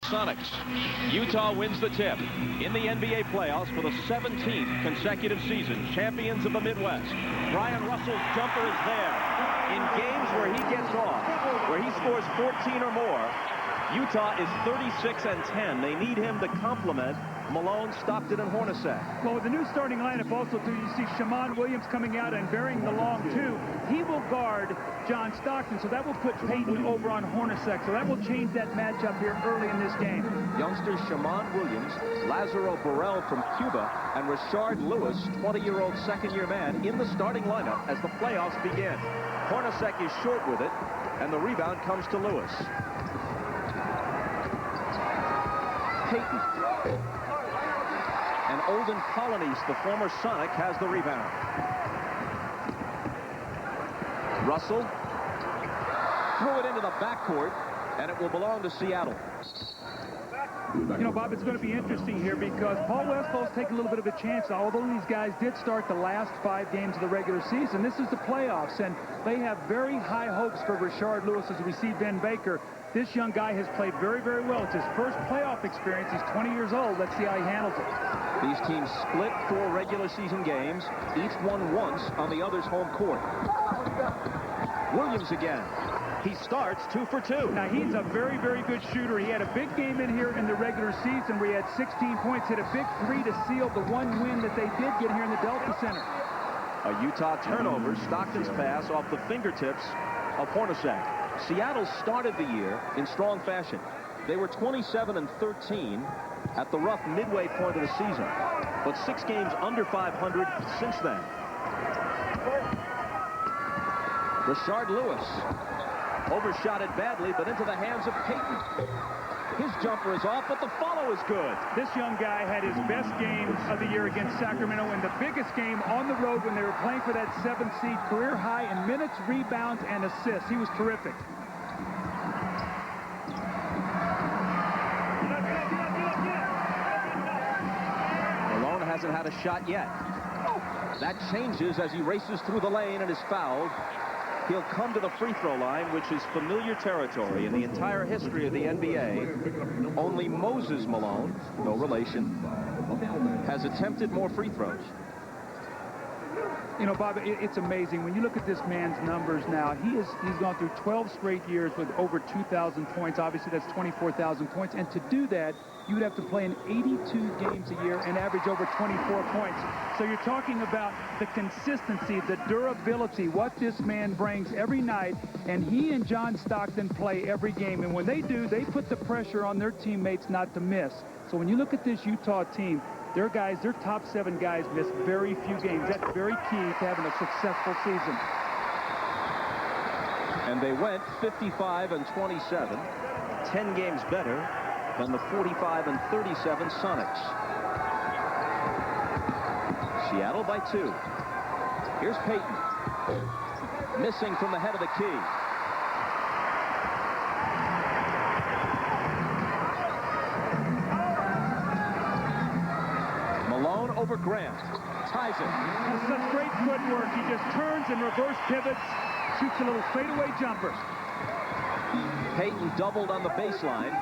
Sonics. Utah wins the tip in the NBA playoffs for the 17th consecutive season. Champions of the Midwest. Brian Russell's jumper is there. In games where he gets off, where he scores 14 or more, Utah is 36-10. They need him to complement Malone, Stockton, and Hornacek. Well, with the new starting lineup also, too, you see Shammond Williams coming out and burying the long two. He will guard John Stockton, so that will put Payton over on Hornacek. So that will change that matchup here early in this game. Youngsters Shammond Williams, Lazaro Burrell from Cuba, and Rashard Lewis, 20-year-old second-year man, in the starting lineup as the playoffs begin. Hornacek is short with it, and the rebound comes to Lewis. Payton. And Olden Polynice, the former Sonic, has the rebound. Russell threw it into the backcourt, and it will belong to Seattle. You know, Bob, it's going to be interesting here because Paul Westphal's taking a little bit of a chance. Although these guys did start the last 5 games of the regular season, this is the playoffs, and they have very high hopes for Rashard Lewis as we see Ben Baker. This young guy has played very, very well. It's his first playoff experience. He's 20 years old. Let's see how he handles it. These teams split 4 regular season games, each won once on the other's home court. Williams again. He starts 2 for 2. Now, he's a very, very good shooter. He had a big game in here in the regular season where he had 16 points, hit a big 3 to seal the 1 win that they did get here in the Delta Center. A Utah turnover. Stockton's pass off the fingertips of Hornacek. Seattle started the year in strong fashion. They were 27-13 at the rough midway point of the season, but 6 games under 500 since then. Rashard Lewis overshot it badly, but into the hands of Payton. His jumper is off, but the follow is good. This young guy had his best game of the year against Sacramento in the biggest game on the road when they were playing for that 7th seed, career high in minutes, rebounds, and assists. He was terrific. Malone hasn't had a shot yet. That changes as he races through the lane and is fouled. He'll come to the free throw line, which is familiar territory in the entire history of the NBA. Only Moses Malone, no relation, has attempted more free throws. You know, Bob, it's amazing. When you look at this man's numbers now, he's gone through 12 straight years with over 2,000 points. Obviously, that's 24,000 points. And to do that, you would have to play in 82 games a year and average over 24 points. So you're talking about the consistency, the durability, what this man brings every night. And he and John Stockton play every game. And when they do, they put the pressure on their teammates not to miss. So when you look at this Utah team, their top 7 guys miss very few games. That's very key to having a successful season. And they went 55-27, 10 games better than the 45-37 Sonics. Seattle by 2. Here's Payton. Missing from the head of the key. Malone over Grant. Ties it. That's such great footwork. He just turns and reverse pivots, shoots a little fadeaway jumper. Payton doubled on the baseline.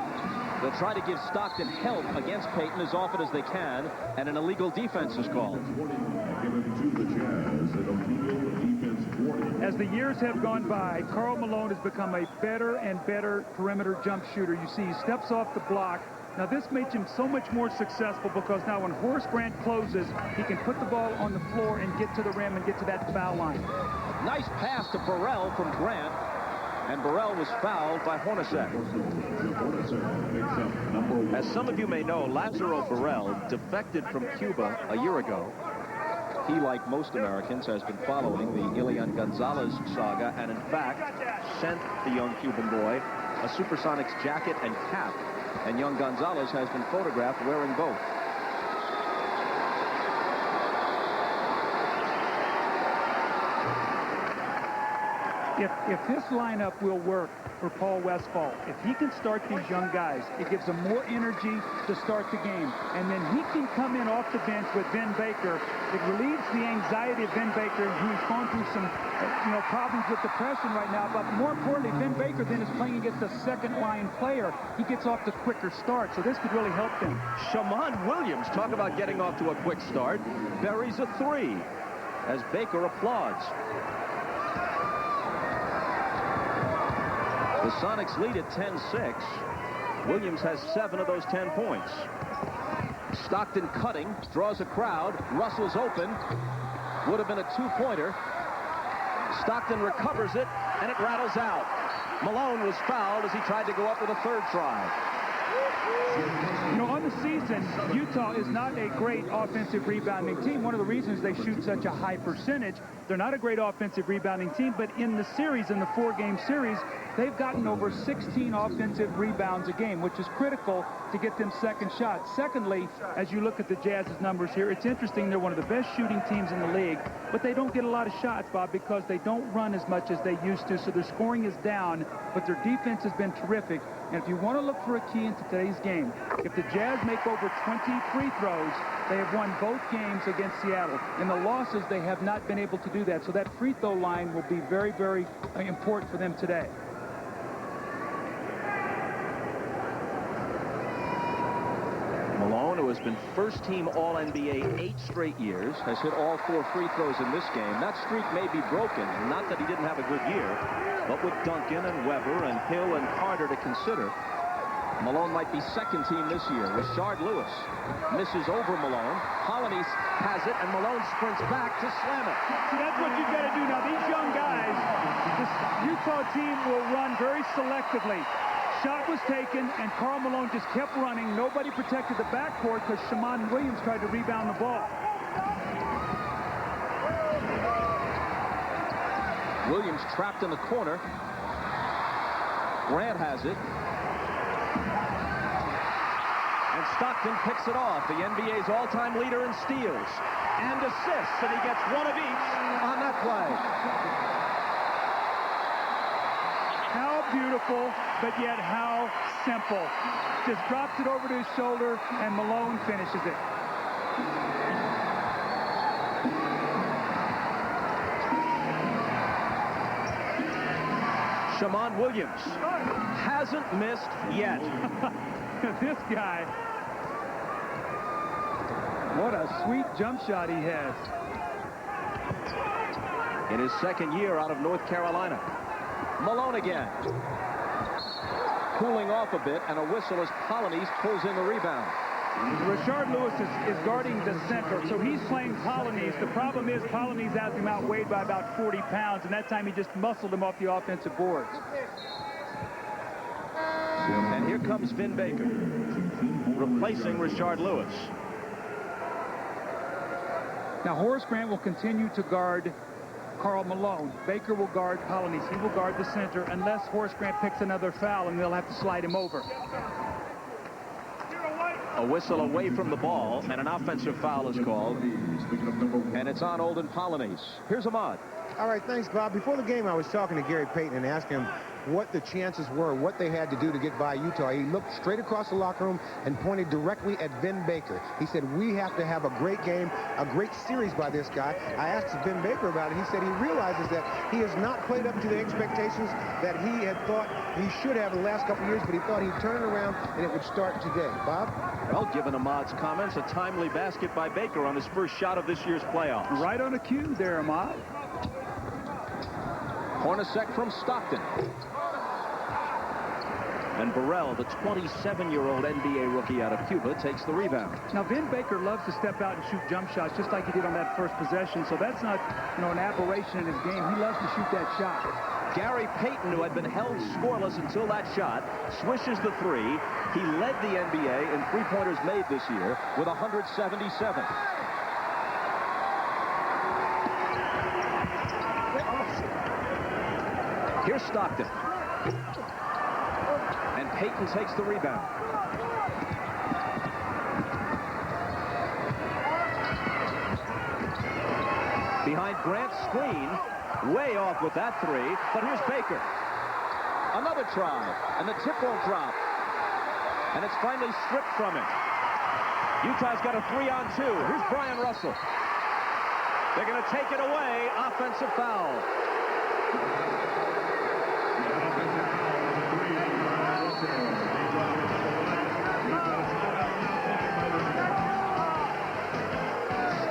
They'll try to give Stockton help against Payton as often as they can, and an illegal defense is called. As the years have gone by, Karl Malone has become a better and better perimeter jump shooter. You see, he steps off the block. Now, this makes him so much more successful because now when Horace Grant closes, he can put the ball on the floor and get to the rim and get to that foul line. Nice pass to Burrell from Grant, and Burrell was fouled by Hornacek. As some of you may know, Lazaro Burrell defected from Cuba a year ago. He, like most Americans, has been following the Elian Gonzalez saga and, in fact, sent the young Cuban boy a Supersonics jacket and cap. And young Gonzalez has been photographed wearing both. If this lineup will work for Paul Westphal, if he can start these young guys, it gives them more energy to start the game. And then he can come in off the bench with Vin Baker. It relieves the anxiety of Vin Baker, who's gone through some problems with depression right now. But more importantly, Vin Baker then is playing against a second-line player. He gets off to quicker start, so this could really help them. Shammond Williams, talk about getting off to a quick start, buries a three as Baker applauds. The Sonics lead at 10-6. Williams has 7 of those 10 points. Stockton cutting, draws a crowd. Russell's open. Would have been a two-pointer. Stockton recovers it, and it rattles out. Malone was fouled as he tried to go up with a third try. On the season, Utah is not a great offensive rebounding team. One of the reasons they shoot such a high percentage, they're not a great offensive rebounding team, but in the series, in the 4-game series, they've gotten over 16 offensive rebounds a game, which is critical to get them second shots. Secondly, as you look at the Jazz's numbers here, it's interesting they're one of the best shooting teams in the league, but they don't get a lot of shots, Bob, because they don't run as much as they used to, so their scoring is down, but their defense has been terrific. And if you want to look for a key into today's game, if the Jazz make over 20 free throws, they have won both games against Seattle. In the losses, they have not been able to do that. So that free throw line will be very, very important for them today. Malone, who has been first-team All-NBA 8 straight years, has hit all 4 free throws in this game. That streak may be broken. Not that he didn't have a good year, but with Duncan and Weber and Hill and Carter to consider, Malone might be second team this year. Rashard Lewis misses over Malone. Polynice has it, and Malone sprints back to slam it. See, that's what you've got to do now. These young guys, this Utah team will run very selectively. Shot was taken, and Karl Malone just kept running. Nobody protected the backcourt because Shammond Williams tried to rebound the ball. Williams trapped in the corner. Grant has it. And Stockton picks it off. The NBA's all-time leader in steals and assists, and he gets one of each on that play. How beautiful, but yet how simple. Just drops it over to his shoulder, and Malone finishes it. Shammond Williams hasn't missed yet. This guy, what a sweet jump shot he has. In his second year out of North Carolina. Malone again. Cooling off a bit, and a whistle as Polynice pulls in the rebound. Rashard Lewis is guarding the center, so he's playing Polynice. The problem is Polynice has him outweighed by about 40 pounds, and that time he just muscled him off the offensive boards. And here comes Vin Baker, replacing Rashard Lewis. Now Horace Grant will continue to guard Karl Malone. Baker will guard Polynice. He will guard the center unless Horace Grant picks another foul, and they'll have to slide him over. A whistle away from the ball, and an offensive foul is called. And it's on Olden Polynice. Here's Ahmad. All right, thanks, Bob. Before the game, I was talking to Gary Payton and asking him what the chances were, what they had to do to get by Utah. He looked straight across the locker room and pointed directly at Vin Baker. He said, we have to have a great game, a great series by this guy. I asked Vin Baker about it. He said he realizes that he has not played up to the expectations that he had thought he should have in the last couple of years, but he thought he'd turn it around and it would start today. Bob? Well, given Ahmad's comments, a timely basket by Baker on his first shot of this year's playoffs. Right on the cue there, Ahmad. Hornacek from Stockton. And Burrell, the 27-year-old NBA rookie out of Cuba, takes the rebound. Now, Vin Baker loves to step out and shoot jump shots, just like he did on that first possession. So that's not, an aberration in his game. He loves to shoot that shot. Gary Payton, who had been held scoreless until that shot, swishes the three. He led the NBA in three-pointers made this year with 177. Here's Stockton. And Payton takes the rebound. Behind Grant's screen, Way off with that three, but here's Baker. Another try, and the tip won't drop. And it's finally stripped from him. Utah's got a 3-on-2. Here's Brian Russell. They're going to take it away. Offensive foul.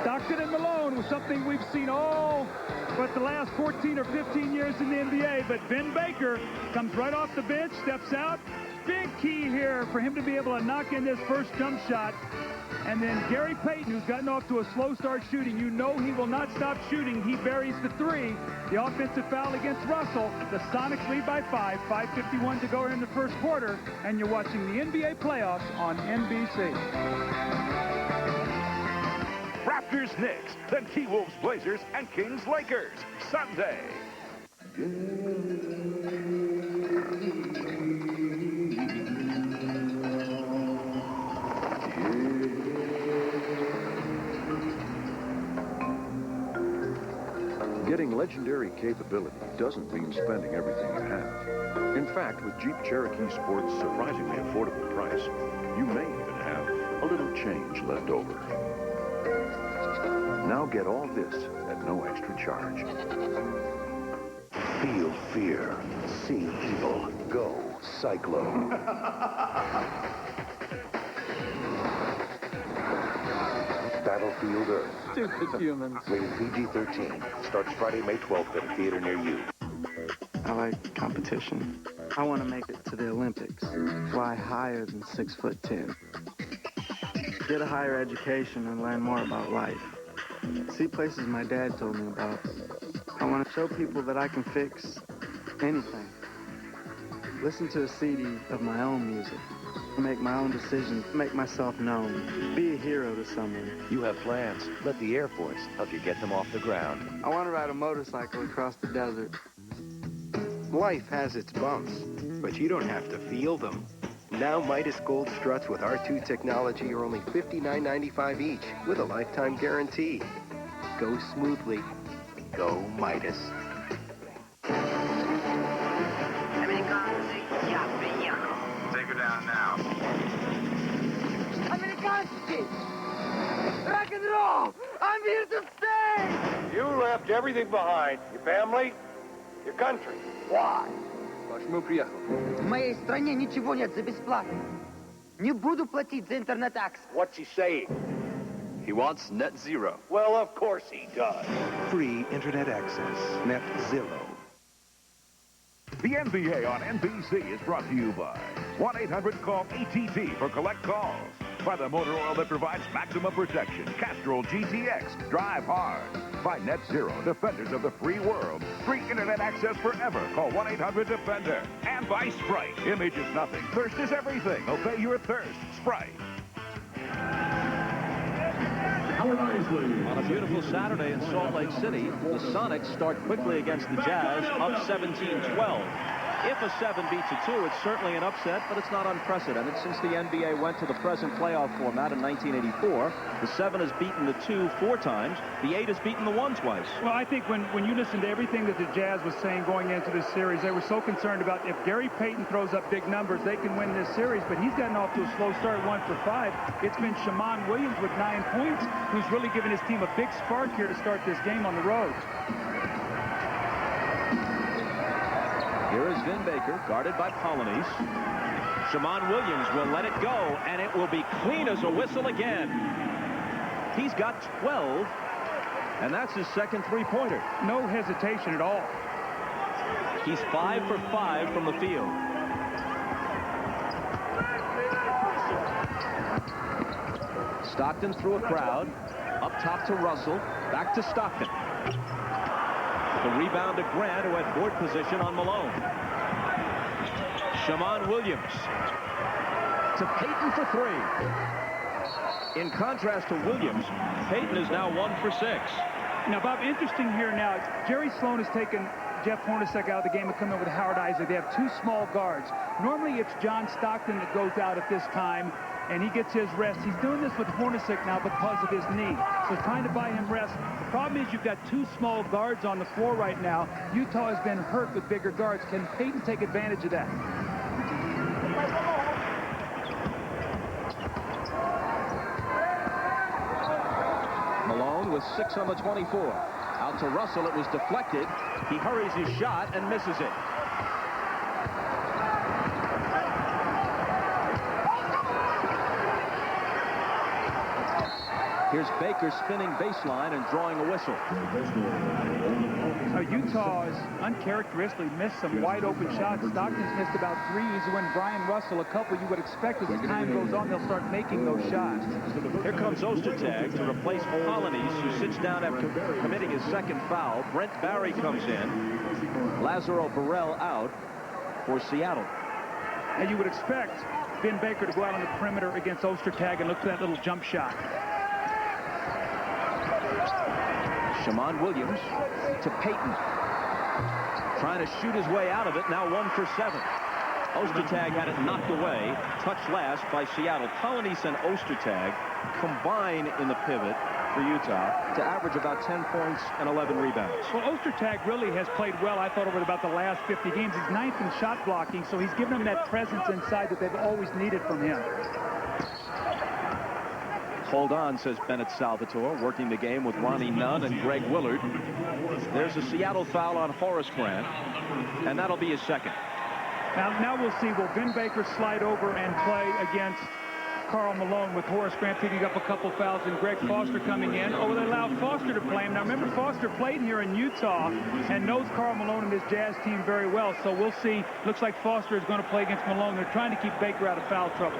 Stockton and Malone was something we've seen all but the last 14 or 15 years in the NBA. But Vin Baker comes right off the bench, steps out. Big key here for him to be able to knock in this first jump shot. And then Gary Payton, who's gotten off to a slow start shooting, you know he will not stop shooting. He buries the three. The offensive foul against Russell. The Sonics lead by 5. 5:51 to go in the first quarter. And you're watching the NBA playoffs on NBC. Raptors Knicks, then T-Wolves Blazers, and Kings Lakers, Sunday. Getting legendary capability doesn't mean spending everything you have. In fact, with Jeep Cherokee Sport's surprisingly affordable price, you may even have a little change left over. Now get all this at no extra charge. Feel fear. See evil. Go Cyclo. Battlefield Earth. Stupid humans. Rated PG-13. Starts Friday, May 12th at a theater near you. I like competition. I want to make it to the Olympics. Fly higher than 6'10". Get a higher education and learn more about life. See places my dad told me about. I want to show people that I can fix anything. Listen to a CD of my own music. Make my own decisions. Make myself known. Be a hero to someone. You have plans. Let the Air Force help you get them off the ground. I want to ride a motorcycle across the desert. Life has its bumps, but you don't have to feel them. Now Midas Gold struts with R2 technology are only $59.95 each with a lifetime guarantee. Go smoothly. Go Midas. Take her down now. Amerikanski! Rock and roll! I'm here to stay! You left everything behind. Your family, your country. Why? В моей стране ничего нет за бесплатно. Не буду платить за интернет-акс. What's he saying? He wants net zero. Well, of course he does. Free internet access. Net Zero. The NBA on NBC is brought to you by 1-800-CALL-ATT for collect calls. By the motor oil that provides maximum protection. Castrol GTX. Drive hard. By Net Zero, defenders of the free world. Free internet access forever. Call 1-800-DEFENDER. And by Sprite. Image is nothing. Thirst is everything. Obey your thirst. Sprite. On a beautiful Saturday in Salt Lake City, the Sonics start quickly against the Jazz, up 17-12. If a 7 beats a 2, it's certainly an upset, but it's not unprecedented. Since the NBA went to the present playoff format in 1984, the 7 has beaten the 2 4 times. The 8 has beaten the 1 twice. Well, I think when you listen to everything that the Jazz was saying going into this series, they were so concerned about if Gary Payton throws up big numbers, they can win this series. But he's gotten off to a slow start, 1 for 5. It's been Shammond Williams with 9 points, who's really given his team a big spark here to start this game on the road. Here is Vin Baker, guarded by Polynice. Shammond Williams will let it go, and it will be clean as a whistle again. He's got 12, and that's his second three-pointer. No hesitation at all. He's 5 for 5 from the field. Stockton through a crowd. Up top to Russell. Back to Stockton. The rebound to Grant, who had board position on Malone. Shammond Williams to Payton for 3. In contrast to Williams, Payton is now 1 for 6. Now, Bob, interesting here now, Jerry Sloan has taken Jeff Hornacek out of the game and come in with Howard Isaac. They have two small guards. Normally it's John Stockton that goes out at this time, and he gets his rest. He's doing this with Hornacek now because of his knee. So trying to buy him rest. The problem is you've got two small guards on the floor right now. Utah has been hurt with bigger guards. Can Payton take advantage of that? Malone with 6 on the 24. Out to Russell. It was deflected. He hurries his shot and misses it. Here's Baker spinning baseline and drawing a whistle. Utah has uncharacteristically missed some wide open shots. Stockton's missed about 3s. When Brian Russell a couple, you would expect as time goes on they'll start making those shots. Here comes Ostertag to replace Polynice, who sits down after committing his second foul. Brent Barry comes in. Lazaro Burrell out for Seattle. And you would expect Ben Baker to go out on the perimeter against Ostertag and look for that little jump shot. Shammond Williams to Payton. Trying to shoot his way out of it. Now 1 for 7. Ostertag had it knocked away. Touched last by Seattle. Polynice and Ostertag combine in the pivot for Utah to average about 10 points and 11 rebounds. Well, Ostertag really has played well, I thought, over about the last 50 games. He's 9th in shot blocking, so he's given them that presence inside that they've always needed from him. Hold on, says Bennett Salvatore, working the game with Ronnie Nunn and Greg Willard. There's a Seattle foul on Horace Grant, and that'll be his second. Now we'll see. Will Ben Baker slide over and play against Karl Malone with Horace Grant picking up a couple fouls and Greg Foster coming in? Or will they allow Foster to play him? Now remember, Foster played here in Utah and knows Karl Malone and his Jazz team very well. So we'll see. Looks like Foster is going to play against Malone. They're trying to keep Baker out of foul trouble.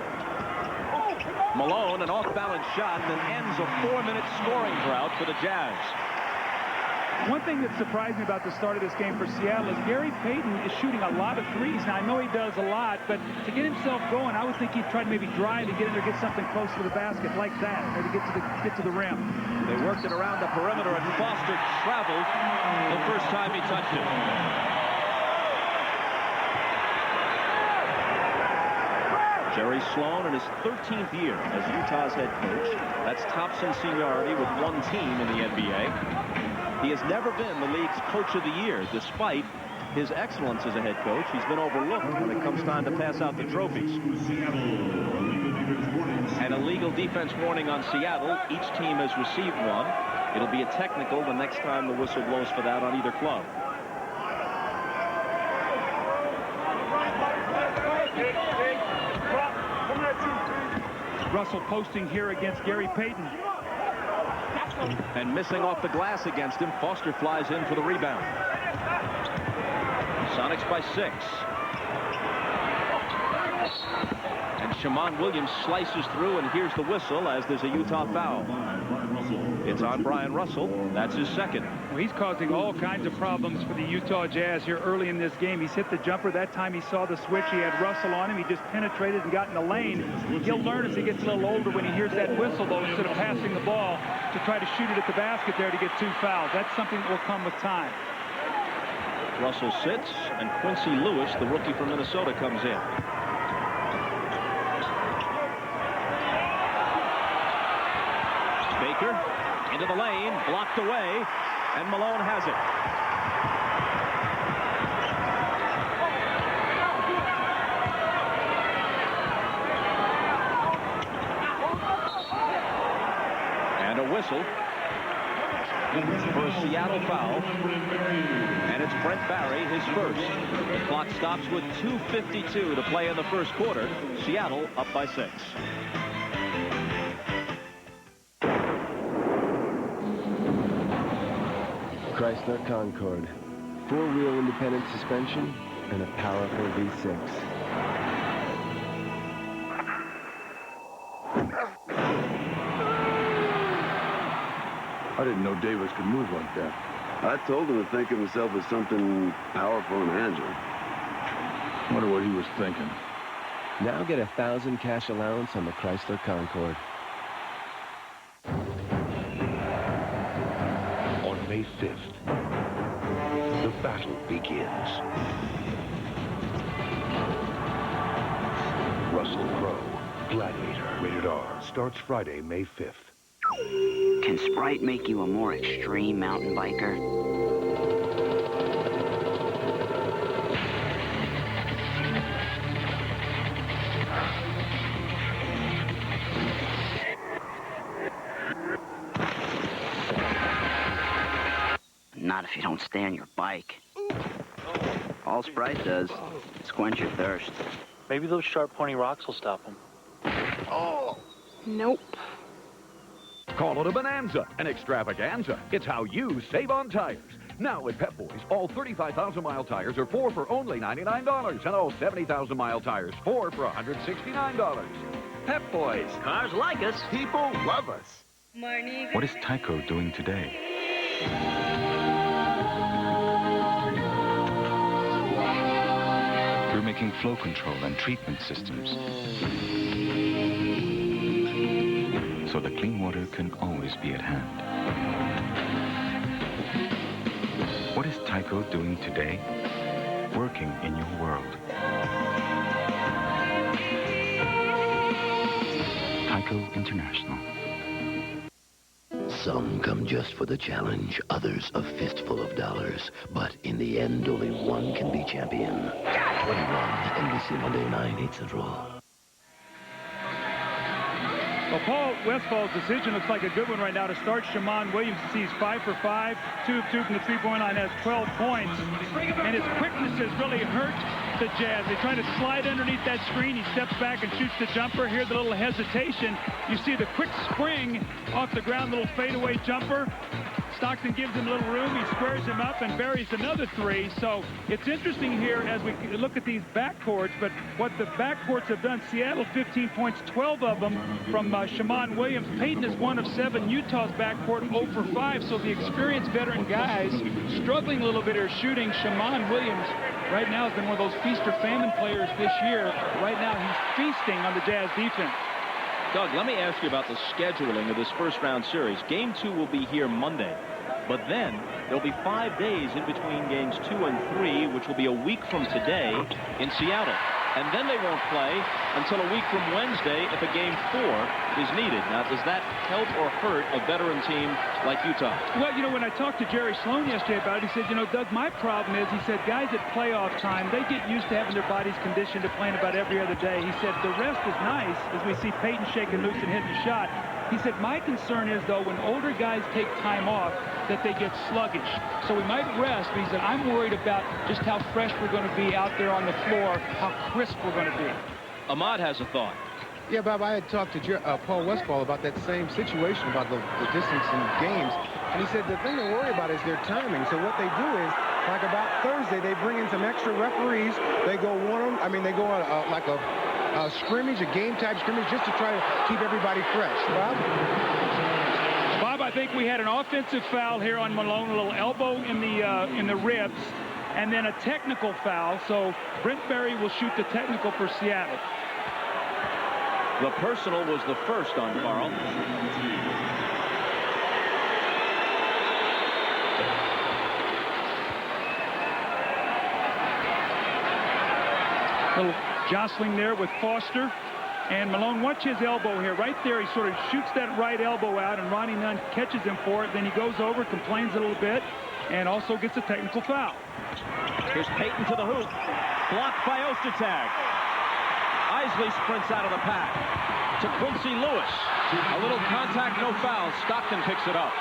Malone, an off-balance shot, then ends a 4-minute scoring drought for the Jazz. One thing that surprised me about the start of this game for Seattle is Gary Payton is shooting a lot of threes. Now, I know he does a lot, but to get himself going, I would think he'd try to maybe drive and get in there, get something close to the basket like that, or to get to the rim. They worked it around the perimeter, and Foster traveled the first time he touched it. Jerry Sloan in his 13th year as Utah's head coach. That's tops in seniority with one team in the NBA. He has never been the league's coach of the year, despite his excellence as a head coach. He's been overlooked when it comes time to pass out the trophies. An illegal defense warning on Seattle. Each team has received one. It'll be a technical the next time the whistle blows for that on either club. Russell posting here against Gary Payton. And missing off the glass against him. Foster flies in for the rebound. Sonics by 6. And Shammond Williams slices through, and here's the whistle as there's a Utah foul. It's on Brian Russell. That's his second. Well, he's causing all kinds of problems for the Utah Jazz here early in this game. He's hit the jumper. That time he saw the switch. He had Russell on him. He just penetrated and got in the lane. He'll learn as he gets a little older when he hears that whistle, though, instead of passing the ball to try to shoot it at the basket there to get 2 fouls. That's something that will come with time. Russell sits, and Quincy Lewis, the rookie from Minnesota, comes in. Baker into the lane, blocked away, and Malone has it. And a whistle for a Seattle foul, and it's Brent Barry, his first. The clock stops with 2:52 to play in the first quarter. Seattle up by 6. Chrysler Concorde, 4-wheel independent suspension, and a powerful V6. I didn't know Davis could move like that. I told him to think of himself as something powerful and agile. Wonder what he was thinking. Now get 1,000 cash allowance on the Chrysler Concorde. On May 5th, the battle begins. Russell Crowe, Gladiator, rated R, starts Friday, May 5th. Can Sprite make you a more extreme mountain biker? Not if you don't stay on your bike. All Sprite does is quench your thirst. Maybe those sharp, pointy rocks will stop them. Oh! Nope. Call it a bonanza, an extravaganza. It's how you save on tires. Now at Pep Boys, all 35,000-mile tires are 4 for only $99, and all 70,000-mile tires 4 for $169. Pep Boys. Cars like us. People love us. What is Tyco doing today? We're making flow control and treatment systems, so the clean water can always be at hand. What is Tyco doing today? Working in your world. Tyco International. Some come just for the challenge, others a fistful of dollars. But in the end, only one can be champion. 21, NBC Monday 9, 8 Central. Well, Paul Westfall's decision looks like a good one right now to start Shammond Williams. He's 5 for 5, 2 of 2 from the three-point line, has 12 points. And his quickness has really hurt the Jazz. They try to slide underneath that screen. He steps back and shoots the jumper. Here's the little hesitation. You see the quick spring off the ground, little fadeaway jumper. Stockton gives him a little room. He squares him up and buries another three. So it's interesting here as we look at these backcourts, but what the backcourts have done, Seattle 15 points, 12 of them from Shammond Williams. Peyton is 1 of 7. Utah's backcourt 0 for 5. So the experienced veteran guys struggling a little bit are shooting. Shammond Williams right now has been one of those feast or famine players this year. Right now he's feasting on the Jazz defense. Doug, let me ask you about the scheduling of this first-round series. Game 2 will be here Monday, but then there'll be 5 days in between games 2 and 3, which will be a week from today in Seattle. And then they won't play until a week from Wednesday if a game 4 is needed. Now, does that help or hurt a veteran team like Utah? Well, you know, when I talked to Jerry Sloan yesterday about it, he said, you know, Doug, my problem is, he said, guys at playoff time, they get used to having their bodies conditioned to playing about every other day. He said, the rest is nice as we see Peyton shaking loose and hitting a shot. He said, my concern is, though, when older guys take time off, that they get sluggish. So we might rest, but he said, I'm worried about just how fresh we're going to be out there on the floor, how crisp we're going to be. Ahmad has a thought. Yeah, Bob, I had talked to Paul Westphal about that same situation, about the distance in games. And he said the thing to worry about is their timing. So what they do is, like about Thursday, they bring in some extra referees. They go they go on like a scrimmage, a game-type scrimmage, just to try to keep everybody fresh. Bob, I think we had an offensive foul here on Malone, a little elbow in the ribs, and then a technical foul. So Brent Berry will shoot the technical for Seattle. The personal was the first on Carl. Little jostling there with Foster. And Malone, watch his elbow here. Right there, he sort of shoots that right elbow out, and Ronnie Nunn catches him for it. Then he goes over, complains a little bit, and also gets a technical foul. Here's Peyton to the hoop. Blocked by Ostertag. Isley sprints out of the pack to Quincy Lewis. A little contact, no foul. Stockton picks it up.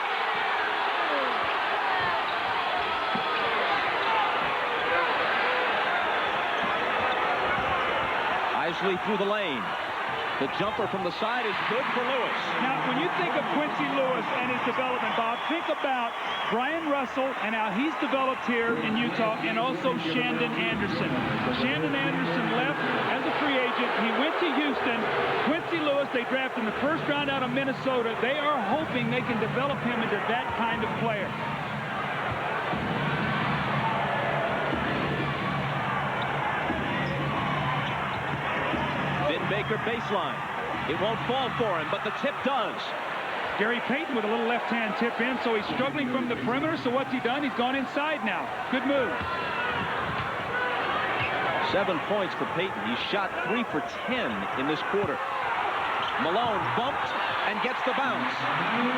Isley through the lane. The jumper from the side is good for Lewis. Now, when you think of Quincy Lewis and his development, Bob, think about Brian Russell and how he's developed here in Utah, and also Shandon Anderson. Shandon Anderson left as a free agent. He went to Houston. Quincy Lewis, they drafted in the first round out of Minnesota. They are hoping they can develop him into that kind of player. Vin Baker baseline. It won't fall for him, but the tip does. Gary Payton with a little left-hand tip in, so he's struggling from the perimeter. So what's he done? He's gone inside now. Good move. 7 points for Payton. He shot 3 for 10 in this quarter. Malone bumped and gets the bounce,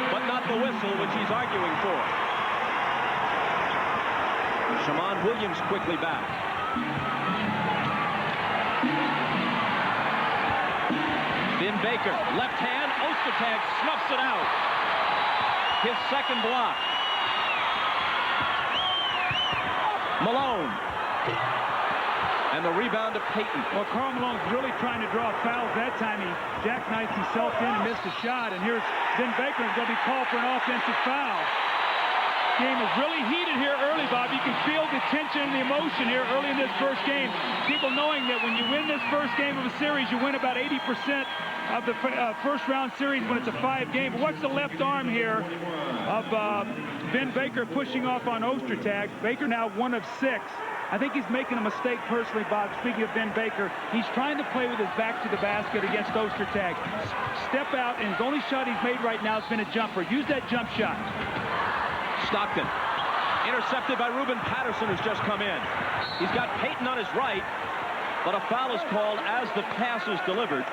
but not the whistle, which he's arguing for. Shammond Williams quickly back. Vin Baker, left hand, Ostertag snuffs it out. His second block. Malone. And the rebound to Payton. Well, Karl Malone's really trying to draw fouls that time. He jackknifed himself in and missed a shot. And here's Vin Baker who's going to be called for an offensive foul. Game is really heated here early, Bob. You can feel the tension and the emotion here early in this first game. People knowing that when you win this first game of a series, you win about 80% of the first-round series when it's a 5-game. But watch the left arm here of Vin Baker pushing off on Ostertag. Baker now 1 of 6. I think he's making a mistake personally, Bob. Speaking of Vin Baker, he's trying to play with his back to the basket against Ostertag. Step out, and his only shot he's made right now has been a jumper. Use that jump shot. Stockton, intercepted by Ruben Patterson, who's just come in. He's got Payton on his right, but a foul is called as the pass is delivered,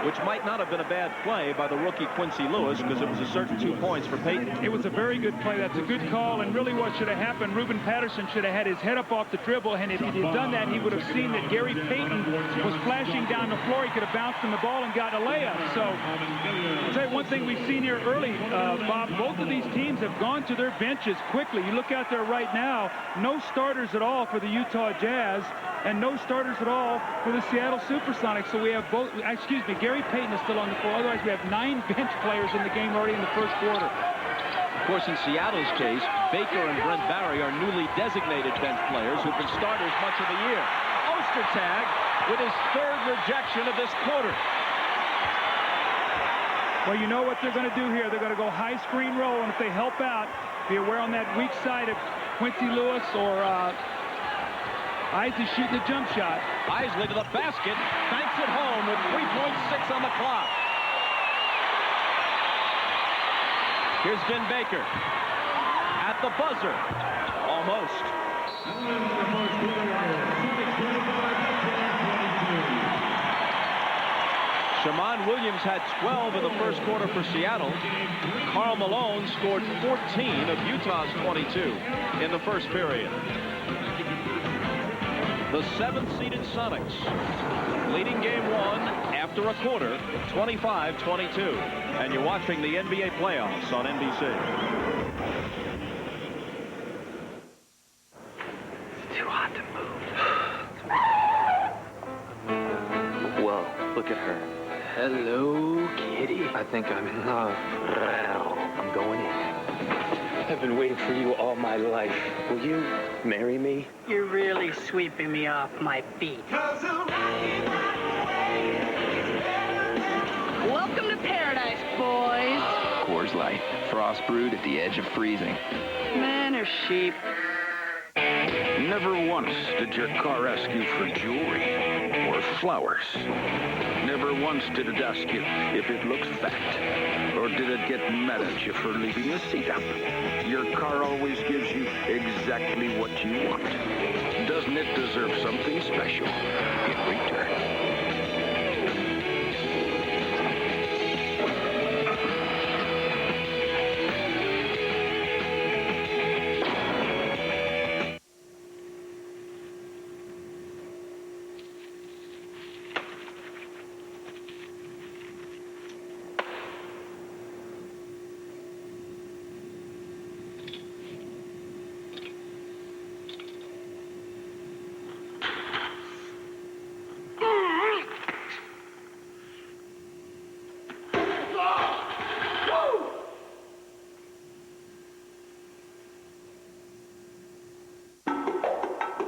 which might not have been a bad play by the rookie Quincy Lewis, because it was a certain 2 points for Payton. It was a very good play. That's a good call, and really what should have happened, Ruben Patterson should have had his head up off the dribble, and if he had done that, he would have seen that Gary Payton was flashing down the floor. He could have bounced him the ball and got a layup. So, I'll tell you one thing we've seen here early, Bob, both of these teams have gone to their benches quickly. You look out there right now, no starters at all for the Utah Jazz, and no starters at all for the Seattle Supersonics. So we have both, Gary Payton is still on the floor. Otherwise, we have 9 bench players in the game already in the first quarter. Of course, in Seattle's case, Baker and Brent Barry are newly designated bench players who've been starters much of the year. Ostertag with his 3rd rejection of this quarter. Well, you know what they're going to do here. They're going to go high screen roll, and if they help out, be aware on that weak side of Quincy Lewis or Isley shooting the jump shot. Isley to the basket, banks it home with 3.6 on the clock. Here's Vin Baker at the buzzer. Almost. Shammond Williams had 12 in the first quarter for Seattle. Karl Malone scored 14 of Utah's 22 in the first period. The 7th-seeded Sonics leading game 1 after a quarter, 25-22. And you're watching the NBA playoffs on NBC. It's too hot to move. Whoa, look at her. Hello, kitty. I think I'm in love. I'm going in. I've been waiting for you all my life. Will you marry me? You're really sweeping me off my feet. Welcome to paradise, boys. Coors Light, frost brewed at the edge of freezing. Men are sheep. Never once did your car ask you for jewelry or flowers. Never once did it ask you if it looked fat, or did it get mad at you for leaving the seat up. Your car always gives you exactly what you want. Doesn't it deserve something special in return?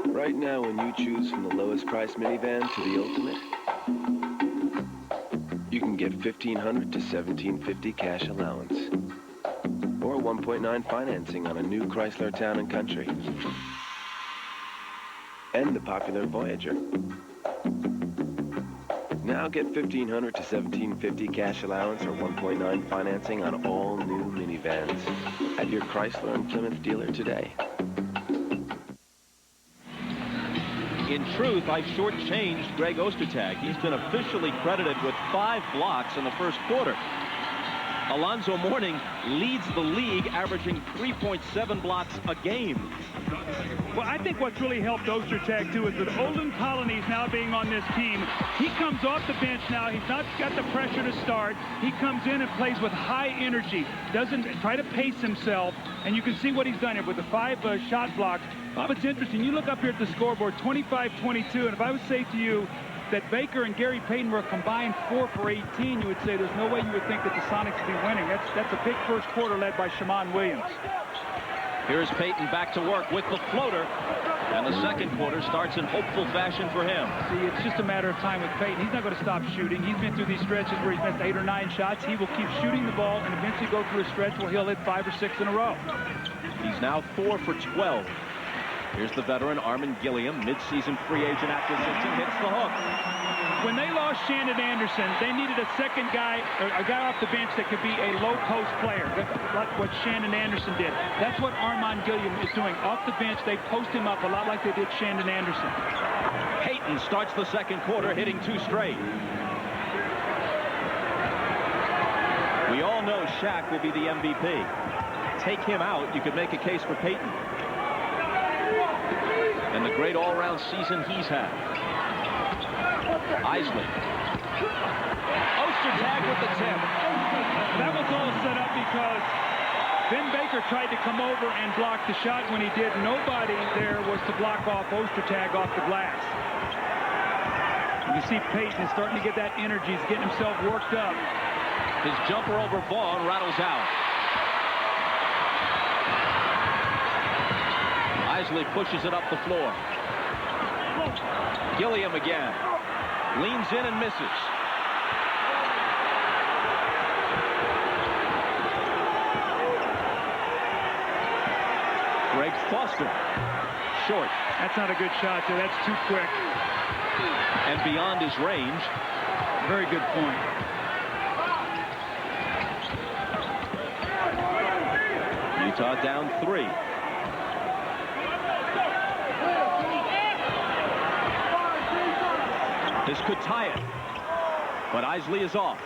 Right now, when you choose from the lowest price minivan to the ultimate, you can get $1,500 to $1,750 cash allowance, or 1.9 financing on a new Chrysler Town & Country, and the popular Voyager. Now get $1,500 to $1,750 cash allowance or 1.9 financing on all new minivans at your Chrysler and Plymouth dealer today. In truth, I shortchanged Greg Ostertag. He's been officially credited with 5 blocks in the first quarter. Alonzo Mourning leads the league, averaging 3.7 blocks a game. Well, I think what's really helped Ostertag, too, is with Olin Colonies now being on this team. He comes off the bench now. He's not got the pressure to start. He comes in and plays with high energy, doesn't try to pace himself, and you can see what he's done here with the 5 shot blocks. Well, it's interesting. You look up here at the scoreboard, 25-22, and if I would say to you that Baker and Gary Payton were a combined 4 for 18, you would say there's no way you would think that the Sonics would be winning. That's a big first quarter led by Shammond Williams. Here's Payton back to work with the floater, and the second quarter starts in hopeful fashion for him. See, it's just a matter of time with Payton. He's not going to stop shooting. He's been through these stretches where he's missed 8 or 9 shots. He will keep shooting the ball and eventually go through a stretch where he'll hit 5 or 6 in a row. He's now 4 for 12. Here's the veteran Armin Gilliam, midseason free agent acquisition, hits the hook. When they lost Shannon Anderson, they needed a second guy, a guy off the bench that could be a low-post player, like what Shannon Anderson did. That's what Armin Gilliam is doing. Off the bench, they post him up a lot like they did Shannon Anderson. Payton starts the second quarter, hitting 2 straight. We all know Shaq will be the MVP. Take him out, you could make a case for Payton. And the great all-round season he's had. Isley. Ostertag with the tip. That was all set up because Ben Baker tried to come over and block the shot. When he did, nobody there was to block off Ostertag off the glass. You see Payton is starting to get that energy. He's getting himself worked up. His jumper over Vaughn rattles out. Isley pushes it up the floor. Gilliam again. Leans in and misses. Greg Foster. Short. That's not a good shot, Joe. That's too quick. And beyond his range. Very good point. Utah down 3. This could tie it, but Isley is off.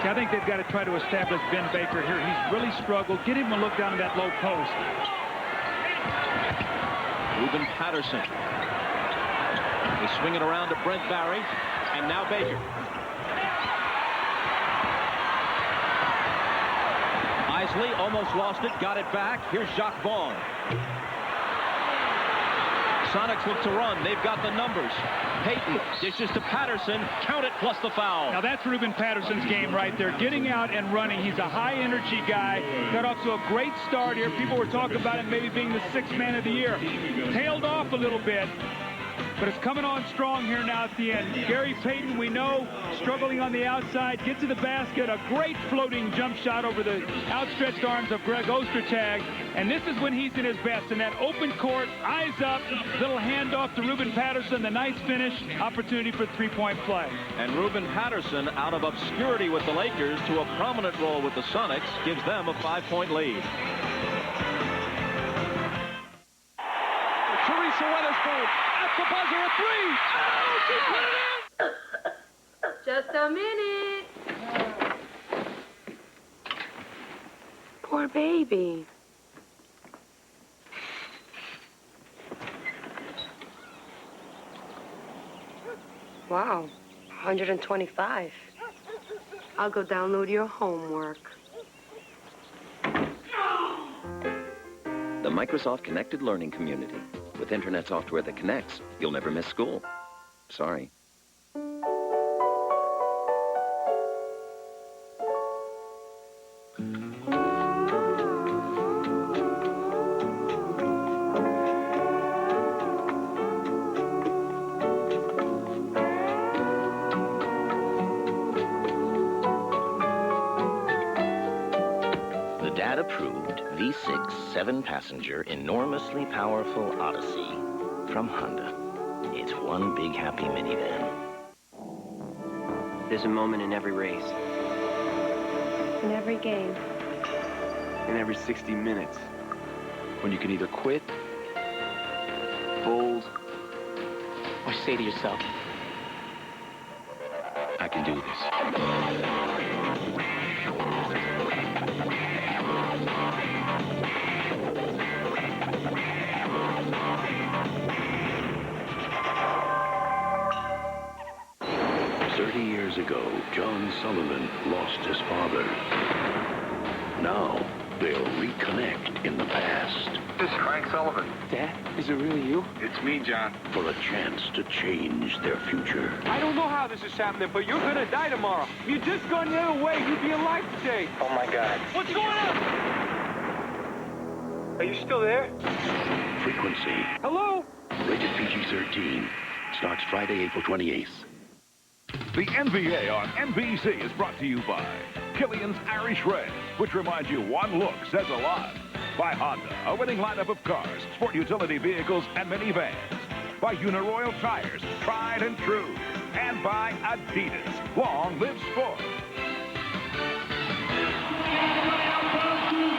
I think they've got to try to establish Ben Baker here. He's really struggled. Get him a look down at that low post. Ruben Patterson. They swing it around to Brent Barry, and now Baker. Isley almost lost it, got it back. Here's Jacques Vaughn. Sonics look to run. They've got the numbers. Payton dishes to Patterson. Count it plus the foul. Now that's Ruben Patterson's game right there. Getting out and running. He's a high-energy guy. Got off to a great start here. People were talking about him maybe being the 6th man of the year. Tailed off a little bit, but it's coming on strong here now at the end. Gary Payton, we know, struggling on the outside. Get to the basket. A great floating jump shot over the outstretched arms of Greg Ostertag. And this is when he's in his best. In that open court, eyes up, little handoff to Ruben Patterson. The nice finish, opportunity for 3-point play. And Ruben Patterson, out of obscurity with the Lakers to a prominent role with the Sonics, gives them a 5-point lead. Teresa Weatherspoon at the buzzer, a 3. Oh, she put it in! Just a minute. Poor baby. Wow, 125. I'll go download your homework. The Microsoft Connected Learning Community. With internet software that connects, you'll never miss school. Sorry. Dad-approved V6 7-passenger enormously powerful Odyssey from Honda. It's one big happy minivan. There's a moment in every race. In every game. In every 60 minutes. When you can either quit, fold, or say to yourself, I can do this. 30 years ago, John Sullivan lost his father. Now, they'll reconnect in the past. This is Frank Sullivan. Dad, is it really you? It's me, John. For a chance to change their future. I don't know how this is happening, but you're gonna die tomorrow. If you just gone the other way, you'd be alive today. Oh, my God. What's going on? Are you still there? Frequency. Hello? Rated PG-13. Starts Friday, April 28th. The NBA on NBC is brought to you by Killian's Irish Red, which reminds you one look says a lot. By Honda, a winning lineup of cars, sport utility vehicles, and minivans. By Uniroyal Tires, tried and true. And by Adidas, long live sport.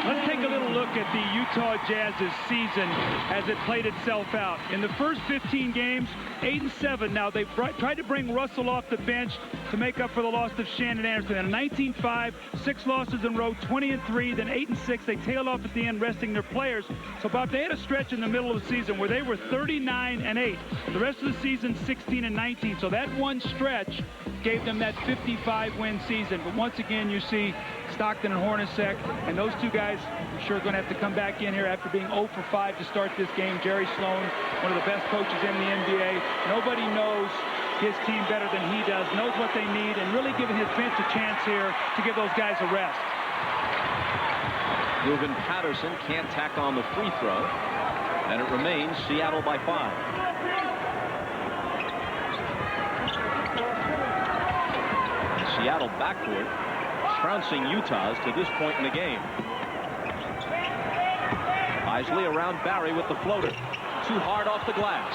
Let's take a little look at the Utah Jazz's season as it played itself out. In the first 15 games, 8-7. Now, they've tried to bring Russell off the bench to make up for the loss of Shannon Anderson. In 19-5, 6 losses in a row, 20-3, then 8-6. They tailed off at the end, resting their players. So, Bob, they had a stretch in the middle of the season where they were 39-8. The rest of the season, 16-19. So that one stretch gave them that 55-win season. But once again, you see Stockton and Hornacek, and those two guys are sure going to have to come back in here after being 0 for 5 to start this game. Jerry Sloan, one of the best coaches in the NBA. Nobody knows his team better than he does, knows what they need, and really giving his bench a chance here to give those guys a rest. Reuben Patterson can't tack on the free throw, and it remains Seattle by 5. Seattle backcourt trouncing Utah's to this point in the game. Isley around Barry with the floater. Too hard off the glass.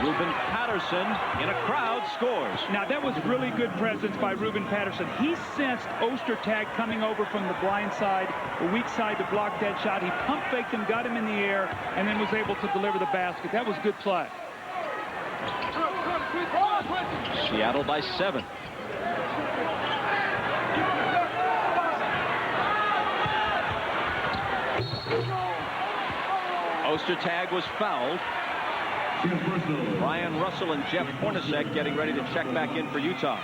Reuben Patterson in a crowd scores. Now, that was really good presence by Reuben Patterson. He sensed Ostertag coming over from the blind side, the weak side to block that shot. He pump faked him, got him in the air, and then was able to deliver the basket. That was good play. Seattle by 7. Ostertag was fouled. Brian Russell and Jeff Hornacek getting ready to check back in for Utah.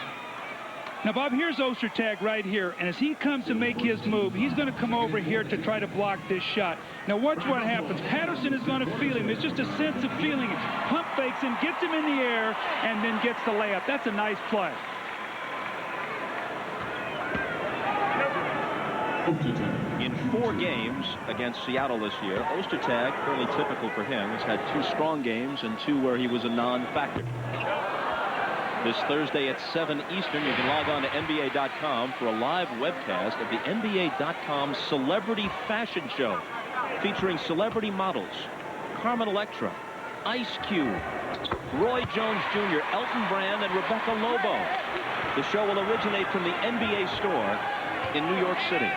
Now, Bob, here's Ostertag right here, and as he comes to make his move, he's going to come over here to try to block this shot. Now, watch what happens. Patterson is going to feel him. There's just a sense of feeling it. Pump fakes him, gets him in the air, and then gets the layup. That's a nice play. In 4 games against Seattle this year, Ostertag, fairly typical for him, has had 2 strong games and 2 where he was a non-factor. This Thursday at 7 Eastern, you can log on to NBA.com for a live webcast of the NBA.com Celebrity Fashion Show, featuring celebrity models Carmen Electra, Ice Cube, Roy Jones Jr., Elton Brand, and Rebecca Lobo. The show will originate from the NBA store in New York City.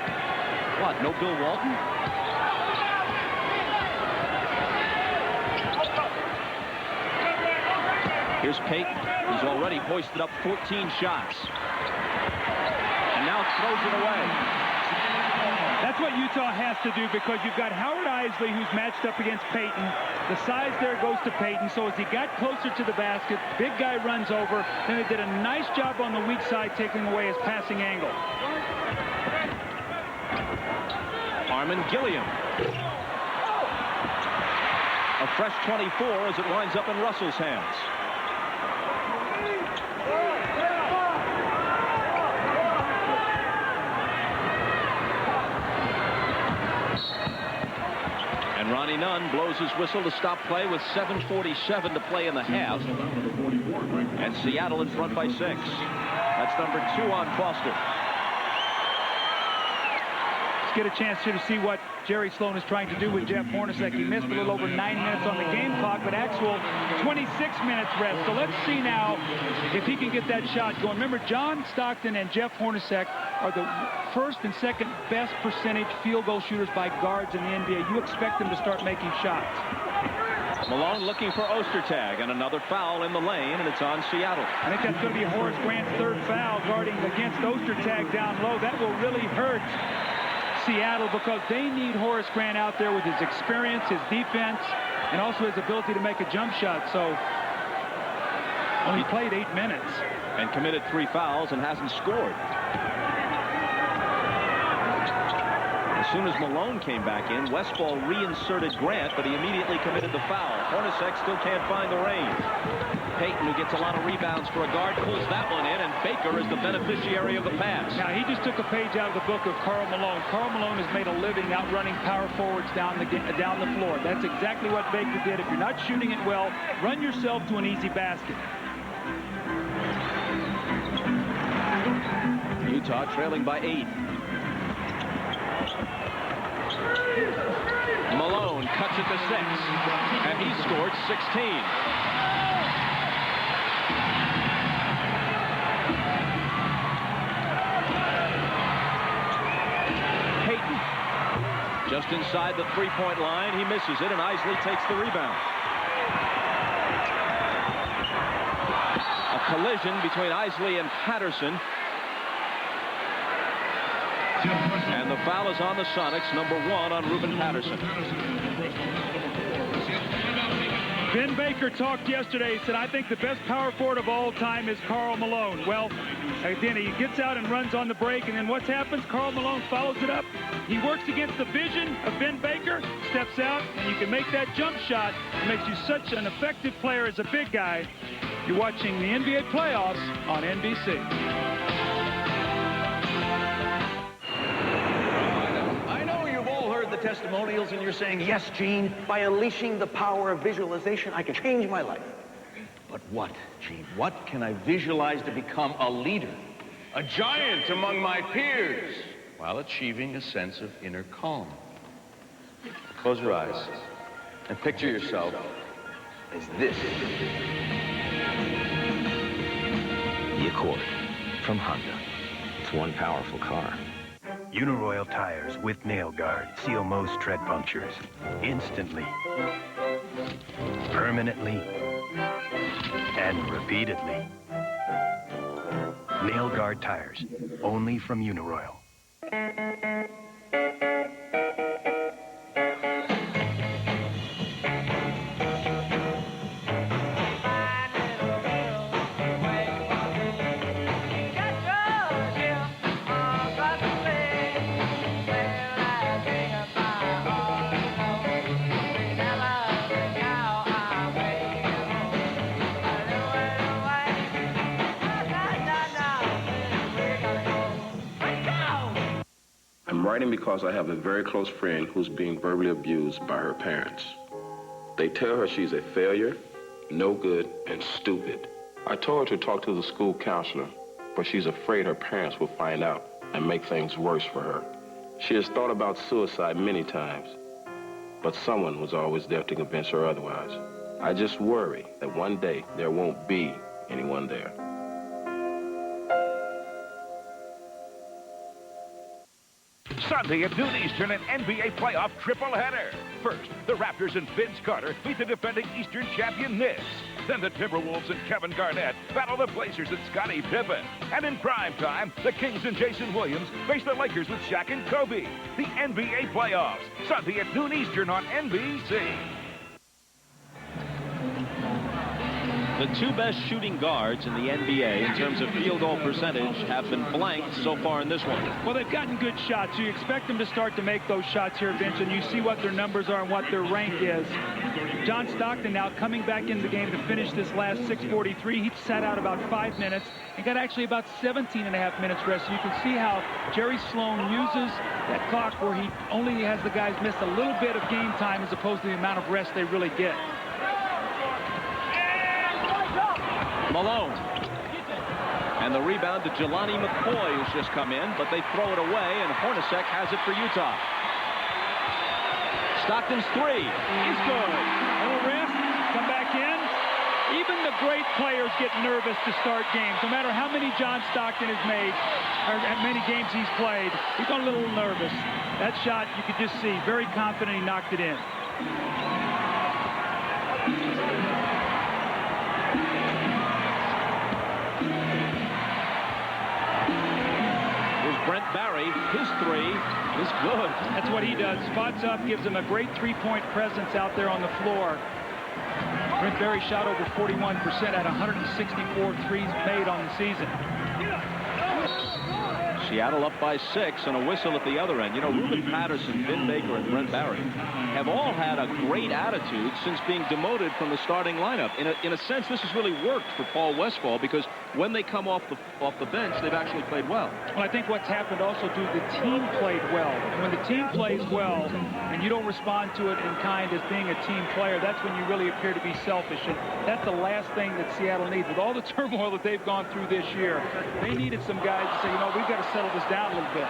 What, no Bill Walton? Here's Payton. He's already hoisted up 14 shots. And now throws it away. That's what Utah has to do, because you've got Howard Isley, who's matched up against Payton. The size there goes to Payton. So as he got closer to the basket, big guy runs over. Then they did a nice job on the weak side, taking away his passing angle. Armin Gilliam. A fresh 24 as it winds up in Russell's hands. And Ronnie Nunn blows his whistle to stop play with 7:47 to play in the half. And Seattle in front by 6. That's number 2 on Foster. Let's get a chance here to see what Jerry Sloan is trying to do with Jeff Hornacek. He missed a little over 9 minutes on the game clock, but actual 26 minutes rest. So let's see now if he can get that shot going. Remember, John Stockton and Jeff Hornacek are the first and second best percentage field goal shooters by guards in the NBA. You expect them to start making shots. Malone looking for Ostertag, and another foul in the lane, and it's on Seattle. I think that's going to be Horace Grant's third foul guarding against Ostertag down low. That will really hurt Seattle because they need Horace Grant out there with his experience, his defense, and also his ability to make a jump shot. So only played 8 minutes. And committed 3 fouls and hasn't scored. As soon as Malone came back in, Westphal reinserted Grant, but he immediately committed the foul. Hornacek still can't find the range. Payton, who gets a lot of rebounds for a guard, pulls that one in, and Baker is the beneficiary of the pass. Now, he just took a page out of the book of Karl Malone. Karl Malone has made a living outrunning power forwards down the floor. That's exactly what Baker did. If you're not shooting it well, run yourself to an easy basket. Utah trailing by 8. Malone cuts it to 6, and he scored 16. Payton, just inside the three-point line, he misses it, and Isley takes the rebound. A collision between Isley and Patterson. And the foul is on the Sonics, number 1 on Ruben Patterson. Ben Baker talked yesterday. He said, I think the best power forward of all time is Karl Malone. Well, again, he gets out and runs on the break, and then what happens? Karl Malone follows it up. He works against the vision of Ben Baker, steps out, and you can make that jump shot. It makes you such an effective player as a big guy. You're watching the NBA playoffs on NBC. Testimonials, and you're saying, yes, Gene, by unleashing the power of visualization, I can change my life. But what, Gene? What can I visualize to become a leader? A giant among my peers, while achieving a sense of inner calm. Close your eyes and picture yourself as this. The Accord from Honda. It's one powerful car. Uniroyal tires with nail guard seal most tread punctures instantly, permanently, and repeatedly. Nail guard tires, only from Uniroyal. I'm writing because I have a very close friend who's being verbally abused by her parents. They tell her she's a failure, no good, and stupid. I told her to talk to the school counselor, but she's afraid her parents will find out and make things worse for her. She has thought about suicide many times, but someone was always there to convince her otherwise. I just worry that one day there won't be anyone there. Sunday at noon Eastern, an NBA playoff tripleheader. First, the Raptors and Vince Carter meet the defending Eastern champion Knicks. Then the Timberwolves and Kevin Garnett battle the Blazers and Scottie Pippen. And in prime time, the Kings and Jason Williams face the Lakers with Shaq and Kobe. The NBA playoffs, Sunday at noon Eastern on NBC. The 2 best shooting guards in the NBA in terms of field goal percentage have been blanked so far in this one. Well, they've gotten good shots. You expect them to start to make those shots here, Vince, and you see what their numbers are and what their rank is. John Stockton now coming back into the game to finish this last 6:43. He sat out about 5 minutes and got actually about 17.5 minutes rest. So you can see how Jerry Sloan uses that clock where he only has the guys miss a little bit of game time as opposed to the amount of rest they really get. Malone. And the rebound to Jelani McCoy, who's just come in, but they throw it away, and Hornacek has it for Utah. Stockton's three is good. Little wrist, come back in. Even the great players get nervous to start games. No matter how many John Stockton has made, or how many games he's played, he got a little nervous. That shot, you could just see, very confident he knocked it in. Brent Barry, his three is good. That's what he does. Spots up, gives him a great three-point presence out there on the floor. Brent Barry shot over 41% at 164 threes made on the season. Seattle up by 6 and a whistle at the other end. You know, Ruben Patterson, Vin Baker, and Brent Barry have all had a great attitude since being demoted from the starting lineup. In a sense, this has really worked for Paul Westphal because when they come off the bench, they've actually played well. Well, I think what's happened also, too, the team played well. And when the team plays well and you don't respond to it in kind as being a team player, that's when you really appear to be selfish. And that's the last thing that Seattle needs. With all the turmoil that they've gone through this year, they needed some guys to say, you know, we've got to settle this down a little bit.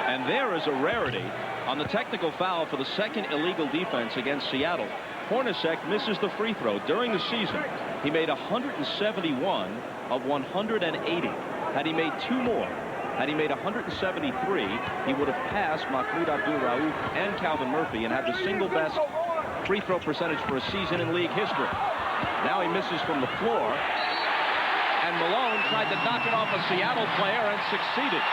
And there is a rarity on the technical foul for the second illegal defense against Seattle. Hornacek misses the free throw. During the season, he made 171 of 180. Had he made 2 more, had he made 173, he would have passed Mahmoud Abdul-Rauf and Calvin Murphy and had the single best free throw percentage for a season in league history. Now he misses from the floor, and Malone tried to knock it off a Seattle player and succeeded.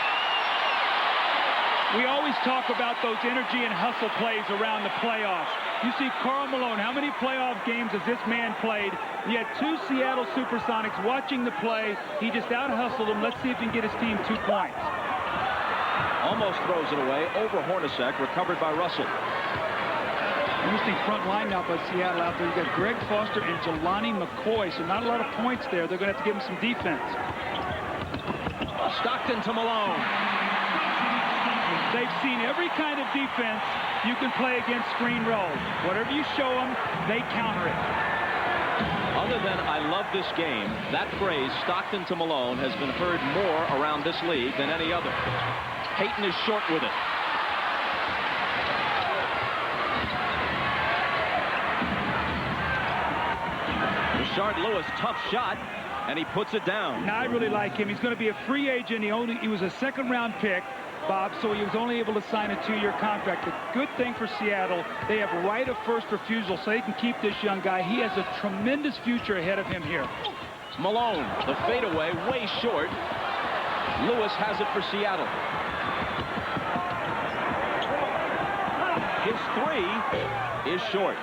We always talk about those energy and hustle plays around the playoffs. You see Karl Malone, how many playoff games has this man played? He had 2 Seattle Supersonics watching the play. He just out-hustled them. Let's see if he can get his team 2 points. Almost throws it away over Hornacek, recovered by Russell. Interesting front line now by Seattle out there. You've got Greg Foster and Jelani McCoy, so not a lot of points there. They're going to have to give him some defense. Stockton to Malone. They've seen every kind of defense you can play against screen roll. Whatever you show them, they counter it. Other than I love this game, that phrase, Stockton to Malone, has been heard more around this league than any other. Payton is short with it. Rashard Lewis, tough shot, and he puts it down. Now, I really like him. He's going to be a free agent. He was a second-round pick, Bob, so he was only able to sign a 2-year contract. The good thing for Seattle, they have right of first refusal, so they can keep this young guy. He has a tremendous future ahead of him here. Malone, the fadeaway, way short. Lewis has it for Seattle. His 3 is short.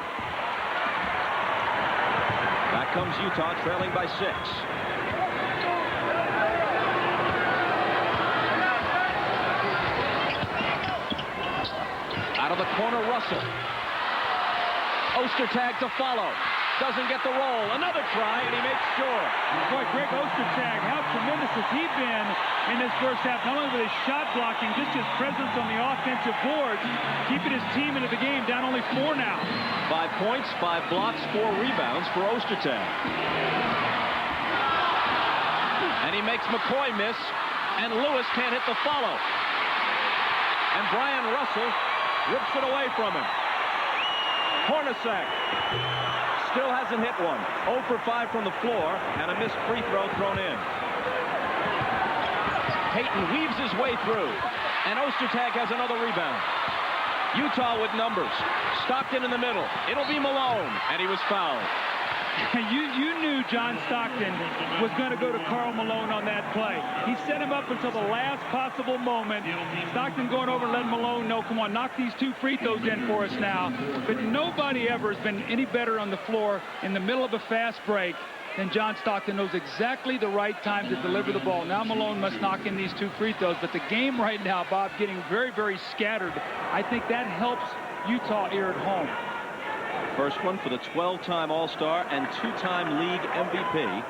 Back comes Utah, trailing by 6. Out of the corner, Russell. Ostertag to follow. Doesn't get the roll. Another try, and he makes sure. Boy, Greg Ostertag, how tremendous has he been in this first half? Not only with his shot blocking, just his presence on the offensive boards, keeping his team into the game, down only 4 now. 5 points, 5 blocks, 4 rebounds for Ostertag. And he makes McCoy miss, and Lewis can't hit the follow. And Brian Russell rips it away from him. Hornacek still hasn't hit one. 0 for 5 from the floor, and a missed free throw thrown in. Payton weaves his way through, and Ostertag has another rebound. Utah with numbers. Stockton in the middle. It'll be Malone, and he was fouled. You knew John Stockton was going to go to Karl Malone on that play. He set him up until the last possible moment. Stockton going over and letting Malone know, come on, knock these 2 free throws in for us now. But nobody ever has been any better on the floor in the middle of a fast break than John Stockton. Knows exactly the right time to deliver the ball. Now Malone must knock in these 2 free throws. But the game right now, Bob, getting very, very scattered. I think that helps Utah here at home. First one for the 12-time All-Star and 2-time league MVP.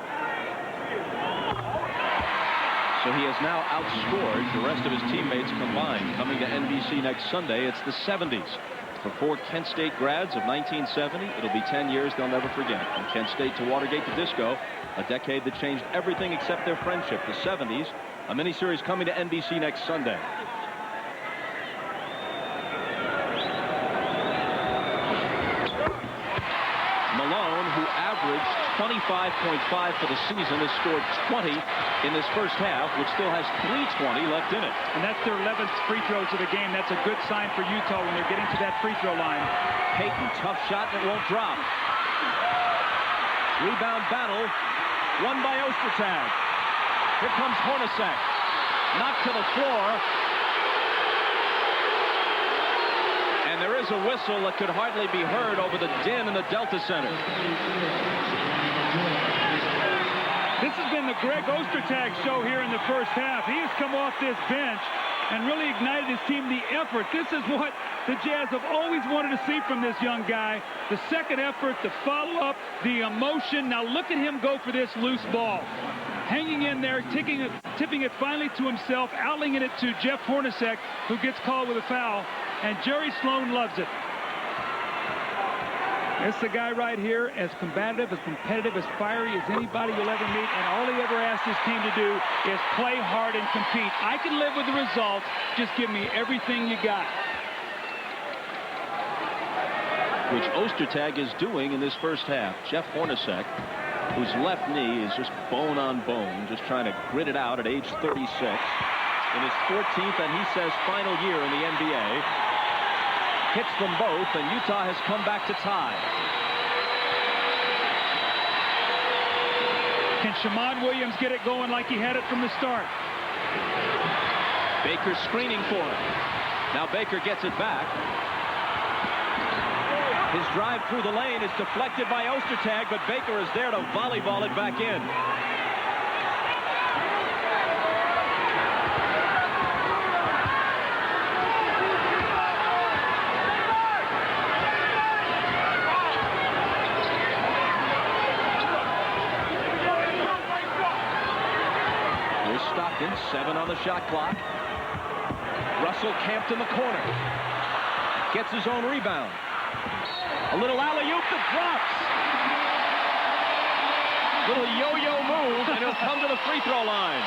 So he has now outscored the rest of his teammates combined. Coming to NBC next Sunday, it's the 70s. For 4 Kent State grads of 1970, it'll be 10 years they'll never forget. From Kent State to Watergate to disco, a decade that changed everything except their friendship. The 70s, a miniseries coming to NBC next Sunday. Malone, who averaged 25.5 for the season, has scored 20 in this first half, which still has 3:20 left in it. And that's their 11th free throws of the game. That's a good sign for Utah when they're getting to that free throw line. Payton, tough shot, and it won't drop. Rebound battle, won by Ostertag. Here comes Hornacek. Knocked to the floor. And there is a whistle that could hardly be heard over the din in the Delta Center. This has been the Greg Ostertag show here in the first half. He has come off this bench and really ignited his team, the effort. This is what the Jazz have always wanted to see from this young guy. The second effort, the follow-up, the emotion. Now look at him go for this loose ball. Hanging in there, tipping it finally to himself, outlinging it to Jeff Hornacek, who gets called with a foul. And Jerry Sloan loves it. It's the guy right here, as combative, as competitive, as fiery as anybody you'll ever meet, and all he ever asked his team to do is play hard and compete. I can live with the results. Just give me everything you got. Which Ostertag is doing in this first half. Jeff Hornacek, whose left knee is just bone on bone, just trying to grit it out at age 36. In his 14th, and he says final year in the NBA. Hits them both, and Utah has come back to tie. Can Shammond Williams get it going like he had it from the start? Baker screening for him. Now Baker gets it back. His drive through the lane is deflected by Ostertag, but Baker is there to volleyball it back in. Stockton, 7 on the shot clock. Russell camped in the corner. Gets his own rebound. A little alley-oop that drops. Little yo-yo move, and he'll come to the free throw line.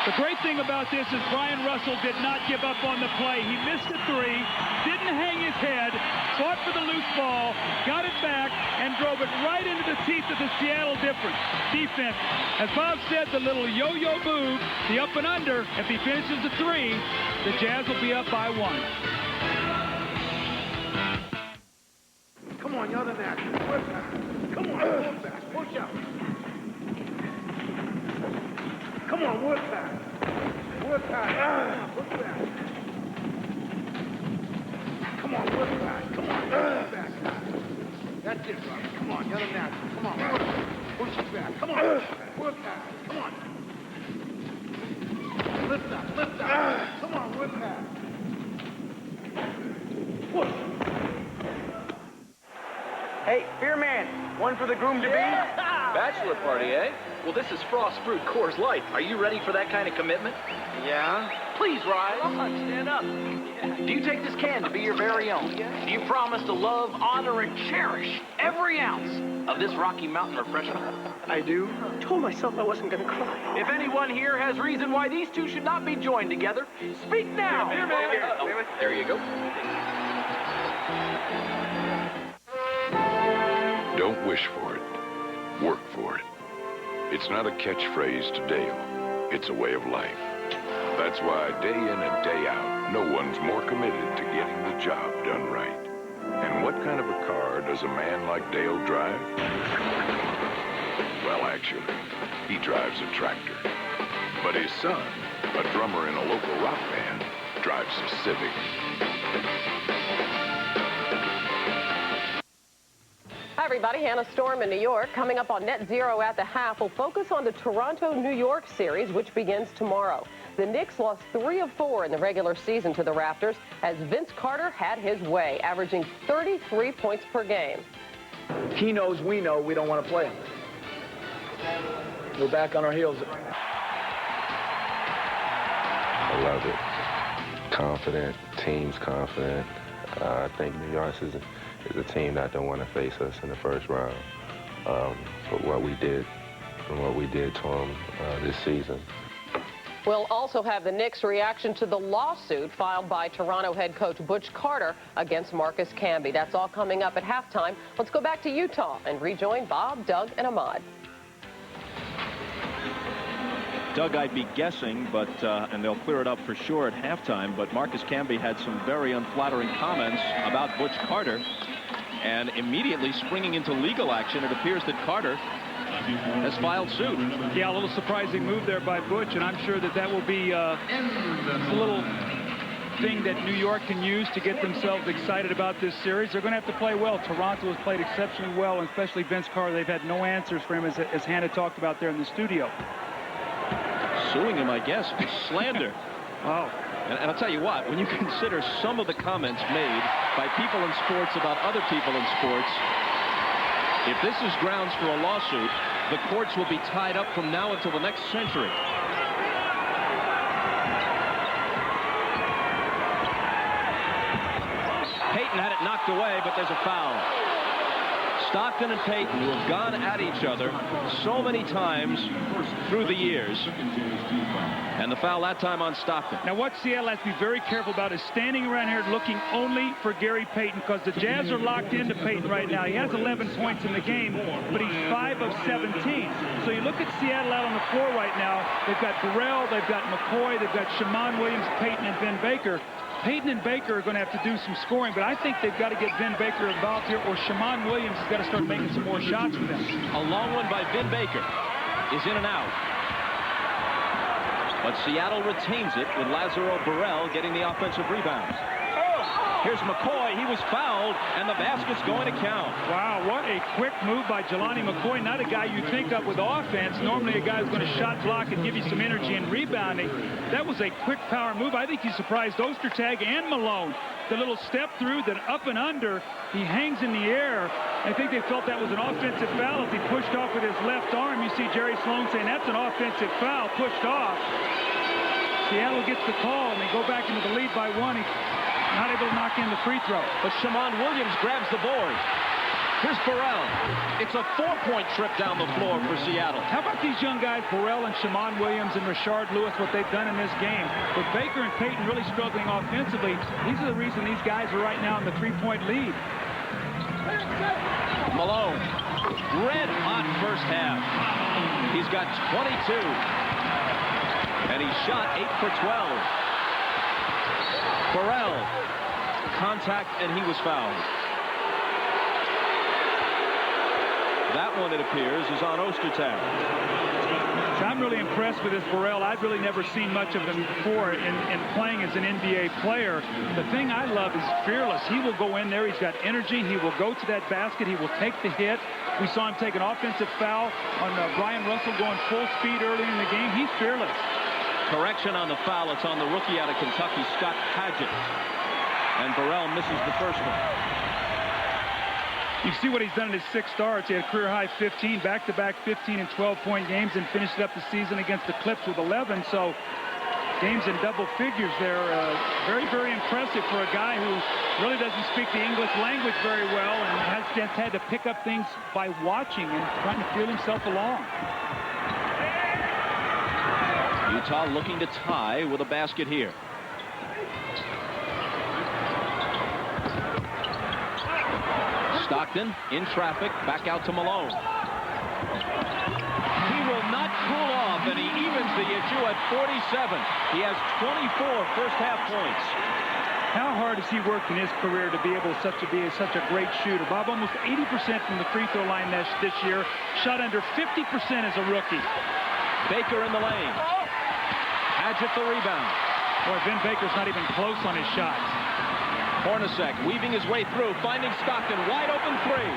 The great thing about this is Brian Russell did not give up on the play. He missed the three, didn't hang his head, fought for the loose ball, got it back, and drove it right into the teeth of the Seattle defense. As Bob said, the little yo-yo move, the up and under, if he finishes the three, the Jazz will be up by 1. Come on, you're the man. Come on, move back. Push out. Come on, work back. Work back. Push back. Come on, work back. Come on, work back. That's it, brother. Come on, you're the man. Come on, work. Push it back. Come on, work back. Come on. Lift that, lift that. Come on, work back. Push. Hey, beer man, one for the groom-to-be? Yeah. Bachelor party, eh? Well, this is Frost Brewed Coors Light. Are you ready for that kind of commitment? Yeah. Please rise. Come on, stand up. Do you take this can to be your very own? Yeah. Do you promise to love, honor, and cherish every ounce of this Rocky Mountain refreshment? I do. I told myself I wasn't going to cry. If anyone here has reason why these two should not be joined together, speak now. Beer man. There you go. Don't wish for it. Work for it. It's not a catchphrase to Dale. It's a way of life. That's why day in and day out, no one's more committed to getting the job done right. And what kind of a car does a man like Dale drive? Well, actually, he drives a tractor. But his son, a drummer in a local rock band, drives a Civic. Hi, everybody. Hannah Storm in New York. Coming up on Net Zero at the half, we'll focus on the Toronto-New York series, which begins tomorrow. The Knicks lost 3 of 4 in the regular season to the Raptors as Vince Carter had his way, averaging 33 points per game. He knows we know we don't want to play him. We're back on our heels. I love it. confident. Team's confident. I think New York is a team that don't want to face us in the first round. But what we did to them this season. We'll also have the Knicks' reaction to the lawsuit filed by Toronto head coach Butch Carter against Marcus Camby. That's all coming up at halftime. Let's go back to Utah and rejoin Bob, Doug, and Ahmad. Doug, I'd be guessing, but and they'll clear it up for sure at halftime, but Marcus Camby had some very unflattering comments about Butch Carter, and immediately springing into legal action, it appears that Carter has filed suit. Yeah, a little surprising move there by Butch, and I'm sure that will be a little thing that New York can use to get themselves excited about this series. They're going to have to play well. Toronto has played exceptionally well, and especially Vince Carter. They've had no answers for him, as Hannah talked about there in the studio. Suing him, I guess, for slander. Wow. And I'll tell you what, when you consider some of the comments made by people in sports about other people in sports, if this is grounds for a lawsuit, the courts will be tied up from now until the next century. Payton had it knocked away, but there's a foul. Stockton and Payton, who have gone at each other so many times through the years. And the foul that time on Stockton. Now what Seattle has to be very careful about is standing around here looking only for Gary Payton, because the Jazz are locked into Payton right now. He has 11 points in the game, but he's 5 of 17. So you look at Seattle out on the floor right now. They've got Burrell, they've got McCoy, they've got Shammond Williams, Payton, and Ben Baker. Payton and Baker are going to have to do some scoring, but I think they've got to get Ben Baker involved here, or Shammond Williams has got to start making some more shots for them. A long one by Ben Baker is in and out. But Seattle retains it with Lazaro Burrell getting the offensive rebounds. Here's McCoy. He was fouled, and the basket's going to count. Wow, what a quick move by Jelani McCoy. Not a guy you think of with offense. Normally a guy who's going to shot block and give you some energy and rebounding. That was a quick power move. I think he surprised Ostertag and Malone. The little step through, then up and under. He hangs in the air. I think they felt that was an offensive foul as he pushed off with his left arm. You see Jerry Sloan saying that's an offensive foul, pushed off. Seattle gets the call, and they go back into the lead by 1. He's not able to knock in the free throw. But Shammond Williams grabs the board. Here's Burrell. It's a 4-point trip down the floor for Seattle. How about these young guys, Burrell and Shammond Williams and Rashard Lewis, what they've done in this game? With Baker and Payton really struggling offensively, these are the reason these guys are right now in the 3-point lead. Malone, red hot first half. He's got 22. And he shot 8 for 12. Burrell, contact, and he was fouled. That one, it appears, is on Ostertag. So I'm really impressed with this Burrell. I've really never seen much of him before in playing as an NBA player. The thing I love is fearless. He will go in there. He's got energy. He will go to that basket. He will take the hit. We saw him take an offensive foul on Brian Russell going full speed early in the game. He's fearless. Correction on the foul. It's on the rookie out of Kentucky, Scott Padgett. And Burrell misses the first one. You see what he's done in his 6 starts. He had a career-high 15, back-to-back 15 and 12-point games, and finished up the season against the Clips with 11. So games in double figures there. Very, very impressive for a guy who really doesn't speak the English language very well and has just had to pick up things by watching and trying to feel himself along. Utah looking to tie with a basket here. Stockton in traffic, back out to Malone. He will not cool off, and he evens the issue at 47. He has 24 first-half points. How hard has he worked in his career to be able to be such a great shooter? Bob, almost 80% from the free throw line this year. Shot under 50% as a rookie. Baker in the lane. Padgett the rebound. Boy, Ben Baker's not even close on his shots. Hornacek weaving his way through, finding Stockton, wide open three.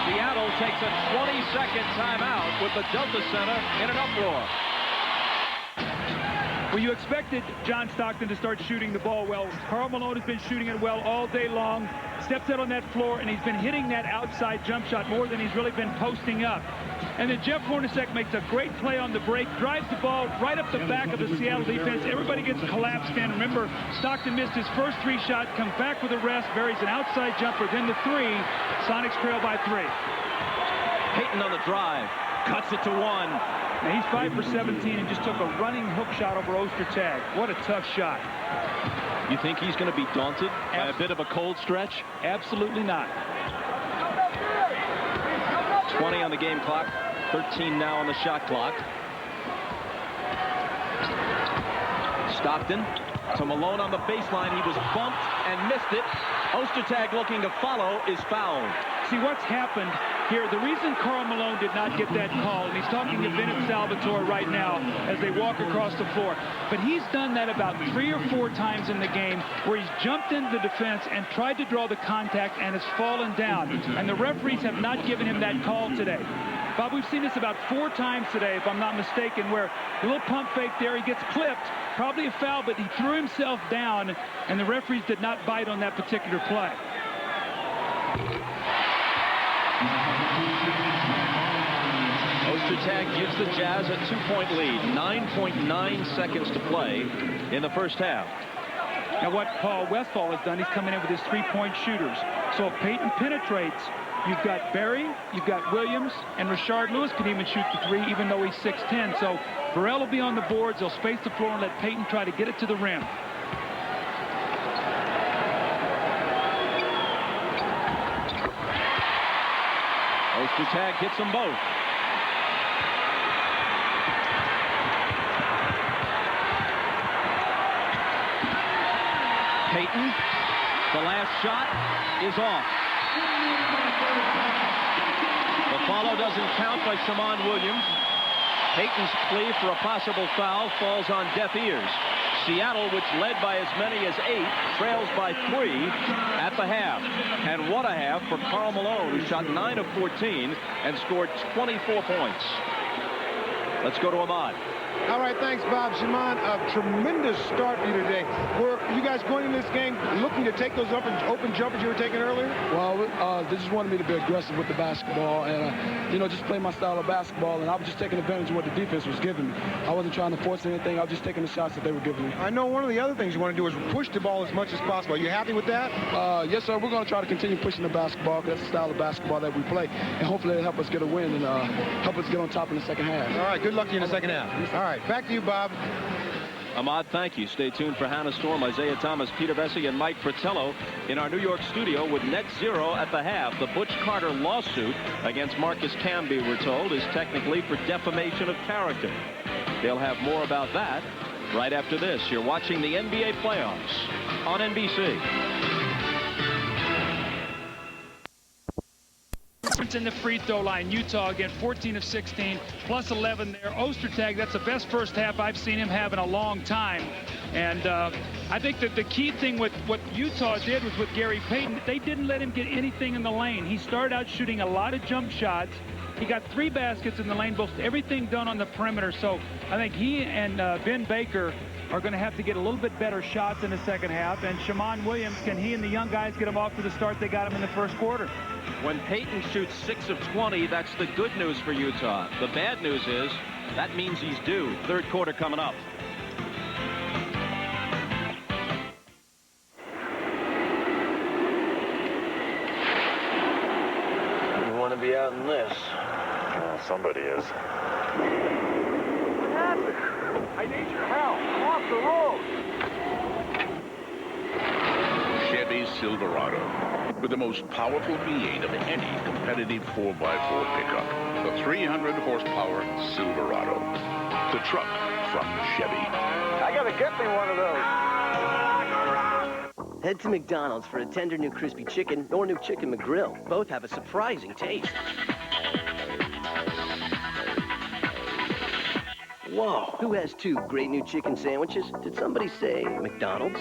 Seattle takes a 20-second timeout with the Delta Center in an uproar. Well, you expected John Stockton to start shooting the ball well. Karl Malone has been shooting it well all day long. Steps out on that floor, and he's been hitting that outside jump shot more than he's really been posting up. And then Jeff Hornacek makes a great play on the break, drives the ball right up the back of the Seattle defense. Everybody gets collapsed in. Remember, Stockton missed his first 3 shots, comes back with a rest, buries an outside jumper, then the 3. Sonics trail by 3. Payton on the drive, cuts it to 1. Now he's 5 for 17 and just took a running hook shot over Ostertag. What a tough shot. You think he's going to be daunted by a bit of a cold stretch? Absolutely not. 20 on the game clock, 13 now on the shot clock. Stockton to Malone on the baseline. He was bumped and missed it. Ostertag looking to follow is fouled. See what's happened here. The reason Karl Malone did not get that call, and he's talking to Bennett Salvatore right now as they walk across the floor, but he's done that about 3 or 4 times in the game where he's jumped into the defense and tried to draw the contact and has fallen down. And the referees have not given him that call today. Bob, we've seen this about 4 times today, if I'm not mistaken, where a little pump fake there, he gets clipped, probably a foul, but he threw himself down, and the referees did not bite on that particular play. Ostertag gives the Jazz a 2-point lead. 9.9 seconds to play in the first half. Now what Paul Westphal has done, he's coming in with his 3-point shooters. So if Payton penetrates, you've got Barry, you've got Williams, and Rashard Lewis can even shoot the 3, even though he's 6'10". So Burrell will be on the boards. They'll space the floor and let Payton try to get it to the rim. Ostertag hits them both. Payton, the last shot is off. The follow doesn't count by Shammond Williams. Payton's plea for a possible foul falls on deaf ears. Seattle, which led by as many as 8, trails by 3 at the half. And what a half for Karl Malone, who shot 9 of 14 and scored 24 points. Let's go to Ahmad. All right, thanks, Bob. Shammond, a tremendous start for you today. Were you guys going into this game looking to take those open jumpers you were taking earlier? Well, they just wanted me to be aggressive with the basketball and, you know, just play my style of basketball. And I was just taking advantage of what the defense was giving me. I wasn't trying to force anything. I was just taking the shots that they were giving me. I know one of the other things you want to do is push the ball as much as possible. Are you happy with that? Yes, sir. We're going to try to continue pushing the basketball because that's the style of basketball that we play. And hopefully it'll help us get a win and help us get on top in the second half. All right, good luck to you in the second half. All right, back to you, Bob. Ahmad, thank you. Stay tuned for Hannah Storm, Isaiah Thomas, Peter Vesey, and Mike Fratello in our New York studio with net 0 at the half. The Butch Carter lawsuit against Marcus Camby, we're told, is technically for defamation of character. They'll have more about that right after this. You're watching the NBA playoffs on NBC. In the free throw line, Utah again 14 of 16 plus 11 there. Ostertag, that's the best first half I've seen him have in a long time. And I think that the key thing with what Utah did was with Gary Payton, they didn't let him get anything in the lane. He started out shooting a lot of jump shots. He got 3 baskets in the lane, both everything done on the perimeter. So I think he and Ben Baker are going to have to get a little bit better shots in the second half. And Shammond Williams, can he and the young guys get him off to the start they got him in the first quarter? When Payton shoots 6 of 20, that's the good news for Utah. The bad news is that means he's due. Third quarter coming up. You want to be out in this? Well, somebody is. What happened? I need your help. I'm off the road. Chevy Silverado, with the most powerful V8 of any competitive 4x4 pickup. The 300-horsepower Silverado. The truck from Chevy. I gotta get me one of those. Head to McDonald's for a tender new crispy chicken or new chicken McGrill. Both have a surprising taste. Whoa, who has 2 great new chicken sandwiches? Did somebody say McDonald's?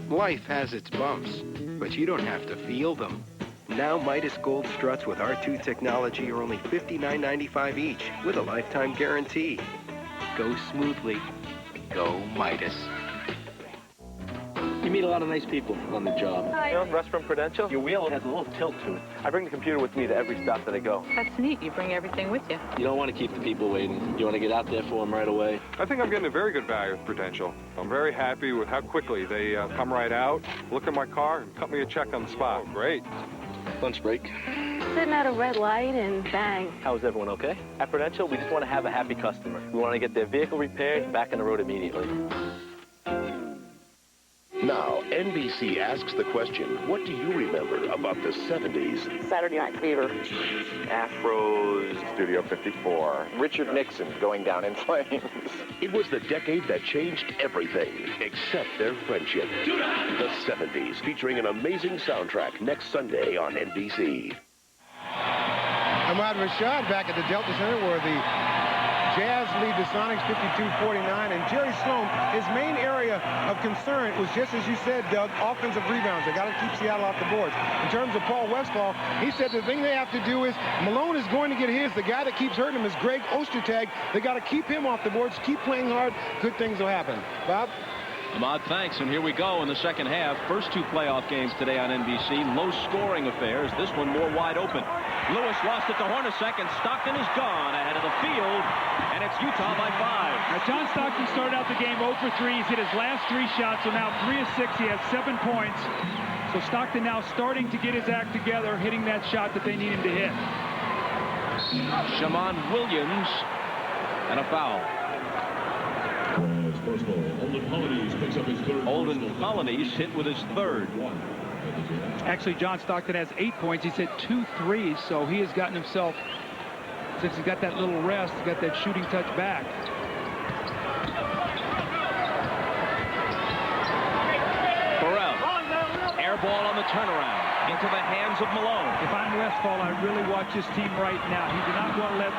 Life has its bumps, but you don't have to feel them. Now Midas Gold struts with R2 technology are only $59.95 each with a lifetime guarantee. Go smoothly. Go Midas. You meet a lot of nice people on the job. Hi. You know, restaurant credential, your wheel has a little tilt to it. I bring the computer with me to every stop that I go. That's neat. You bring everything with you. You don't want to keep the people waiting. You want to get out there for them right away. I think I'm getting a very good value with Prudential. I'm very happy with how quickly they come right out, look at my car, and cut me a check on the spot. Great. Lunch break. Sitting at a red light and bang. How's everyone okay? At Prudential, we just want to have a happy customer. We want to get their vehicle repaired and back on the road immediately. Now, NBC asks the question, what do you remember about the 70s? Saturday Night Fever. Afros, Studio 54, Richard Nixon going down in flames. It was the decade that changed everything, except their friendship. The 70s, featuring an amazing soundtrack next Sunday on NBC. Ahmad Rashad back at the Delta Center where the Jazz lead the Sonics 52-49, and Jerry Sloan, his main area of concern was just as you said, Doug, offensive rebounds. They got to keep Seattle off the boards. In terms of Paul Westphal, he said the thing they have to do is Malone is going to get his. The guy that keeps hurting him is Greg Ostertag. They got to keep him off the boards, keep playing hard. Good things will happen. Bob? Ahmad, thanks. And here we go in the second half. First two playoff games today on NBC. Low-scoring affairs. This one more wide open. Lewis lost it to Hornacek, and Stockton is gone ahead of the field, and it's Utah by 5. Now, John Stockton started out the game 0 for 3. He's hit his last 3 shots, so now 3 of 6. He has 7 points. So Stockton now starting to get his act together, hitting that shot that they need him to hit. Shaman Williams, and a foul. Olden Colonies hit with his 3rd. Actually, John Stockton has 8 points. He's hit 2 threes, so he has gotten himself, since he's got that little rest, he's got that shooting touch back. Burrell, air ball on the turnaround, into the hands of Malone. If I'm Westphal, I really watch this team right now. He did not want to let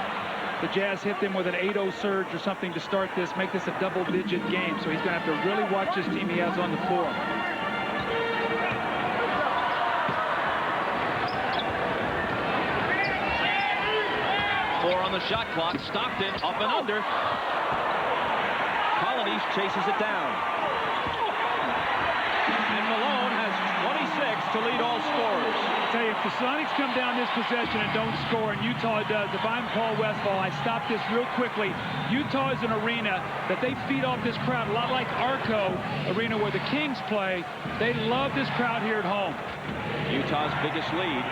the Jazz hit them with an 8-0 surge or something to start this, make this a double-digit game. So he's going to have to really watch this team he has on the floor. Four on the shot clock. Stockton up and under. Colonies chases it down. And Malone has 26 to lead all scorers. I tell you, if the Sonics come down this possession and don't score, and Utah does, if I'm Paul Westphal, I stop this real quickly. Utah is an arena that they feed off this crowd, a lot like Arco Arena where the Kings play. They love this crowd here at home. Utah's biggest lead.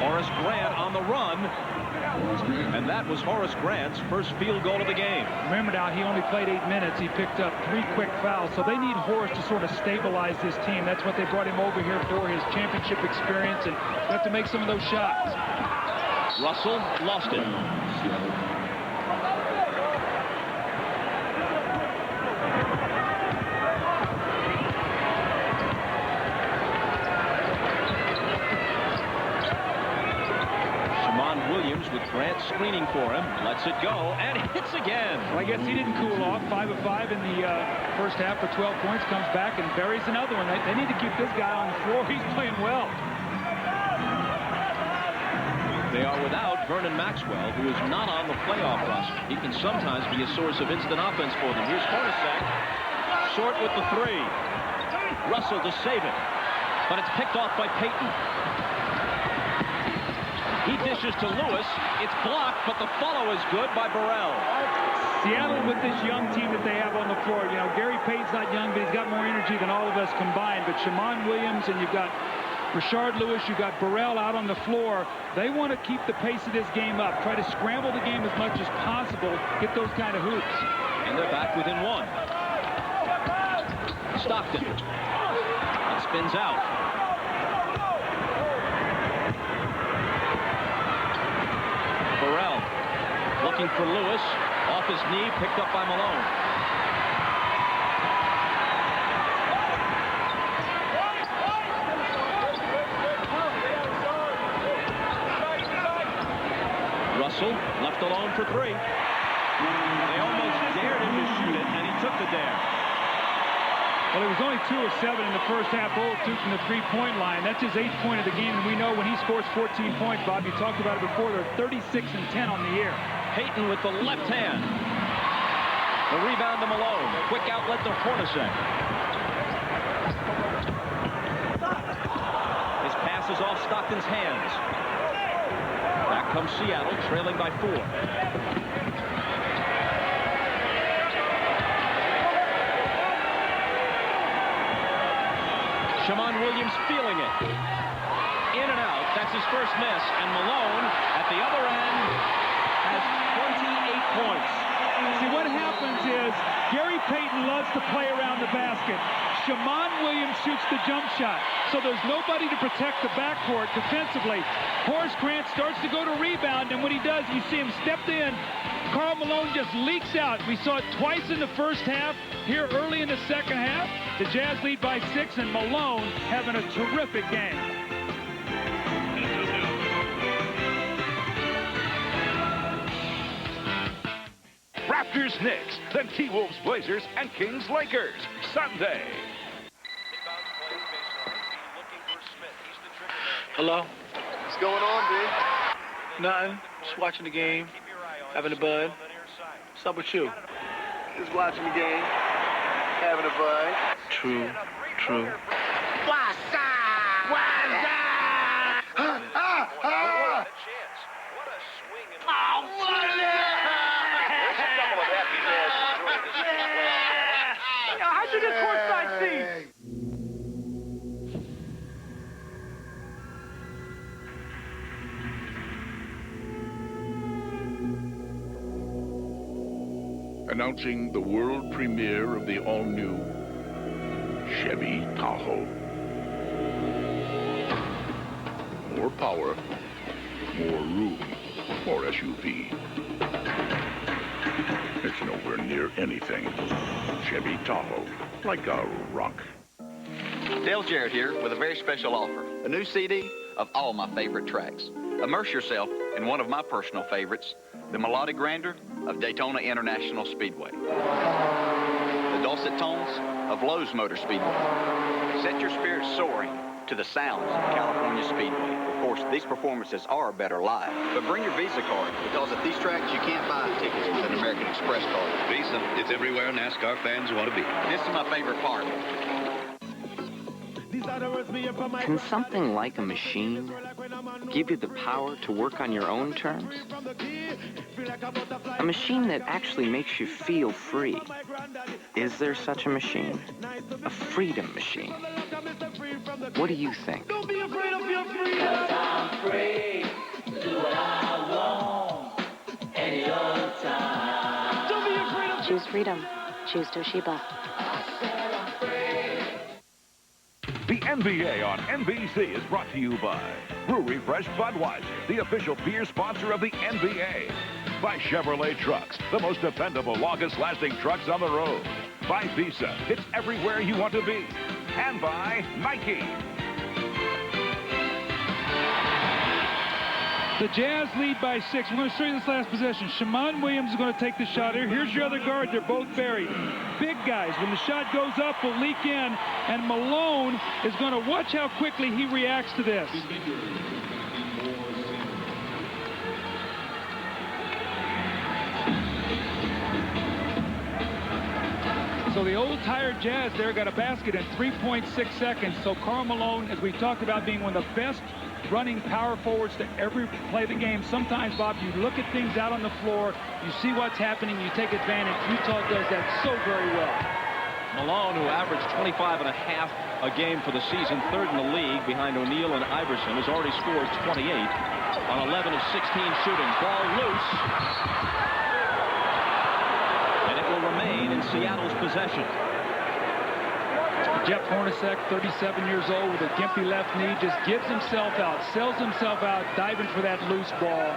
Horace Grant on the run. And that was Horace Grant's first field goal of the game. Remember now, he only played 8 minutes. He picked up 3 quick fouls. So they need Horace to sort of stabilize this team. That's what they brought him over here for, his championship experience, and have to make some of those shots. Russell lost it. Williams with Grant screening for him, lets it go, and hits again. Well, I guess he didn't cool off. 5 of 5 in the first half for 12 points, comes back and buries another one. They need to keep this guy on the floor. He's playing well. They are without Vernon Maxwell, who is not on the playoff roster. He can sometimes be a source of instant offense for them. Here's Hornacek, short with the 3. Russell to save it, but it's picked off by Payton. He dishes to Lewis. It's blocked, but the follow is good by Burrell. Seattle with this young team that they have on the floor. You know, Gary Payton's not young, but he's got more energy than all of us combined. But Shaman Williams, and you've got Rashard Lewis, you've got Burrell out on the floor. They want to keep the pace of this game up. Try to scramble the game as much as possible. Get those kind of hoops. And they're back within 1. Stockton. It spins out. Burrell looking for Lewis, off his knee, picked up by Malone. Russell left alone for 3. They almost dared him to shoot it, and he took the dare. Well, it was only 2 of 7 in the first half. 0 of 2 from the 3-point line. That's his 8th point of the game, and we know when he scores 14 points, Bob, you talked about it before, they're 36 and 10 on the year. Payton with the left hand. The rebound to Malone. Quick outlet to Hornacek. His pass is off Stockton's hands. Back comes Seattle, trailing by 4. Shammond Williams feeling it. In and out. That's his first miss. And Malone at the other end has 28 points. See, what happens is Gary Payton loves to play around the basket. Shammond Williams shoots the jump shot. So there's nobody to protect the backcourt defensively. Horace Grant starts to go to rebound, and when he does, you see him stepped in. Karl Malone just leaks out. We saw it twice in the first half. Here early in the second half, the Jazz lead by 6, and Malone having a terrific game. Raptors Knicks, then T-Wolves Blazers, and Kings Lakers, Sunday. Hello? What's going on, B? Nothing. Just watching the game. Having a bud. What's up with you? Just watching the game. Having a bud. True. True. What's up? What's up? Oh, what is How'd you get courtside seats? Announcing the world premiere of the all-new Chevy Tahoe. More power, more room, more SUV. It's nowhere near anything Chevy Tahoe, like a rock. Dale Jarrett here with a very special offer. A new CD of all my favorite tracks. Immerse yourself in one of my personal favorites, the melodic grandeur of Daytona International Speedway. The dulcet tones of Lowe's Motor Speedway. Set your spirits soaring to the sounds of California Speedway. Of course, these performances are better live. But bring your Visa card, because at these tracks you can't buy tickets with an American Express card. Visa, it's everywhere NASCAR fans want to be. This is my favorite part. Can something like a machine give you the power to work on your own terms? A machine that actually makes you feel free. Is there such a machine? A freedom machine. What do you think? Don't be afraid of your freedom. 'Cause I'm free to do what I want any other time. Don't be afraid of Choose freedom. Choose Toshiba. The NBA on NBC is brought to you by Brewery Fresh Budweiser, the official beer sponsor of the NBA. By Chevrolet Trucks, the most dependable, longest-lasting trucks on the road. By Visa, it's everywhere you want to be. And by Nike. The Jazz lead by 6. We're going to show you this last possession. Shammond Williams is going to take the shot here. Here's your other guard. They're both buried. Big guys. When the shot goes up, will leak in. And Malone is going to watch how quickly he reacts to this. So the old tired Jazz there got a basket in 3.6 seconds. So Karl Malone, as we talked about, being one of the best running power forwards to ever play the game. Sometimes, Bob, you look at things out on the floor, you see what's happening, you take advantage. Utah does that so very well. Malone, who averaged 25 and a half a game for the season, third in the league behind O'Neal and Iverson, has already scored 28 on 11 of 16 shooting. Ball loose. And it will remain in Seattle's possession. Jeff Hornacek, 37 years old with a gimpy left knee, just gives himself out, sells himself out, diving for that loose ball.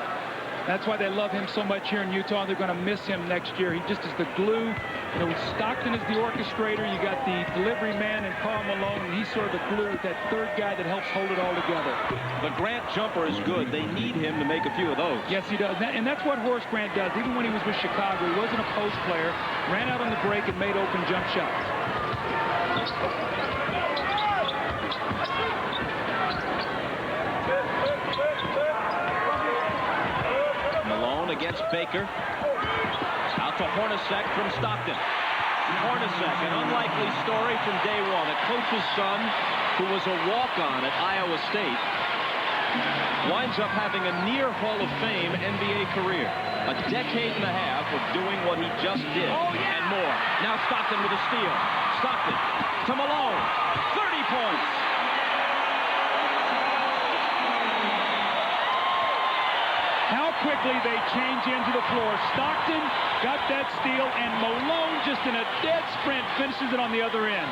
That's why they love him so much here in Utah. They're going to miss him next year. He just is the glue. You know, Stockton is the orchestrator. You got the delivery man and Karl Malone, and he's sort of the glue with that third guy that helps hold it all together. The Grant jumper is good. They need him to make a few of those. Yes, he does. And that's what Horace Grant does. Even when he was with Chicago, he wasn't a post player, ran out on the break and made open jump shots. against Baker. Out to Hornacek from Stockton. Hornacek, an unlikely story from day one. A coach's son who was a walk-on at Iowa State winds up having a near Hall of Fame NBA career. A decade and a half of doing what he just did and more. Now Stockton with a steal. Stockton to Malone. 30 points. How quickly they change into the floor. Stockton got that steal, and Malone just in a dead sprint finishes it on the other end.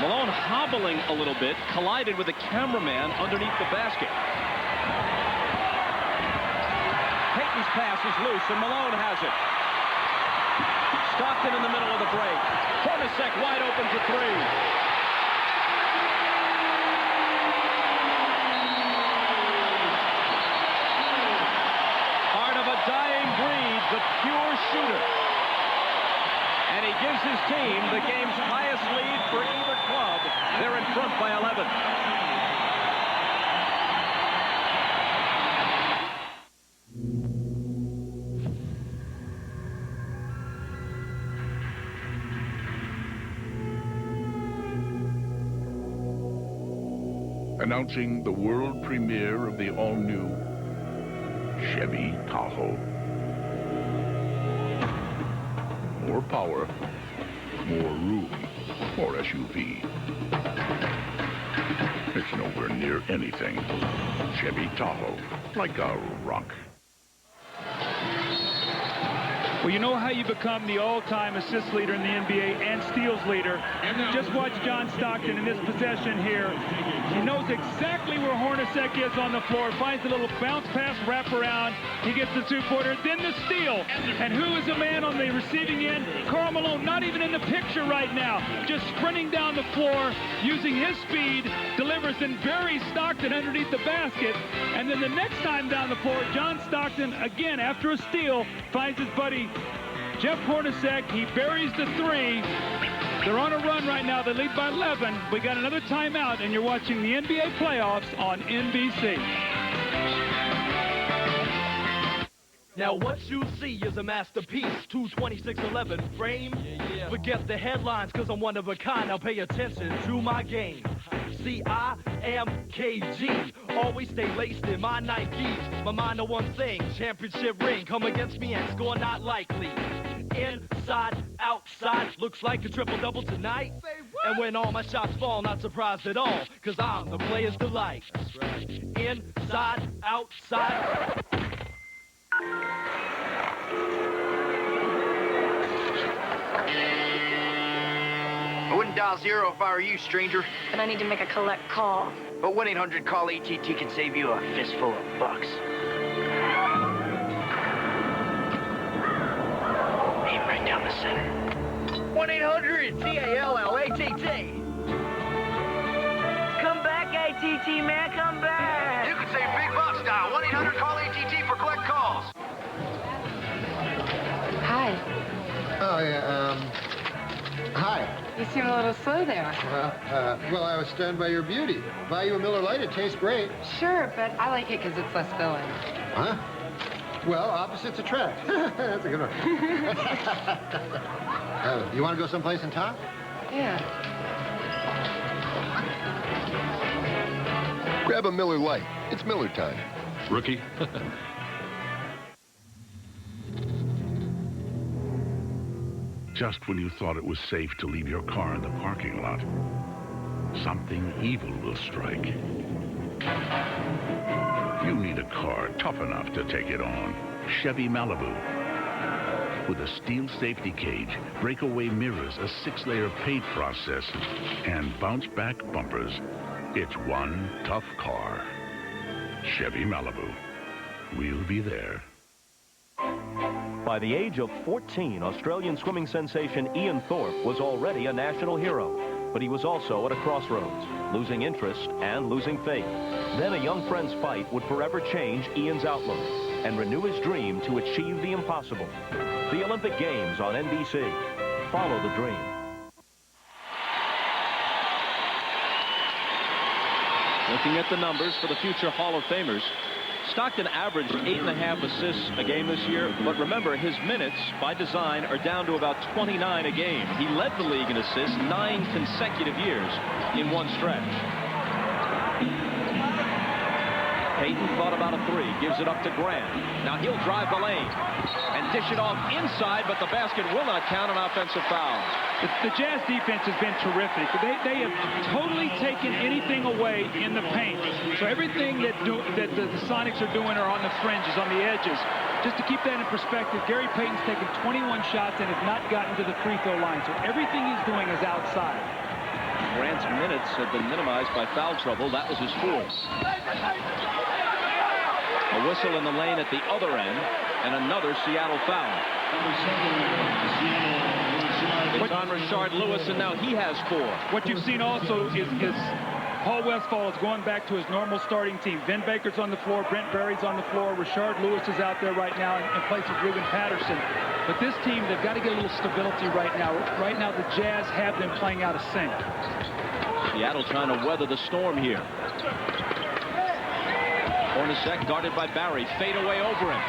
Malone hobbling a little bit, collided with a cameraman underneath the basket. Payton's pass is loose, and Malone has it. Stockton in the middle of the break. Hornacek wide open for three. Part of a dying breed, the pure shooter. And he gives his team the game's highest lead for either club. They're in front by 11. Announcing the world premiere of the all-new Chevy Tahoe. More power, more room, more SUV. It's nowhere near anything Chevy Tahoe, like a rock. Well, you know how you become the all-time assist leader in the NBA and steals leader. Just watch John Stockton in this possession here. He knows exactly where Hornacek is on the floor. Finds a little bounce pass wraparound. He gets the two-pointer, then the steal. And who is the man on the receiving end? Karl Malone, not even in the picture right now. Just sprinting down the floor, using his speed, delivers and buries Stockton underneath the basket. And then the next time down the floor, John Stockton, again, after a steal, finds his buddy Jeff Hornacek. He buries the three. They're on a run right now. They lead by 11. We got another timeout, and you're watching the NBA playoffs on NBC. Now what you see is a masterpiece, 22611 frame. Forget the headlines, cause I'm one of a kind. Now pay attention to my game. See, I am KG. Always stay laced in my Nikes. My mind on one thing, championship ring. Come against me and score not likely. Inside, outside, looks like a triple-double tonight. And when all my shots fall, not surprised at all, cause I'm the player's delight. That's right. Inside, outside. I wouldn't dial 0 if I were you, stranger. But I need to make a collect call. But 1-800-CALL-ATT can save you a fistful of bucks. Aim right down the center. 1-800-CALLATT. Come back, ATT, man, come back. You can save big bucks. Dial 1-800-CALL-ATT for collect calls. Hi. Oh, yeah, hi. You seem a little slow there. Well, I was stunned by your beauty. Buy you a Miller Lite, it tastes great. Sure, but I like it because it's less filling. Huh? Well, opposites attract. That's a good one. You want to go someplace and talk? Yeah. Grab a Miller Lite. It's Miller time. Rookie. Just when you thought it was safe to leave your car in the parking lot, something evil will strike. You need a car tough enough to take it on. Chevy Malibu. With a steel safety cage, breakaway mirrors, a 6-layer paint process, and bounce-back bumpers, it's one tough car. Chevy Malibu. We'll be there. By the age of 14, Australian swimming sensation Ian Thorpe was already a national hero. But he was also at a crossroads, losing interest and losing faith. Then a young friend's fight would forever change Ian's outlook and renew his dream to achieve the impossible. The Olympic Games on NBC. Follow the dream. Looking at the numbers for the future Hall of Famers, Stockton averaged 8.5 assists a game this year, but remember, his minutes, by design, are down to about 29 a game. He led the league in assists 9 consecutive years in one stretch. Payton thought about a three, gives it up to Grant. Now he'll drive the lane and dish it off inside, but the basket will not count an offensive foul. The Jazz defense has been terrific. They have totally taken anything away in the paint. So everything that the Sonics are doing are on the fringes, on the edges. Just to keep that in perspective, Gary Payton's taken 21 shots and has not gotten to the free throw line. So everything he's doing is outside. Grant's minutes have been minimized by foul trouble. That was his fourth. A whistle in the lane at the other end, and another Seattle foul. It's on Rashard Lewis, and now he has 4. What you've seen also is Paul Westphal is going back to his normal starting team. Vin Baker's on the floor, Brent Berry's on the floor, Rashard Lewis is out there right now in place of Ruben Patterson. But this team, they've got to get a little stability right now. Right now, the Jazz have them playing out of sync. Seattle trying to weather the storm here. Hornacek guarded by Barry. Fade away over him.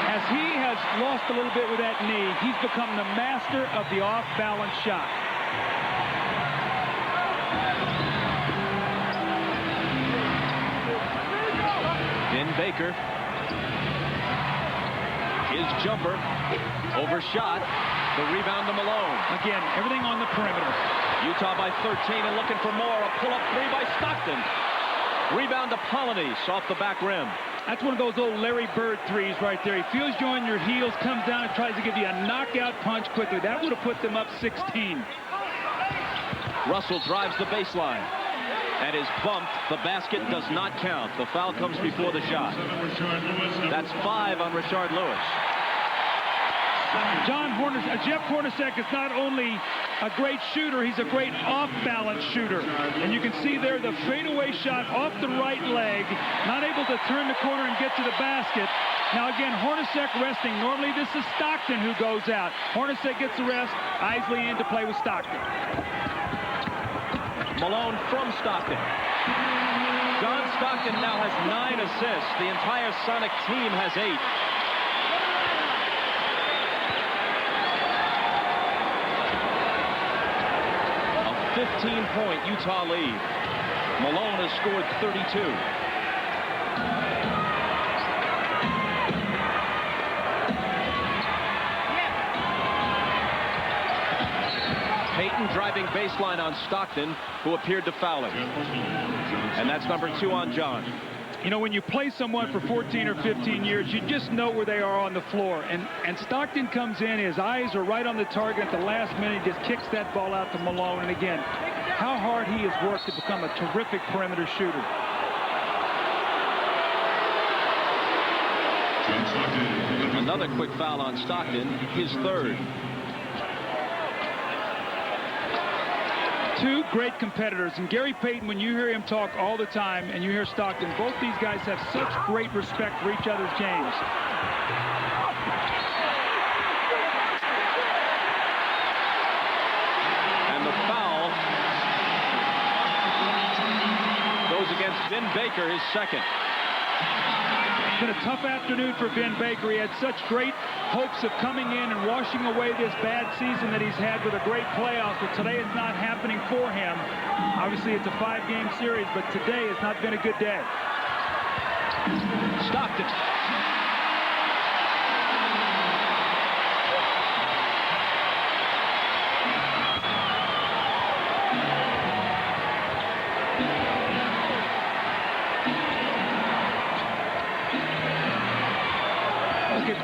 As he has lost a little bit with that knee, he's become the master of the off-balance shot. Vin Baker. His jumper. Overshot. The rebound to Malone. Again, everything on the perimeter. Utah by 13 and looking for more. A pull-up three by Stockton. Rebound to Polynice off the back rim. That's one of those old Larry Bird threes right there. He feels you on your heels, comes down and tries to give you a knockout punch quickly. That would have put them up 16. Russell drives the baseline and is bumped. The basket does not count. The foul comes before the shot. That's 5 on Rashard Lewis. Jeff Hornacek is not only a great shooter, he's a great off-balance shooter. And you can see there the fadeaway shot off the right leg, not able to turn the corner and get to the basket. Now again, Hornacek resting. Normally this is Stockton who goes out. Hornacek gets the rest. Isley in to play with Stockton. Malone from Stockton. John Stockton now has 9 assists. The entire Sonic team has 8. 15-point Utah lead. Malone has scored 32. Payton driving baseline on Stockton, who appeared to foul him. And that's number 2 on John. You know, when you play someone for 14 or 15 years, you just know where they are on the floor. And Stockton comes in, his eyes are right on the target at the last minute, just kicks that ball out to Malone. And again, how hard he has worked to become a terrific perimeter shooter. Another quick foul on Stockton, his 3rd. 2 great competitors, and Gary Payton, when you hear him talk all the time and you hear Stockton, both these guys have such great respect for each other's games. And the foul goes against Vin Baker, his 2nd. It's been a tough afternoon for Vin Baker. He had such great hopes of coming in and washing away this bad season that he's had with a great playoffs, but today it's not happening for him. Obviously, it's a 5-game series, but today has not been a good day. Stockton.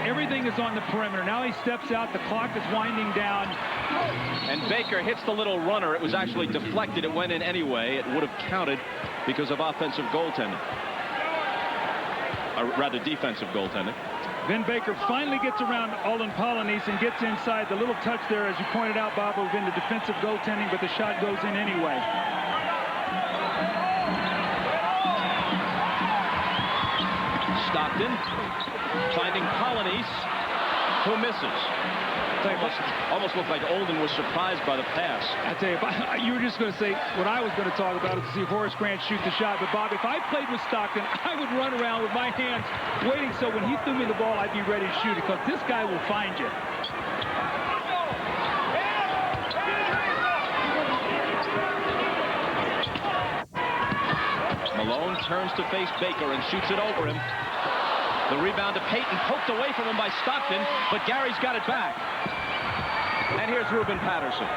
Everything is on the perimeter. Now he steps out. The clock is winding down. And Baker hits the little runner. It was actually deflected. It went in anyway. It would have counted because of offensive goaltending. Or rather, defensive goaltending. Vin Baker finally gets around Olin Polynice and gets inside. The little touch there, as you pointed out, Bob, would have been the defensive goaltending, but the shot goes in anyway. Stockton finding Polynice, who misses. Almost looked like Olden was surprised by the pass. I tell you, you were just going to say what I was going to talk about is to see Horace Grant shoot the shot. But, Bob, if I played with Stockton, I would run around with my hands waiting so when he threw me the ball, I'd be ready to shoot it because this guy will find you. Malone turns to face Baker and shoots it over him. The rebound to Payton, poked away from him by Stockton, but Gary's got it back. And here's Ruben Patterson.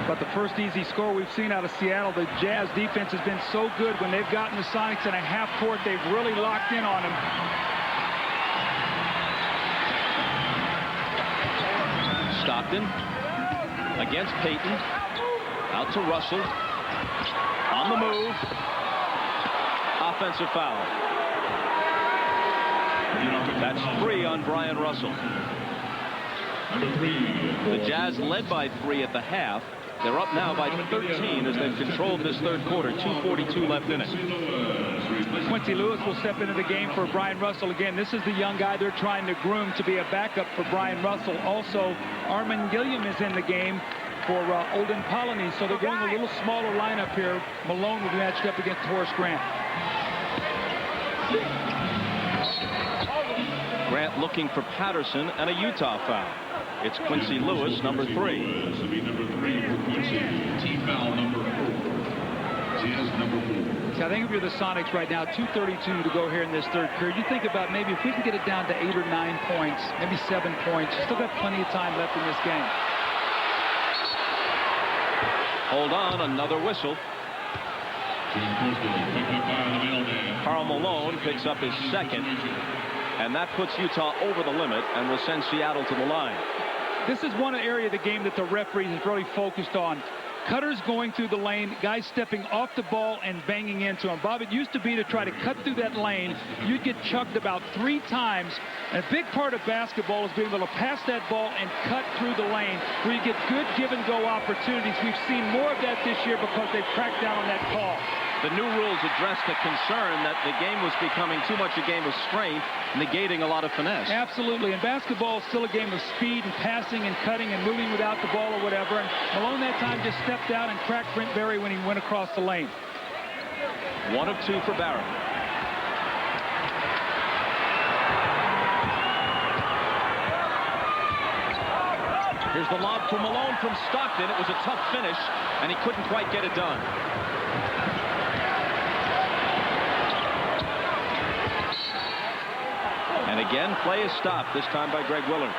But the first easy score we've seen out of Seattle, the Jazz defense has been so good when they've gotten the Sonics in a half court, they've really locked in on them. Stockton against Payton. Out to Russell. On the move. Offensive foul. That's 3 on Brian Russell. The Jazz led by 3 at the half. They're up now by 13 as they've controlled this third quarter. 2:42 left in it. Quincy Lewis will step into the game for Brian Russell again. This is the young guy they're trying to groom to be a backup for Brian Russell. Also, Armin Gilliam is in the game for Olden Polynice, so they're going a little smaller lineup here. Malone will be matched up against Horace Grant. Grant looking for Patterson and a Utah foul. It's Quincy Lewis, number 3. This will be number 3 for Quincy. Team foul number 4. Jazz number 4. See, I think if you're the Sonics right now, 2:32 to go here in this third period, you think about maybe if we can get it down to 8 or 9 points, maybe 7 points, still got plenty of time left in this game. Hold on, another whistle. Karl Malone picks up his second, and that puts Utah over the limit and will send Seattle to the line. This is one area of the game that the referee is really focused on. Cutters going through the lane, guys stepping off the ball and banging into him. Bob, it used to be to try to cut through that lane, you'd get chucked about 3 times. And a big part of basketball is being able to pass that ball and cut through the lane where you get good give-and-go opportunities. We've seen more of that this year because they've cracked down on that call. The new rules address the concern that the game was becoming too much a game of strength, negating a lot of finesse. Absolutely, and basketball is still a game of speed and passing and cutting and moving without the ball or whatever. And Malone that time just stepped out and cracked Brent Berry when he went across the lane. 1 of 2 for Barrett. Here's the lob for Malone from Stockton. It was a tough finish, and he couldn't quite get it done. And again, play is stopped, this time by Greg Willard.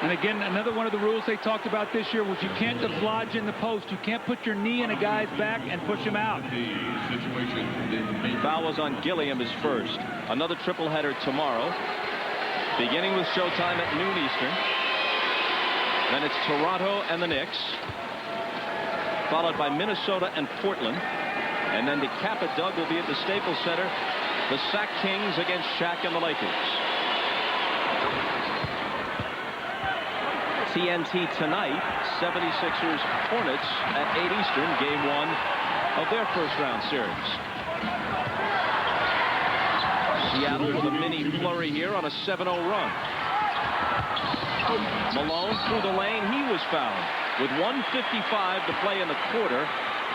And again, another one of the rules they talked about this year was you can't dislodge in the post. You can't put your knee in a guy's back and push him out. Foul was on Gilliam, his first. Another triple header tomorrow, beginning with showtime at noon Eastern. Then it's Toronto and the Knicks, followed by Minnesota and Portland. And then the Kappa Doug will be at the Staples Center. The Sac Kings against Shaq and the Lakers. TNT tonight, 76ers Hornets at 8 Eastern, game 1 of their first-round series. Seattle with a mini flurry here on a 7-0 run. Malone through the lane. He was fouled with 1:55 to play in the quarter.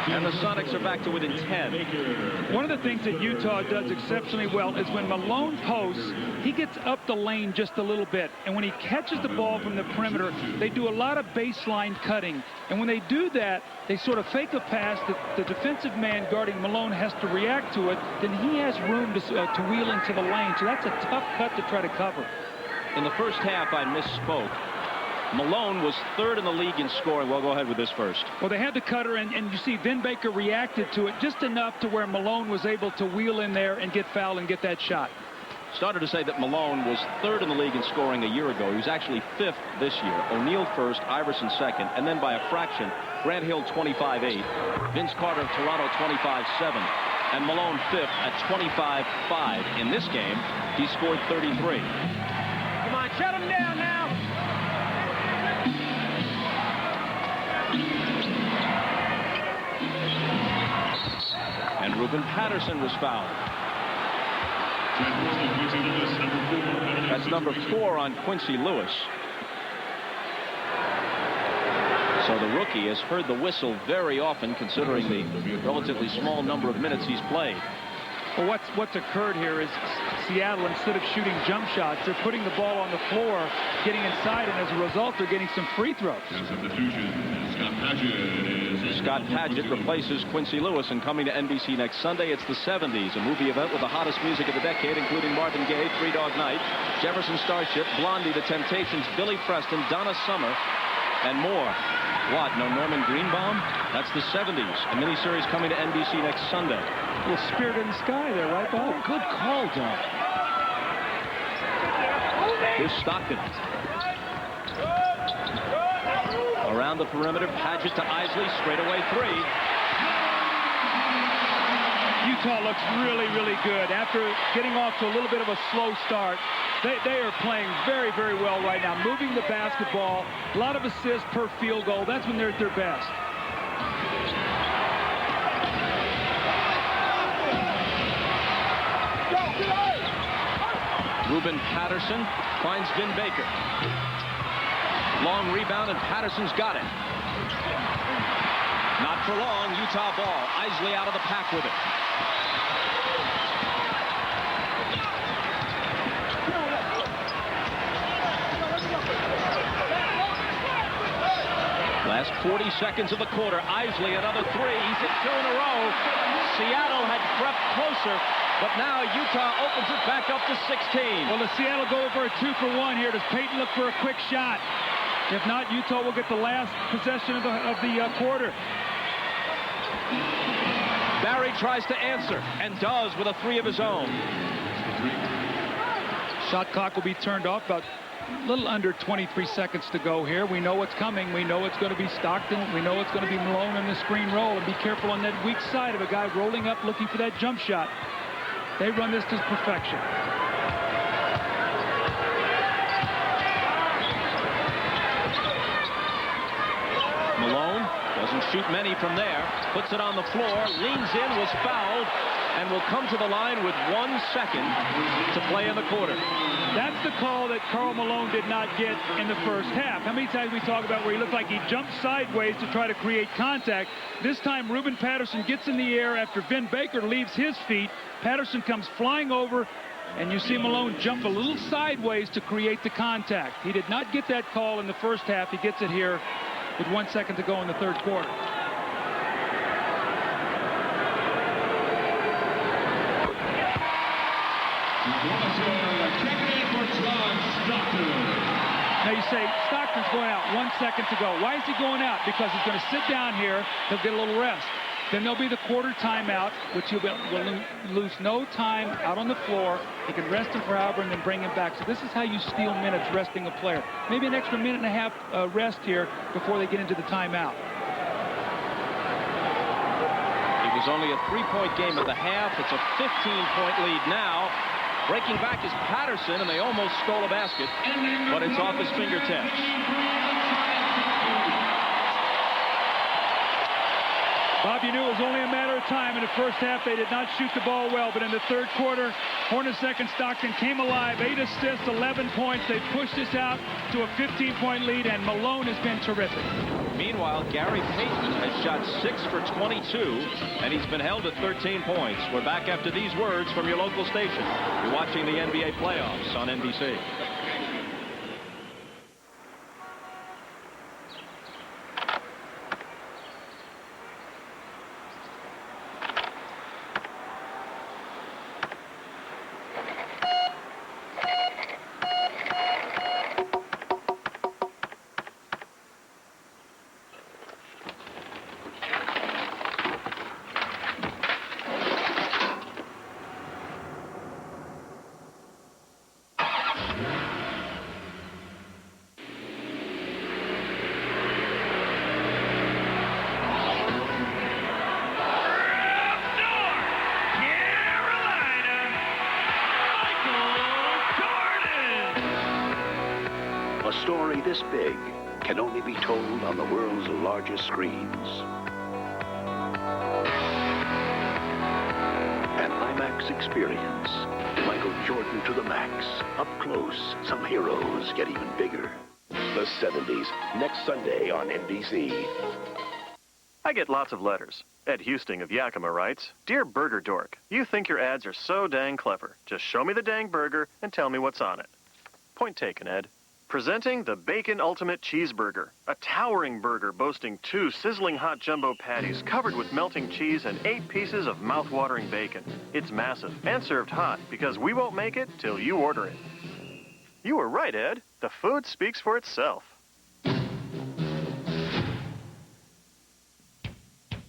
And the Sonics are back to within 10. One of the things that Utah does exceptionally well is when Malone posts, he gets up the lane just a little bit. And when he catches the ball from the perimeter, they do a lot of baseline cutting. And when they do that, they sort of fake a pass that the defensive man guarding Malone has to react to it. Then he has room to wheel into the lane. So that's a tough cut to try to cover. In the first half, I misspoke. Malone was 3rd in the league in scoring. Well, go ahead with this first. Well, they had the cutter, and you see Vin Baker reacted to it just enough to where Malone was able to wheel in there and get fouled and get that shot. Started to say that Malone was 3rd in the league in scoring a year ago. He was actually 5th this year. O'Neal 1st, Iverson 2nd, and then by a fraction, Grant Hill 25-8, Vince Carter of Toronto 25-7, and Malone 5th at 25-5. In this game, he scored 33. Come on, shut him down now. And Ruben Patterson was fouled. That's number 4 on Quincy Lewis. So the rookie has heard the whistle very often, considering the relatively small number of minutes he's played. Well, what's occurred here is Seattle, instead of shooting jump shots, they're putting the ball on the floor, getting inside, and as a result, they're getting some free throws. Scott Padgett replaces Quincy Lewis, and coming to NBC next Sunday, it's the 70s, a movie event with the hottest music of the decade, including Marvin Gaye, Three Dog Night, Jefferson Starship, Blondie, The Temptations, Billy Preston, Donna Summer, and more. What, no Norman Greenbaum? That's the 70s, a miniseries coming to NBC next Sunday. A little Spirit in the Sky there, right, Bob? Oh, good call, John. Here's Stockton. Around the perimeter, Padgett to Isley, straightaway three. Utah looks really, really good. After getting off to a little bit of a slow start, they are playing very, very well right now. Moving the basketball, a lot of assists per field goal. That's when they're at their best. Ruben Patterson finds Vin Baker. Long rebound, and Patterson's got it. Not for long. Utah ball. Isley out of the pack with it. Last 40 seconds of the quarter. Isley, another three. He's hit two in a row. Seattle had crept closer, but now Utah opens it back up to 16. Well, does Seattle go for a 2-for-1 here? Does Payton look for a quick shot? If not, Utah will get the last possession of the quarter. Barry tries to answer, and does with a three of his own. Shot clock will be turned off. About a little under 23 seconds to go here. We know what's coming. We know it's going to be Stockton. We know it's going to be Malone in the screen roll. And be careful on that weak side of a guy rolling up looking for that jump shot. They run this to perfection. Malone doesn't shoot many from there. Puts it on the floor. Leans in. Was fouled. And will come to the line with 1 second to play in the quarter. That's the call that Karl Malone did not get in the first half. How many times we talk about where he looked like he jumped sideways to try to create contact? This time, Ruben Patterson gets in the air after Vin Baker leaves his feet. Patterson comes flying over, and you see Malone jump a little sideways to create the contact. He did not get that call in the first half. He gets it here with 1 second to go in the third quarter. Now you say, Stockton's going out, 1 second to go. Why is he going out? Because he's going to sit down here, he'll get a little rest. Then there'll be the quarter timeout, which will lose no time out on the floor. He can rest him for however and then bring him back. So this is how you steal minutes resting a player. Maybe an extra minute and a half rest here before they get into the timeout. It was only a 3-point game at the half. It's a 15-point lead now. Breaking back is Patterson, and they almost stole a basket, but it's off his fingertips. Bob, you knew it was only a matter of time. In the first half, they did not shoot the ball well, but in the third quarter, Hornacek and Stockton came alive. 8 assists, 11 points. They pushed this out to a 15-point lead, and Malone has been terrific. Meanwhile, Gary Payton has shot 6 for 22, and he's been held at 13 points. We're back after these words from your local station. You're watching the NBA playoffs on NBC. A story this big can only be told on the world's largest screens. An IMAX experience. Michael Jordan to the max. Up close, some heroes get even bigger. The 70s, next Sunday on NBC. I get lots of letters. Ed Husting of Yakima writes, Dear Burger Dork, you think your ads are so dang clever. Just show me the dang burger and tell me what's on it. Point taken, Ed. Presenting the Bacon Ultimate Cheeseburger, a towering burger boasting 2 sizzling hot jumbo patties covered with melting cheese and 8 pieces of mouth-watering bacon. It's massive and served hot because we won't make it till you order it. You were right, Ed. The food speaks for itself.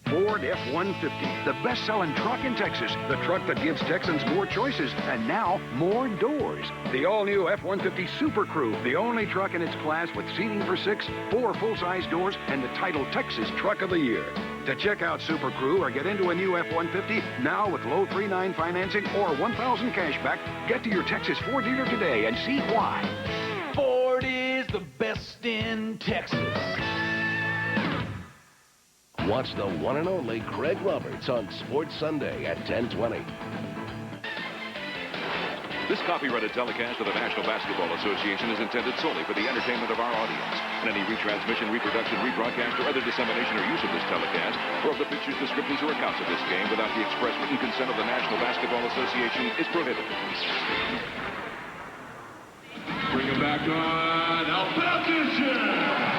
Ford F-150, the best-selling truck in Texas. The truck that gives Texans more choices and now more doors. The all-new F-150 Super Crew, the only truck in its class with seating for 6, 4 full-size doors, and the title Texas Truck of the Year. To check out Super Crew or get into a new F-150 now with low 3.9 financing or $1,000 cash back, get to your Texas Ford dealer today and see why. Ford is the best in Texas. Watch the one and only Craig Roberts on Sports Sunday at 10:20. This copyrighted telecast of the National Basketball Association is intended solely for the entertainment of our audience. And any retransmission, reproduction, rebroadcast, or other dissemination or use of this telecast, or of the pictures, descriptions, or accounts of this game without the express written consent of the National Basketball Association is prohibited. Bring him back on opposition.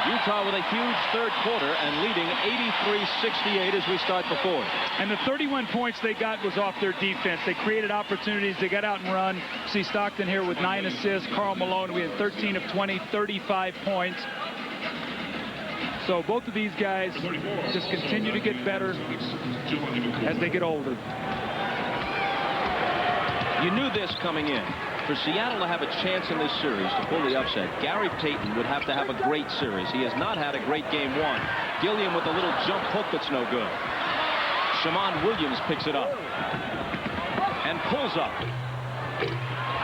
Utah with a huge third quarter and leading 83-68 as we start the fourth. And the 31 points they got was off their defense. They created opportunities. They got out and run. See Stockton here with 9 assists. Karl Malone, we had 13 of 20, 35 points. So both of these guys just continue to get better as they get older. You knew this coming in. For Seattle to have a chance in this series to pull the upset, Gary Payton would have to have a great series. He has not had a great game one. Gilliam with a little jump hook that's no good. Shammond Williams picks it up and pulls up.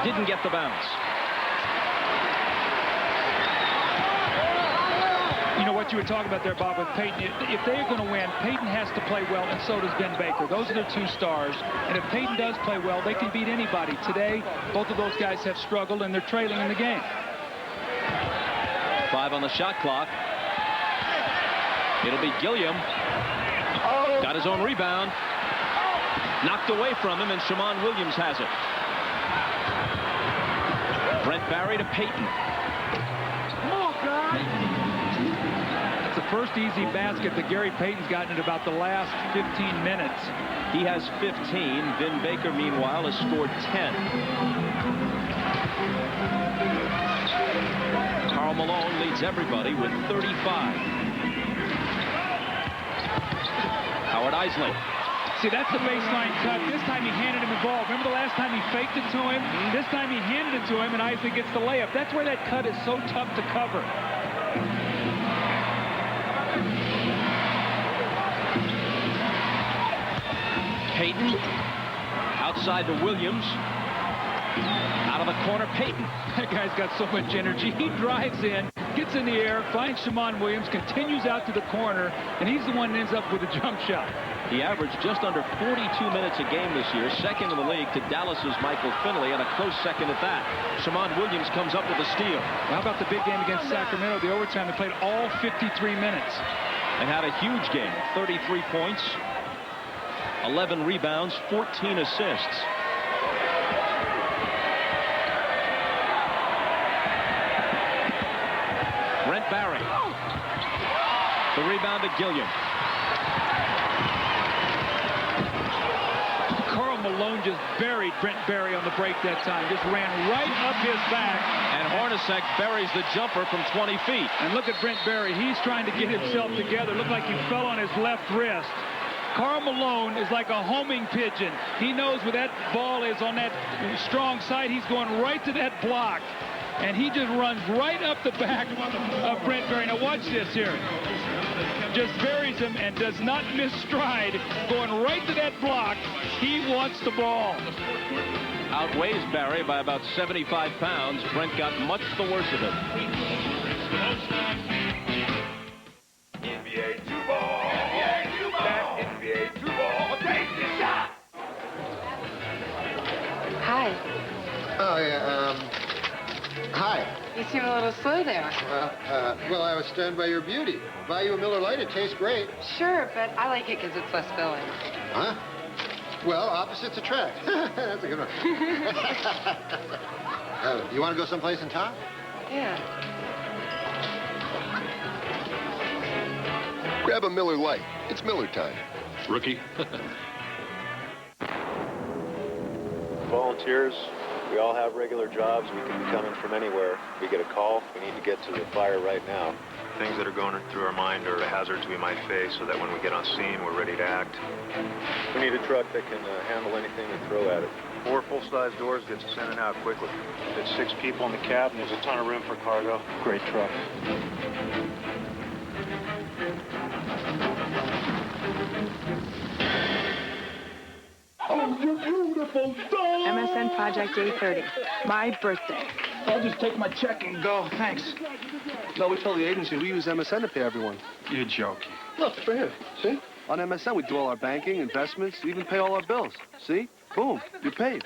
Didn't get the bounce. You know what you were talking about there, Bob, with Payton. If they're going to win, Payton has to play well, and so does Ben Baker. Those are their 2 stars. And if Payton does play well, they can beat anybody. Today, both of those guys have struggled, and they're trailing in the game. 5 on the shot clock. It'll be Gilliam. Got his own rebound. Knocked away from him, and Shammond Williams has it. Brent Barry to Payton. Come on, guys. First easy basket that Gary Payton's gotten in about the last 15 minutes. He has 15. Vin Baker, meanwhile, has scored 10. Karl Malone leads everybody with 35. Howard Isley. See, that's the baseline cut. This time he handed him the ball. Remember the last time he faked it to him? This time he handed it to him, and Isley gets the layup. That's where that cut is so tough to cover. Payton outside to Williams. Out of the corner, Payton. That guy's got so much energy. He drives in, gets in the air, finds Shammond Williams, continues out to the corner, and he's the one that ends up with a jump shot. He averaged just under 42 minutes a game this year, second in the league to Dallas's Michael Finley, and a close second at that. Shammond Williams comes up with a steal. How about the big game against Sacramento? The overtime, they played all 53 minutes. And had a huge game, 33 points. 11 rebounds, 14 assists. Brent Barry. The rebound to Gilliam. Karl Malone just buried Brent Barry on the break that time. Just ran right up his back. And Hornacek buries the jumper from 20 feet. And look at Brent Barry. He's trying to get himself together. Looked like he fell on his left wrist. Karl Malone is like a homing pigeon. He knows where that ball is on that strong side. He's going right to that block. And he just runs right up the back of Brent Barry. Now watch this here. Just buries him and does not miss stride. Going right to that block. He wants the ball. Outweighs Barry by about 75 pounds. Brent got much the worst of it. NBA 2-ball. NBA 2-ball. Take the shot. Hi. Oh, yeah, hi. You seem a little Well, I would stand by your beauty. Buy you a Miller Lite, it tastes great. Sure, but I like it because it's less filling. Huh? Well, opposites attract. That's a good one. You want to go someplace in town? Yeah. Grab a Miller Lite. It's Miller time. Rookie. Volunteers, we all have regular jobs. We can be coming from anywhere. We get a call, we need to get to the fire right now. Things that are going through our mind are the hazards we might face so that when we get on scene, we're ready to act. We need a truck that can handle anything we throw at it. 4 full-size doors gets us in and out quickly. It's 6 people in the cab and there's a ton of room for cargo. Great truck. Oh, you're beautiful, dog! MSN Project A30. My birthday. I'll just take my check and go. Thanks. No, we told the agency we use MSN to pay everyone. You're joking. Look, for here. See? On MSN, we do all our banking, investments, we even pay all our bills. See? Boom. You're paid.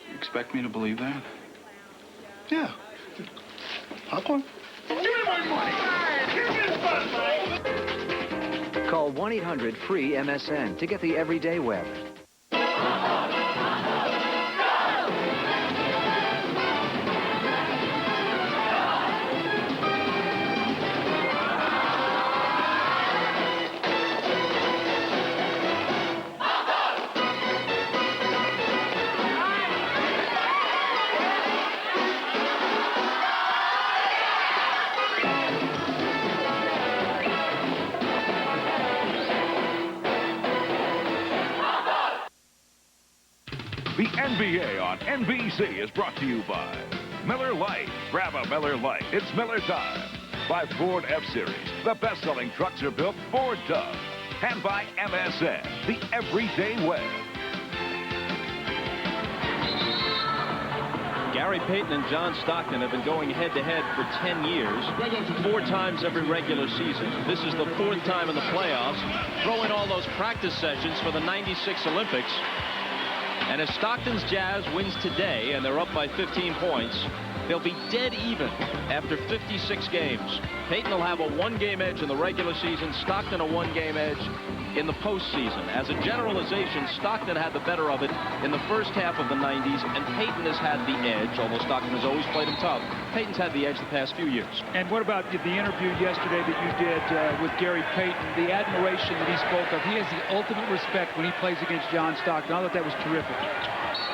You expect me to believe that? Yeah. Popcorn? Give me my money! Give me the money! Call 1-800-FREE-MSN to get the everyday web. The NBA on NBC is brought to you by Miller Lite. Grab a Miller Lite. It's Miller time. By Ford F-Series. The best-selling trucks are built Ford Dub. And by MSN, the everyday web. Gary Payton and John Stockton have been going head-to-head for 10 years, 4 times every regular season. This is the 4th time in the playoffs. Throw in all those practice sessions for the '96 Olympics. And if Stockton's Jazz wins today and they're up by 15 points, they'll be dead even after 56 games. Payton will have a 1-game edge in the regular season, Stockton a 1-game edge in the postseason. As a generalization, Stockton had the better of it in the first half of the 90s, and Payton has had the edge, although Stockton has always played him tough. Payton's had the edge the past few years. And what about the interview yesterday that you did with Gary Payton, the admiration that he spoke of? He has the ultimate respect when he plays against John Stockton. I thought that was terrific.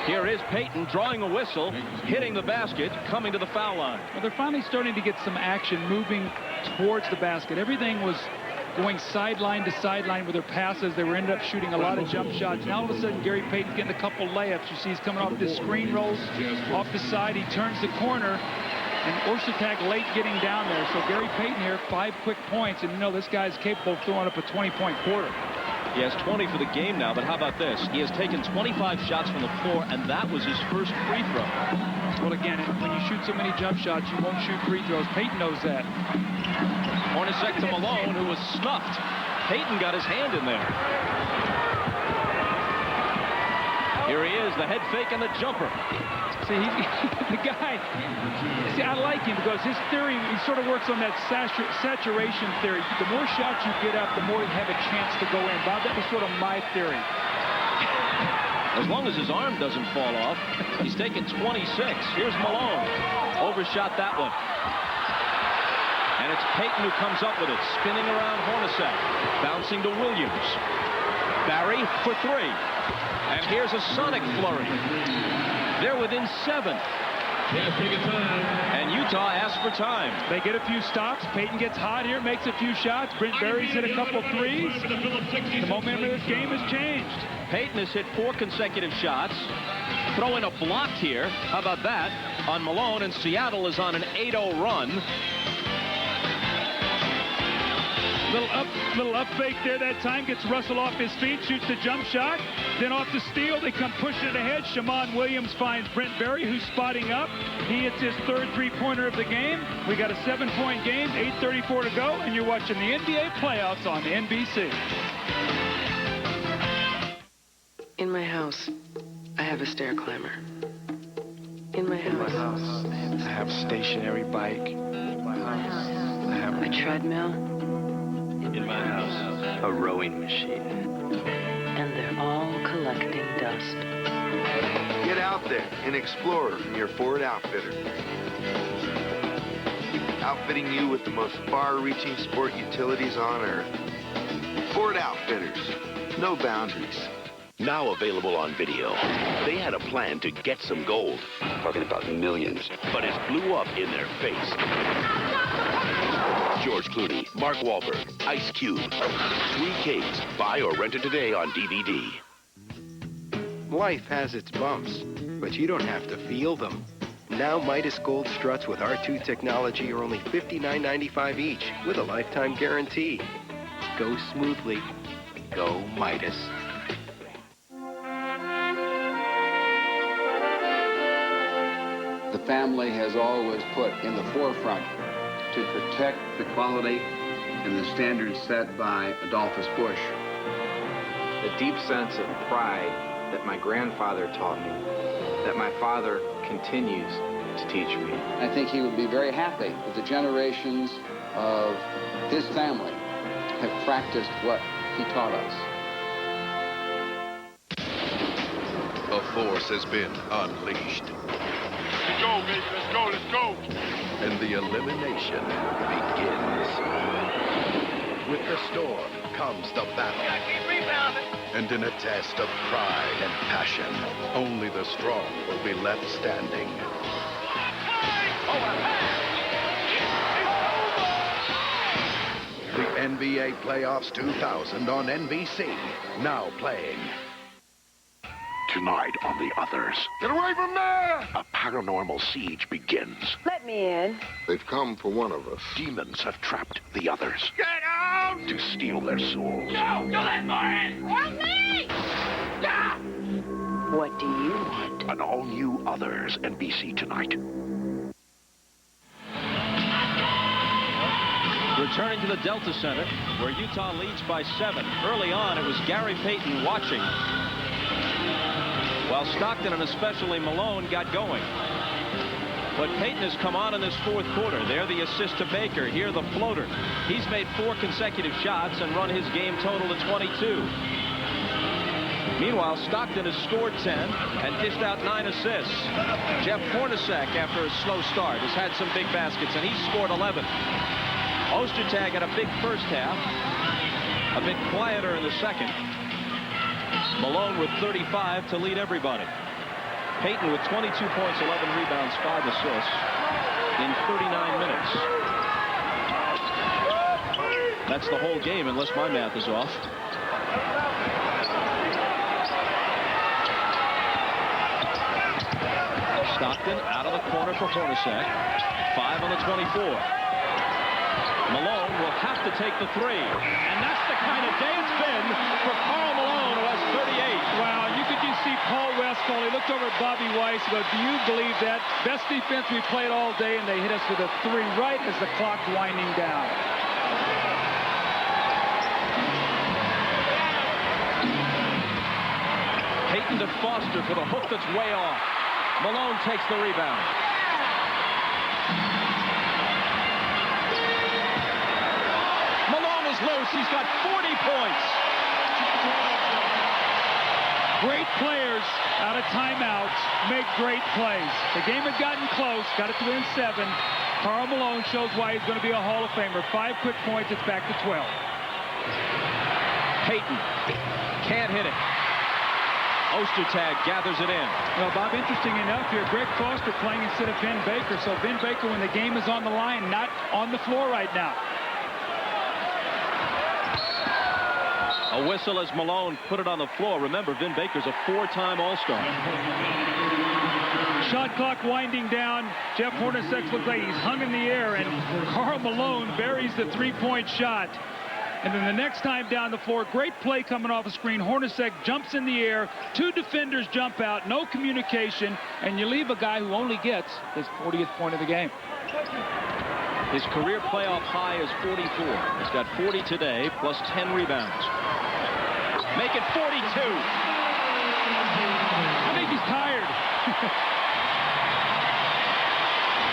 Here is Payton drawing the whistle, hitting the basket, coming to the foul line. Well, they're finally starting to get some action moving towards the basket. Everything was going sideline to sideline with their passes. They were ended up shooting a lot of jump shots. Now all of a sudden, Gary Payton's getting a couple layups. You see he's coming off this screen rolls off the side. He turns the corner. And Orsitak late getting down there. So Gary Payton here, 5 quick points. And you know this guy's capable of throwing up a 20-point quarter. He has 20 for the game now, but how about this? He has taken 25 shots from the floor, and that was his first free throw. Well, again, when you shoot so many jump shots, you won't shoot free throws. Payton knows that. Hornacek to Malone, who was snuffed. Payton got his hand in there. Here he is, the head fake and the jumper. See, the guy, see, I like him because his theory, he sort of works on that saturation theory. The more shots you get up, the more you have a chance to go in. Bob, that was sort of my theory. As long as his arm doesn't fall off, he's taken 26. Here's Malone. Overshot that one. And it's Payton who comes up with it, spinning around Hornacek, bouncing to Williams. Barry for 3. And here's a Sonic flurry. They're within 7. And Utah asks for time. They get a few stops. Payton gets hot here, makes a few shots. Brent Berry's hit a couple threes. The momentum of this game has changed. Payton has hit 4 consecutive shots. Throw in a block here. How about that? On Malone, and Seattle is on an 8-0 run. Little up fake there that time. Gets Russell off his feet, shoots the jump shot. Then off the steal, they come pushing it ahead. Shammond Williams finds Brent Berry, who's spotting up. He hits his 3rd three-pointer of the game. We got a 7-point game, 8:34 to go, and you're watching the NBA playoffs on NBC. In my house, I have a stair climber. In my house, I have a stationary bike. A treadmill. In my house, a rowing machine. And they're all collecting dust. Get out there and explore from your Ford Outfitter. Outfitting you with the most far-reaching sport utilities on Earth. Ford Outfitters. No boundaries. Now available on video. They had a plan to get some gold. Talking about millions. But it blew up in their face. George Clooney, Mark Wahlberg, Ice Cube. Three Kings. Buy or rent it today on DVD. Life has its bumps, but you don't have to feel them. Now Midas Gold struts with R2 technology are only $59.95 each with a lifetime guarantee. Go smoothly. Go Midas. The family has always put in the forefront to protect the quality and the standards set by Adolphus Busch. The deep sense of pride that my grandfather taught me, that my father continues to teach me. I think he would be very happy that the generations of his family have practiced what he taught us. A force has been unleashed. Let's go, baby. Let's go. Let's go. And the elimination begins. With the storm comes the battle. Keep rebounding. And in a test of pride and passion, only the strong will be left standing. The NBA Playoffs 2000 on NBC, now playing. Tonight on The Others. Get away from there! A paranormal siege begins. Let me in. They've come for one of us. Demons have trapped the others. Get out! To steal their souls. No! Don't let more in! Help me! Ah! What do you want? An all-new Others, NBC tonight. Returning to the Delta Center, where Utah leads by 7. Early on, it was Gary Payton watching, while Stockton and especially Malone got going. But Payton has come on in this fourth quarter. There, the assist to Baker. Here, the floater. He's made 4 consecutive shots and run his game total to 22. Meanwhile, Stockton has scored 10 and dished out 9 assists. Jeff Hornacek, after a slow start, has had some big baskets, and he's scored 11. Ostertag had a big first half, a bit quieter in the second. Malone with 35 to lead everybody. Payton with 22 points, 11 rebounds, 5 assists in 39 minutes. That's the whole game, unless my math is off. Stockton out of the corner for Hornacek. 5 on the 24. Malone will have to take the 3. And that's the kind of day it's been for Karl Malone, who has 38. Wow, you could just see Paul Westphal. He looked over at Bobby Weiss and goes, do you believe that? Best defense we played all day, and they hit us with a 3 right as the clock's winding down. Payton to Foster for the hook that's way off. Malone takes the rebound. Malone is loose. He's got 40 points. Great players out of timeouts make great plays. The game had gotten close, got it to win 7. Karl Malone shows why he's going to be a Hall of Famer. 5 quick points, it's back to 12. Payton can't hit it. Ostertag gathers it in. Well, Bob, interesting enough here, Greg Foster playing instead of Vin Baker. So Vin Baker, when the game is on the line, not on the floor right now. A whistle as Malone put it on the floor. Remember, Vin Baker's a 4-time All-Star. Shot clock winding down. Jeff Hornacek looks like he's hung in the air, and Karl Malone buries the 3-point shot. And then the next time down the floor, great play coming off a screen. Hornacek jumps in the air. 2 defenders jump out. No communication. And you leave a guy who only gets his 40th point of the game. His career playoff high is 44. He's got 40 today, plus 10 rebounds. Make it 42. I think he's tired.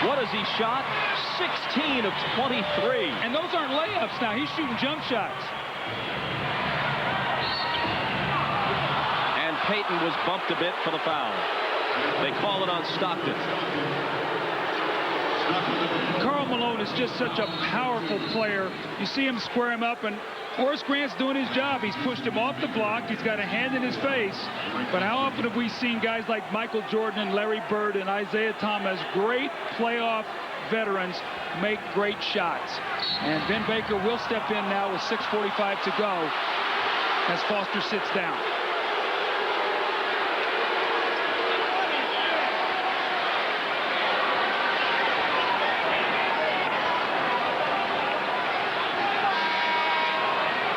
What has he shot? 16 of 23. And those aren't layups now. He's shooting jump shots. And Payton was bumped a bit for the foul. They call it on Stockton. Karl Malone is just such a powerful player. You see him square him up, and Horace Grant's doing his job. He's pushed him off the block. He's got a hand in his face. But how often have we seen guys like Michael Jordan and Larry Bird and Isaiah Thomas, great playoff veterans, make great shots? And Ben Baker will step in now with 6:45 to go as Foster sits down.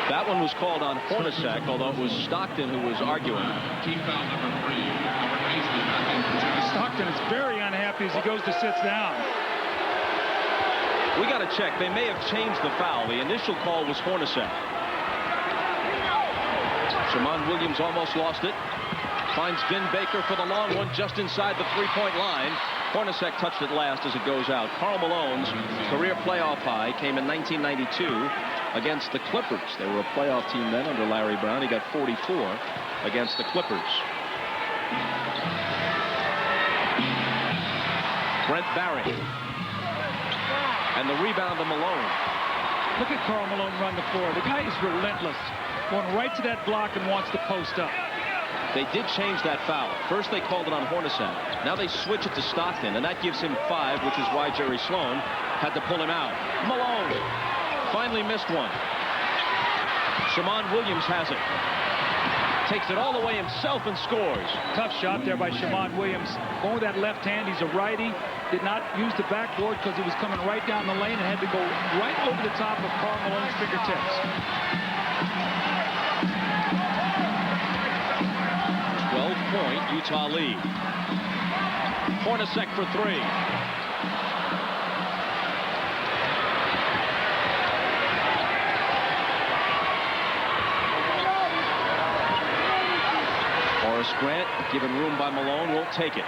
That one was called on Hornacek, although it was Stockton who was arguing. Team foul number 3. Number Paisley back in position. Stockton is very unhappy as he goes to sit down. We got to check. They may have changed the foul. The initial call was Hornacek. Shammond Williams almost lost it. Finds Vin Baker for the long one just inside the three-point line. Hornacek touched it last as it goes out. Karl Malone's career playoff high came in 1992 against the Clippers. They were a playoff team then under Larry Brown. He got 44 against the Clippers. Brent Barry. And the rebound to Malone. Look at Karl Malone run the floor. The guy is relentless. Going right to that block and wants to post up. They did change that foul. First they called it on Hornacek. Now they switch it to Stockton, and that gives him 5, which is why Jerry Sloan had to pull him out. Malone finally missed one. Shammond Williams has it. Takes it all the way himself and scores. Tough shot there by Shammond Williams. Going with that left hand. He's a righty. Did not use the backboard because he was coming right down the lane and had to go right over the top of Karl Malone's fingertips. 12-point Utah lead. Hornacek for 3. Horace Grant, given room by Malone, won't take it.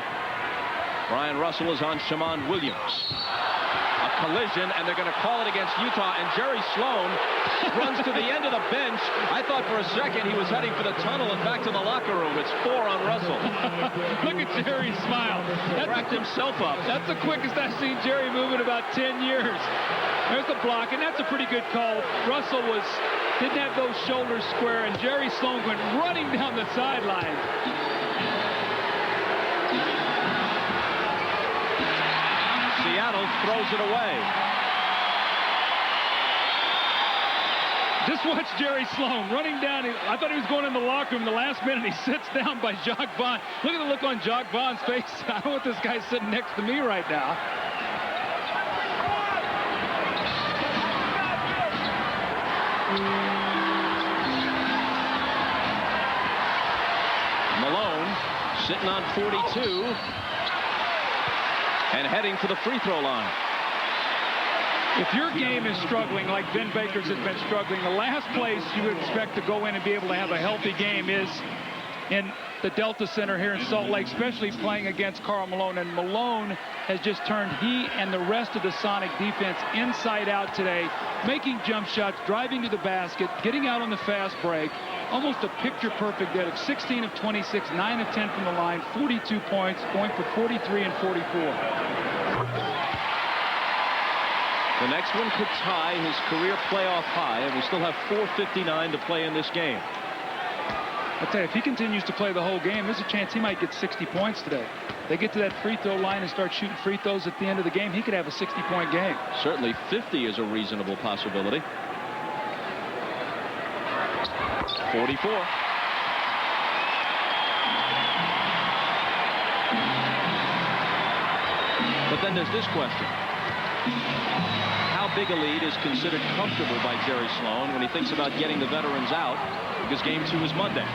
Brian Russell is on Shammond Williams. A collision, and they're going to call it against Utah, and Jerry Sloan runs to the end of the bench. I thought for a second he was heading for the tunnel and back to the locker room. It's 4 on Russell. Look at Jerry's smile. He cracked himself up. That's the quickest I've seen Jerry move in about 10 years. There's the block, and that's a pretty good call. Russell didn't have those shoulders square, and Jerry Sloan went running down the sideline. Seattle throws it away. Just watch Jerry Sloan running down. I thought he was going in the locker room the last minute. He sits down by Jacques Vaughn. Look at the look on Jacques Vaughn's face. I don't want this guy sitting next to me right now. Malone sitting on 42 and heading to the free throw line. If your game is struggling like Ben Baker's has been struggling, the last place you would expect to go in and be able to have a healthy game is in the Delta Center here in Salt Lake, especially playing against Karl Malone. And Malone has just turned he and the rest of the Sonic defense inside out today, making jump shots, driving to the basket, getting out on the fast break. Almost a picture-perfect day of 16 of 26, 9 of 10 from the line, 42 points, going for 43 and 44. The next one could tie his career playoff high, and we still have 4:59 to play in this game. I'll tell you, if he continues to play the whole game, there's a chance he might get 60 points today. They get to that free throw line and start shooting free throws at the end of the game, he could have a 60-point game. Certainly 50 is a reasonable possibility. 44. But then there's this question. How big a lead is considered comfortable by Jerry Sloan when he thinks about getting the veterans out, because game 2 is Monday.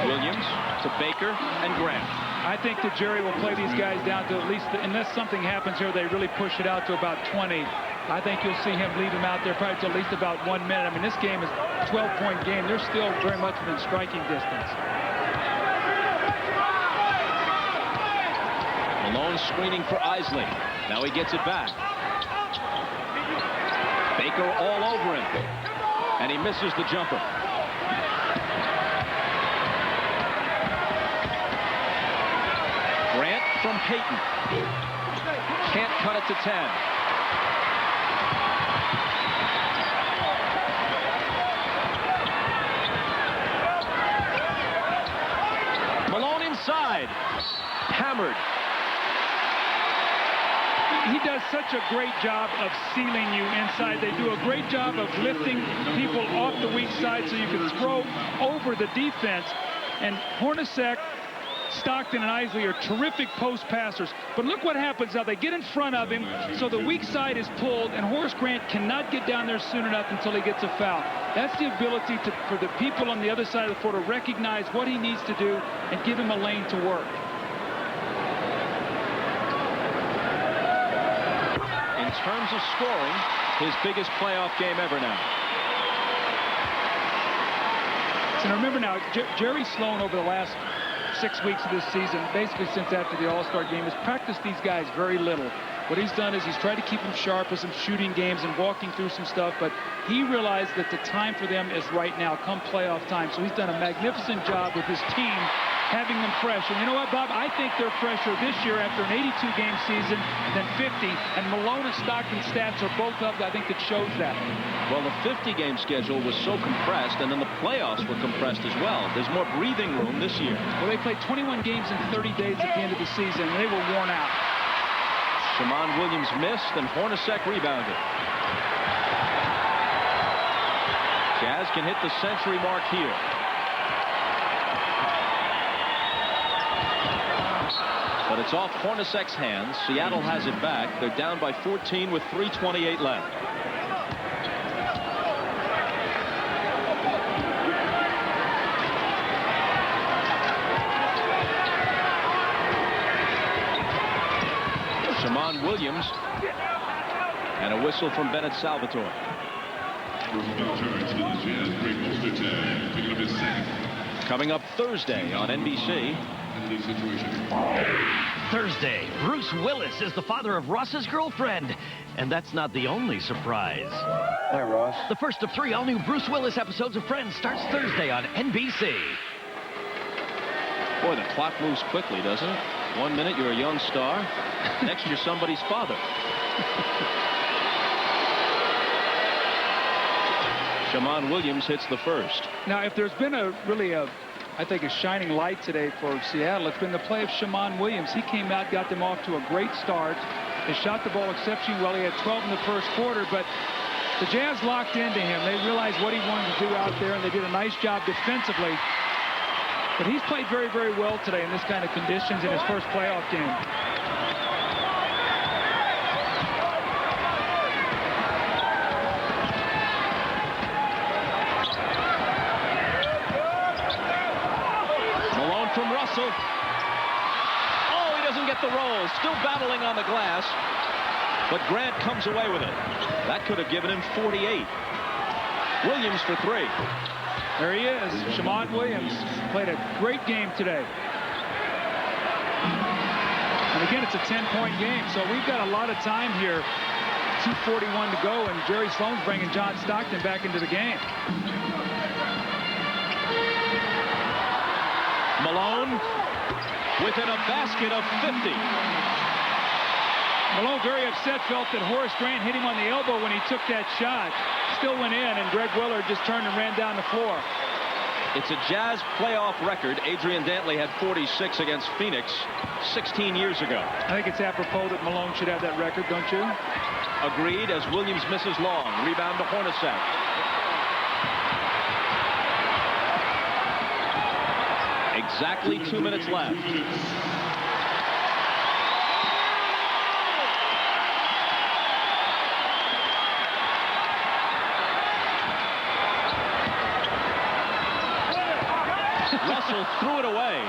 Williams to Baker and Grant. I think that Jerry will play these guys down to at least, unless something happens here, they really push it out to about 20. I think you'll see him leave them out there probably to at least about 1 minute. I mean, this game is a 12-point game. They're still very much within striking distance. Malone Malone screening for Isley. Now he gets it back. Baker all over him. And he misses the jumper. Grant from Peyton. Can't cut it to 10. Malone inside. Hammered. He does such a great job of sealing you inside. They do a great job of lifting people off the weak side so you can throw over the defense. And Hornacek, Stockton, and Isley are terrific post passers. But look what happens now. They get in front of him, so the weak side is pulled, and Horace Grant cannot get down there soon enough until he gets a foul. That's the ability for the people on the other side of the floor to recognize what he needs to do and give him a lane to work. In terms of scoring, his biggest playoff game ever now. So remember now, Jerry Sloan over the last 6 weeks of this season, basically since after the All-Star game, has practiced these guys very little. What he's done is he's tried to keep them sharp with some shooting games and walking through some stuff, but he realized that the time for them is right now, come playoff time. So he's done a magnificent job with his team, having them fresh. And you know what, Bob? I think they're fresher this year after an 82-game season than 50. And Malone and Stockton's stats are both up. I think that shows that. Well, the 50-game schedule was so compressed, and then the playoffs were compressed as well. There's more breathing room this year. Well, they played 21 games in 30 days at the end of the season, and they were worn out. Shammond Williams missed, and Hornacek rebounded. Jazz can hit the century mark here. But it's off Hornacek's hands. Seattle has it back. They're down by 14 with 3:28 left. Shammond Williams, and a whistle from Bennett Salvatore. Coming up Thursday on NBC. Thursday, Bruce Willis is the father of Ross's girlfriend. And that's not the only surprise. Hi, Ross. The first of 3 all-new Bruce Willis episodes of Friends starts Thursday on NBC. Boy, the clock moves quickly, doesn't it? 1 minute, you're a young star. Next, you're somebody's father. Shammond Williams hits the first. Now, if there's been I think a shining light today for Seattle, it's been the play of Shammond Williams. He came out, got them off to a great start. They shot the ball exceptionally well. He had 12 in the first quarter, but the Jazz locked into him. They realized what he wanted to do out there, and they did a nice job defensively. But he's played very, very well today in this kind of conditions in his first playoff game. Malone from Russell. Oh, he doesn't get the roll. Still battling on the glass. But Grant comes away with it. That could have given him 48. Williams for 3. There he is. Shammond Williams played a great game today. And again, it's a 10-point game, so we've got a lot of time here. 2:41 to go, and Jerry Sloan's bringing John Stockton back into the game. Malone within a basket of 50. Malone, very upset, felt that Horace Grant hit him on the elbow when he took that shot. Still went in, and Greg Willard just turned and ran down the floor. It's a Jazz playoff record. Adrian Dantley had 46 against Phoenix 16 years ago. I think it's apropos that Malone should have that record, don't you? Agreed, as Williams misses long. Rebound to Hornacek. Exactly 2 minutes left. Russell threw it away.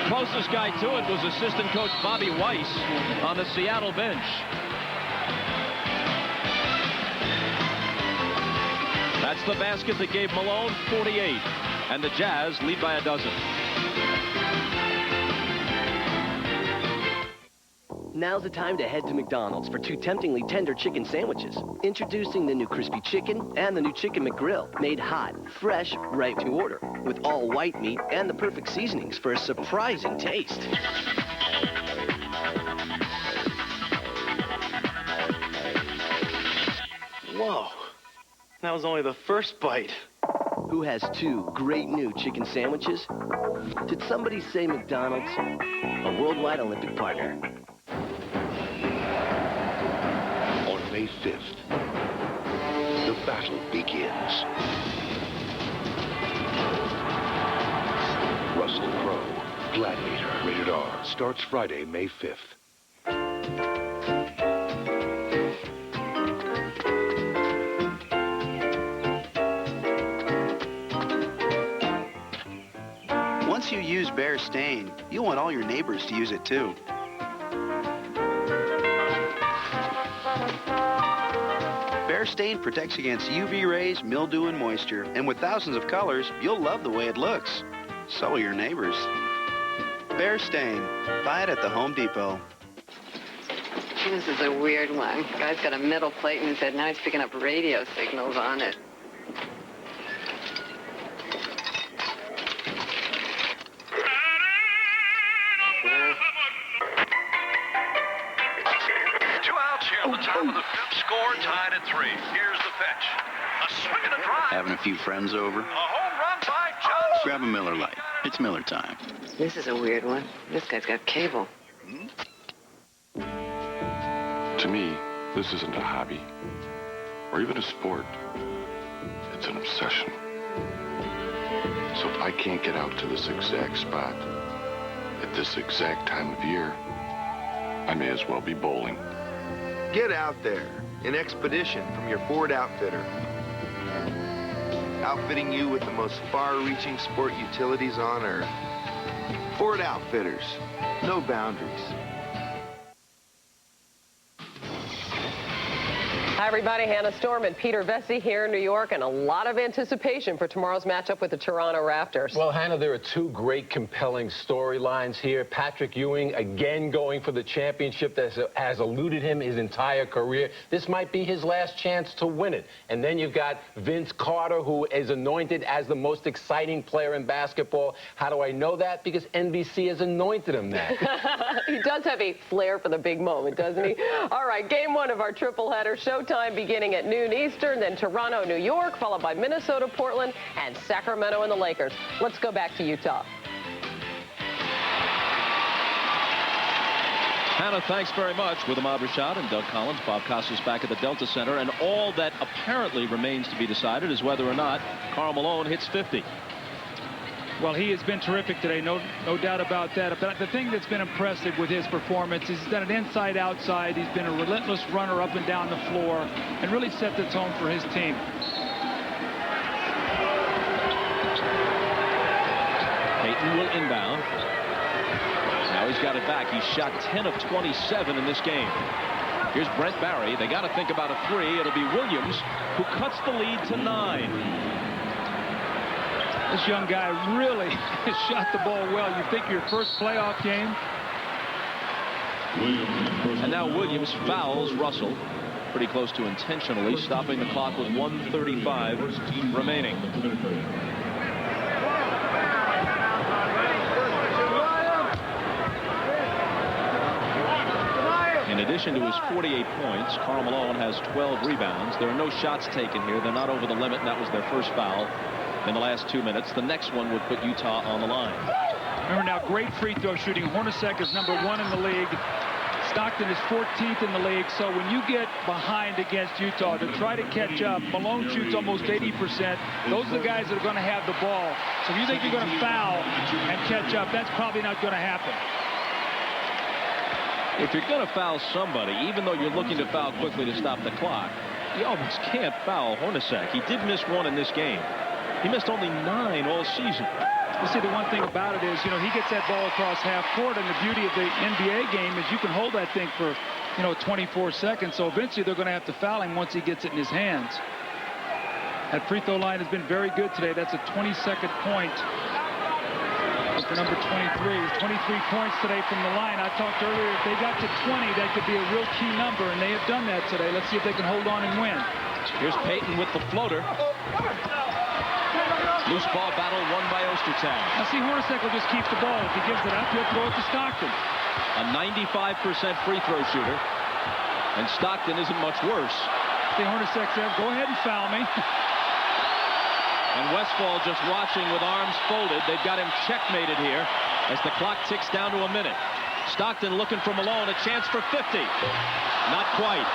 Closest guy to it was assistant coach Bobby Weiss on the Seattle bench. That's the basket that gave Malone 48, and the Jazz lead by a dozen. Now's the time to head to McDonald's for 2 temptingly tender chicken sandwiches. Introducing the new crispy chicken and the new Chicken McGrill, made hot, fresh, right to order, with all white meat and the perfect seasonings for a surprising taste. Whoa, that was only the first bite. Who has 2 great new chicken sandwiches? Did somebody say McDonald's? A worldwide Olympic partner. On May 5th, the battle begins. Russell Crowe, Gladiator, rated R, starts Friday, May 5th. Once you use Bear Stain, you'll want all your neighbors to use it too. Bear Stain protects against UV rays, mildew, and moisture. And with thousands of colors, you'll love the way it looks. So will your neighbors. Bear Stain. Buy it at the Home Depot. This is a weird one. Guy's got a metal plate in his head. Now he's picking up radio signals on it. Top of the 5th, score tied at 3. Here's the fetch. A swing and a drive. Having a few friends over? A home run by Johnson. Grab a Miller Lite. It's Miller time. This is a weird one. This guy's got cable. To me, this isn't a hobby or even a sport. It's an obsession. So if I can't get out to this exact spot at this exact time of year, I may as well be bowling. Get out there. An expedition from your Ford outfitter. Outfitting you with the most far-reaching sport utilities on Earth. Ford Outfitters. No boundaries. Hi, everybody. Hannah Storm and Peter Vesey here in New York, and a lot of anticipation for tomorrow's matchup with the Toronto Raptors. Well, Hannah, there are 2 great, compelling storylines here. Patrick Ewing, again, going for the championship that has eluded him his entire career. This might be his last chance to win it. And then you've got Vince Carter, who is anointed as the most exciting player in basketball. How do I know that? Because NBC has anointed him that. He does have a flair for the big moment, doesn't he? All right, game 1 of our triple header. Showtime beginning at noon Eastern, then Toronto, New York, followed by Minnesota, Portland, and Sacramento and the Lakers. Let's go back to Utah. Hannah, thanks very much. With Ahmad Rashad and Doug Collins, Bob Costas back at the Delta Center, and all that apparently remains to be decided is whether or not Karl Malone hits 50. Well, he has been terrific today, no doubt about that. But the thing that's been impressive with his performance is he's done it inside-outside. He's been a relentless runner up and down the floor and really set the tone for his team. Payton will inbound. Now he's got it back. He's shot 10 of 27 in this game. Here's Brent Barry. They got to think about a 3. It'll be Williams, who cuts the lead to 9. This young guy really has shot the ball well. You think your first playoff game? And now Williams fouls Russell. Pretty close to intentionally stopping the clock with 1:35 remaining. In addition to his 48 points, Karl Malone has 12 rebounds. There are no shots taken here. They're not over the limit, and that was their first foul in the last 2 minutes. The next one would put Utah on the line. Remember now, great free throw shooting. Hornacek is #1 in the league. Stockton is 14th in the league. So when you get behind against Utah to try to catch up, Malone shoots almost 80%. Those are the guys that are going to have the ball. So if you think you're going to foul and catch up, that's probably not going to happen. If you're going to foul somebody, even though you're looking to foul quickly to stop the clock, you almost can't foul Hornacek. He did miss 1 in this game. He missed only 9 all season. You see, the one thing about it is, you know, he gets that ball across half court, and the beauty of the NBA game is you can hold that thing for, 24 seconds. So eventually they're going to have to foul him once he gets it in his hands. That free throw line has been very good today. That's a 22nd point for number 23. 23 points today from the line. I talked earlier, if they got to 20, that could be a real key number, and they have done that today. Let's see if they can hold on and win. Here's Payton with the floater. Loose ball battle won by Ostertag. Now see, Hornacek will just keep the ball. If he gives it up, he'll throw it to Stockton. A 95% free throw shooter. And Stockton isn't much worse. See, Hornacek said, go ahead and foul me. And Westfall just watching with arms folded. They've got him checkmated here as the clock ticks down to a minute. Stockton looking for Malone, a chance for 50. Not quite.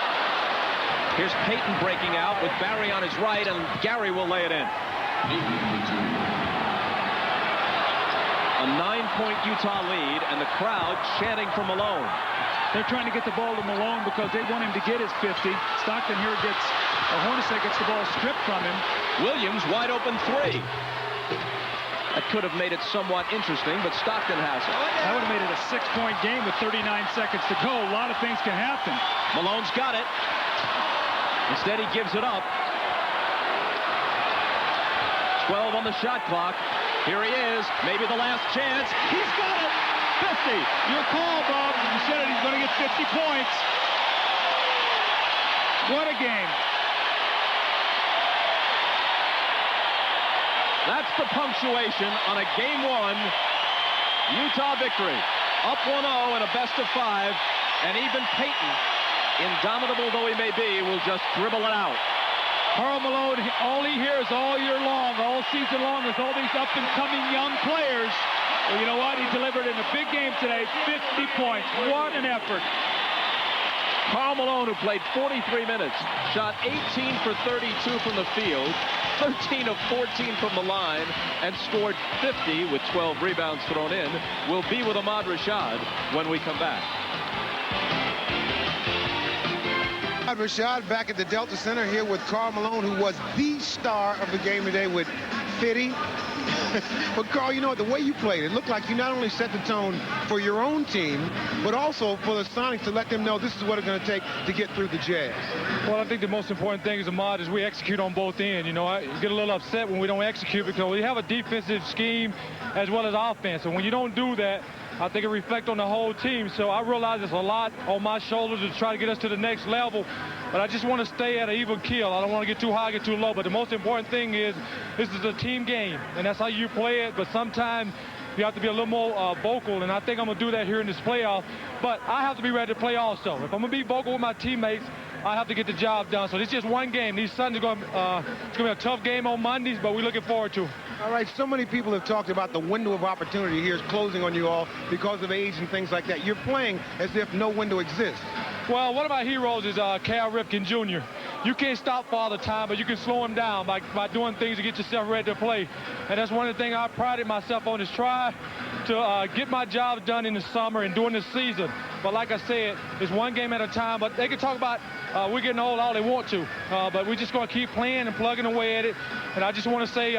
Here's Payton breaking out with Barry on his right, and Gary will lay it in. A 9-point Utah lead, and the crowd chanting for Malone. They're trying to get the ball to Malone because they want him to get his 50. Stockton here gets, Hornacek gets the ball stripped from him. Williams wide open three. That could have made it somewhat interesting, but Stockton has it. That would have made it a 6-point game with 39 seconds to go. A lot of things can happen. Malone's got it. Instead, he gives it up. 12 on the shot clock. Here he is. Maybe the last chance. He's got it. 50. Your call, Bob. You said it. He's going to get 50 points. What a game. That's the punctuation on a Game 1 Utah victory. Up 1-0 in a best-of-5, and even Payton, indomitable though he may be, will just dribble it out. Karl Malone, all he hears all year long, all season long, is all these up-and-coming young players. Well, you know what? He delivered in a big game today, 50 points. What an effort. Karl Malone, who played 43 minutes, shot 18 for 32 from the field, 13 of 14 from the line, and scored 50 with 12 rebounds thrown in. We'll be with Ahmad Rashad when we come back. Ahmad Rashad back at the Delta Center here with Karl Malone, who was the star of the game today with 50. But Karl, you know what, the way you played, it looked like you not only set the tone for your own team, but also for the Sonics to let them know this is what it's going to take to get through the Jazz. Well, I think the most important thing is, Ahmad, is we execute on both ends. You know, I get a little upset when we don't execute because we have a defensive scheme as well as offense. And when you don't do that, I think it reflects on the whole team. So I realize it's a lot on my shoulders to try to get us to the next level. But I just want to stay at an even keel. I don't want to get too high, get too low. But the most important thing is this is a team game, and that's how you play it. But sometimes you have to be a little more vocal, and I think I'm going to do that here in this playoff. But I have to be ready to play also. If I'm going to be vocal with my teammates, I have to get the job done. So this is just one game. These Sundays it's going to be a tough game on Mondays, but we're looking forward to it. All right, so many people have talked about the window of opportunity here is closing on you all because of age and things like that. You're playing as if no window exists. Well, one of my heroes is Cal Ripken Jr. You can't stop Father Time, but you can slow him down by doing things to get yourself ready to play. And that's one of the things I prided myself on, is try to get my job done in the summer and during the season. But like I said, it's one game at a time. But they can talk about we're getting old all they want to. But we're just going to keep playing and plugging away at it. And I just want to say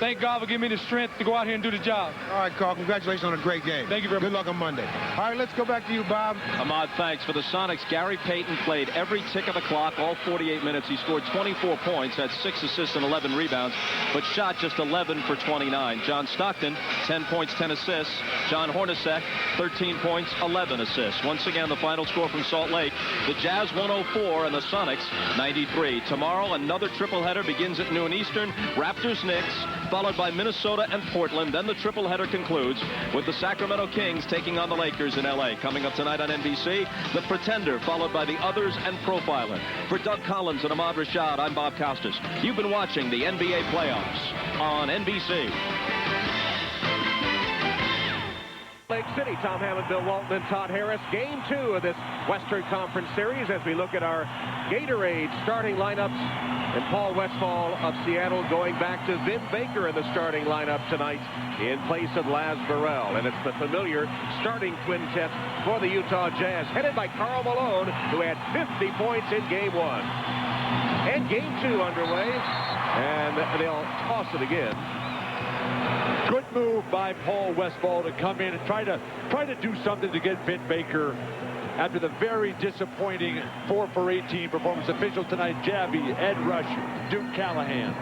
thank God for giving me the strength to go out here and do the job. All right, Karl, congratulations on a great game. Thank you very much. Good luck on Monday. All right, let's go back to you, Bob. Ahmad, thanks. For the Sonics, Gary Payton played every tick of the clock, all 48 minutes. He scored 24 points, had 6 assists and 11 rebounds, but shot just 11 for 29. John Stockton, 10 points, 10 assists. John Hornacek, 13 points, 11 assists. Once again, the final score from Salt Lake, the Jazz 104 and the Sonics 93. Tomorrow, another tripleheader begins at noon Eastern. Raptors, Knicks, followed by Minnesota and Portland. Then the tripleheader concludes with the Sacramento Kings taking on the Lakers in L.A. Coming up tonight on NBC, The Pretender, followed by The Others and Profiler. For Doug Collins and Ahmad Rashad, I'm Bob Costas. You've been watching the NBA playoffs on NBC. Lake City, Tom Hammond, Bill Walton, and Todd Harris. Game 2 of this Western Conference Series as we look at our Gatorade starting lineups. And Paul Westphal of Seattle going back to Vin Baker in the starting lineup tonight in place of Laz Burrell. And it's the familiar starting quintet for the Utah Jazz, headed by Karl Malone, who had 50 points in Game 1. And Game 2 underway, and they'll toss it again. Good move by Paul Westphal to come in and try to do something to get Vin Baker after the very disappointing 4 for 18 performance. Official tonight, Javi, Ed Rush, Duke Callahan.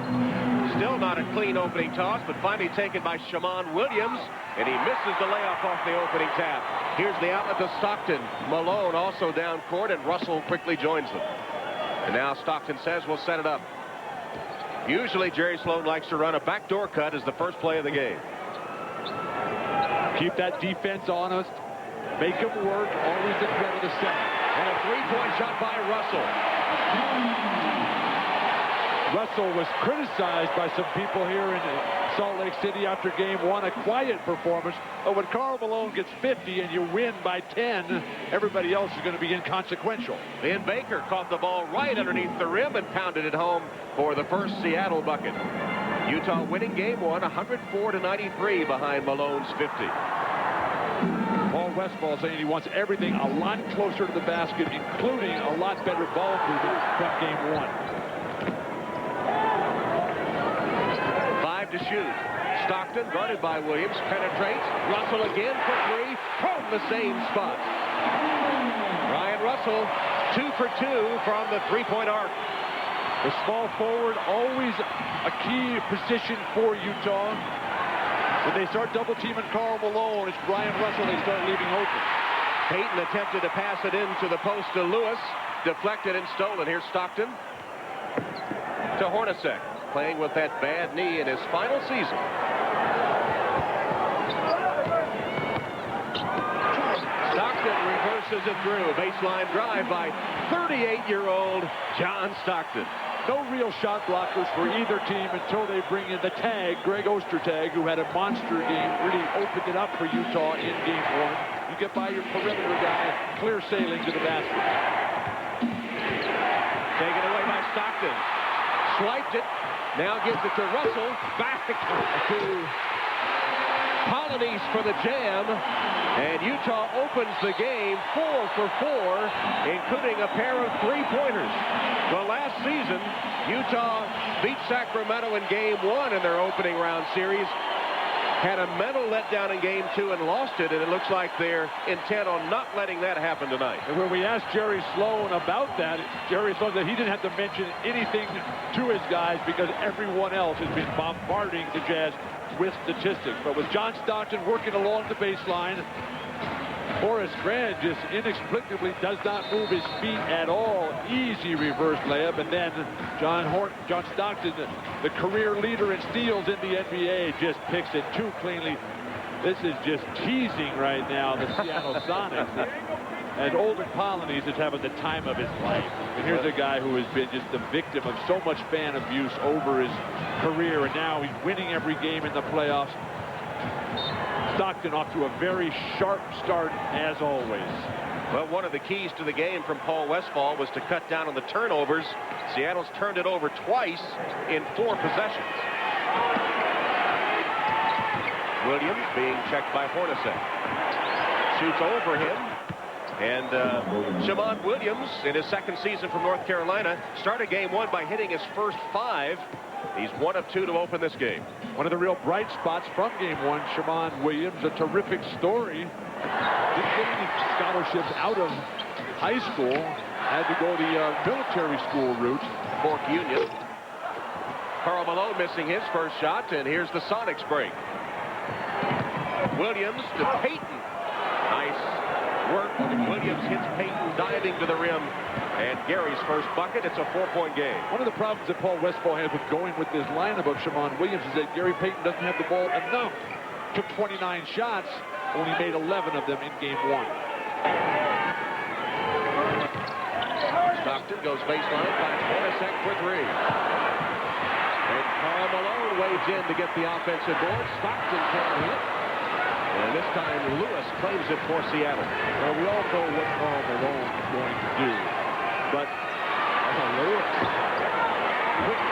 Still not a clean opening toss, but finally taken by Shammond Williams, and he misses the layup off the opening tap. Here's the outlet to Stockton. Malone also down court, and Russell quickly joins them. And now Stockton says we'll set it up. Usually Jerry Sloan likes to run a backdoor cut as the first play of the game. Keep that defense honest. Make them work. Always the threat of the center. And a three-point shot by Russell. Russell was criticized by some people here in Salt Lake City after game 1. A quiet performance. But when Karl Malone gets 50 and you win by 10, everybody else is going to be inconsequential. Ben Baker caught the ball right underneath the rim and pounded it home for the first Seattle bucket. Utah winning game 1, 104-93 behind Malone's 50. Paul Westphal saying he wants everything a lot closer to the basket, including a lot better ball movement from game 1. 5 to shoot. Stockton, guarded by Williams, penetrates. Russell again for 3 from the same spot. Ryan Russell, 2 for 2 from the three-point arc. The small forward, always a key position for Utah. When they start double-teaming Karl Malone, it's Ryan Russell they start leaving open. Payton attempted to pass it into the post to Lewis. Deflected and stolen. Here's Stockton to Hornacek, playing with that bad knee in his final season. Stockton reverses it through. Baseline drive by 38-year-old John Stockton. No real shot blockers for either team until they bring in the tag, Greg Ostertag, who had a monster game, really opened it up for Utah in game 1. You get by your perimeter guy, clear sailing to the basket. Taken away by Stockton. Swiped it. Now gives it to Russell. Back to Polynice for the jam. And Utah opens the game 4 for 4, including a pair of three-pointers. Well, last season, Utah beat Sacramento in game 1 in their opening round series. Had a mental letdown in game 2 and lost it, and it looks like they're intent on not letting that happen tonight. And when we asked Jerry Sloan about that, Jerry Sloan said he didn't have to mention anything to his guys because everyone else has been bombarding the Jazz with statistics. But with John Stockton working along the baseline, Horace Grant just inexplicably does not move his feet at all. Easy reverse layup. And then John Stockton, the career leader in steals in the NBA, just picks it too cleanly. This is just teasing right now, the Seattle Sonics. And Olden Polynice is having the time of his life. And here's a guy who has been just the victim of so much fan abuse over his career, and now he's winning every game in the playoffs. Stockton off to a very sharp start, as always. Well, one of the keys to the game from Paul Westphal was to cut down on the turnovers. Seattle's turned it over twice in 4 possessions. Williams being checked by Hornacek. Shoots over him. And Shammond Williams, in his second season from North Carolina, started game 1 by hitting his first 5. He's 1 of 2 to open this game. One of the real bright spots from game 1, Shammond Williams, a terrific story. Didn't get any scholarships out of high school. Had to go the military school route. Cork Union. Karl Malone missing his first shot, and here's the Sonics break. Williams to Payton. Nice work. Williams hits Payton diving to the rim. And Gary's first bucket. It's a 4-point game. One of the problems that Paul Westphal has with going with this lineup of Shammond Williams is that Gary Payton doesn't have the ball enough. Took 29 shots, only made 11 of them in game 1. Stockton goes baseline, finds Hornacek for 3. And Karl Malone wades in to get the offensive board. Stockton can't hit. And this time Lewis claims it for Seattle. Well, we all know what Karl Malone is going to do. But Lewis, quick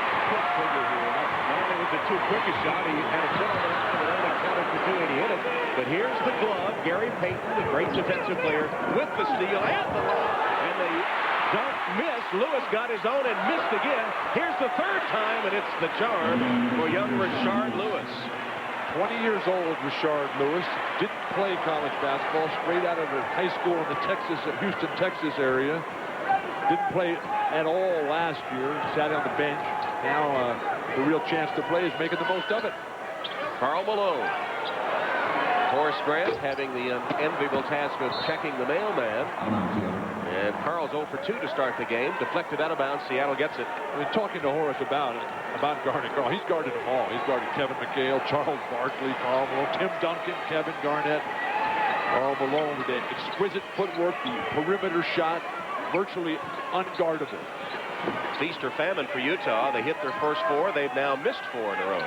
figure here. Not only was it too quick a shot, he had a foot on the line and only counted for 2 and he hit it. But here's the glove. Gary Payton, the great defensive player, with the steal and the lob. And the dunk missed. Lewis got his own and missed again. Here's the third time, and it's the charm for young Rashard Lewis. 20 years old, Rashard Lewis. Didn't play college basketball, straight out of high school in the Houston, Texas area. Didn't play at all last year. Sat on the bench. Now the real chance to play is making the most of it. Karl Malone. Horace Grant having the unenviable task of checking the mailman. And Karl's 0 for 2 to start the game. Deflected out of bounds. Seattle gets it. I mean, talking to Horace about guarding Karl. He's guarded them all. He's guarded Kevin McHale, Charles Barkley, Karl Malone, Tim Duncan, Kevin Garnett. Karl Malone with the exquisite footwork, the perimeter shot, virtually unguardable. Feast or famine for Utah. They hit their first 4. They've now missed 4 in a row.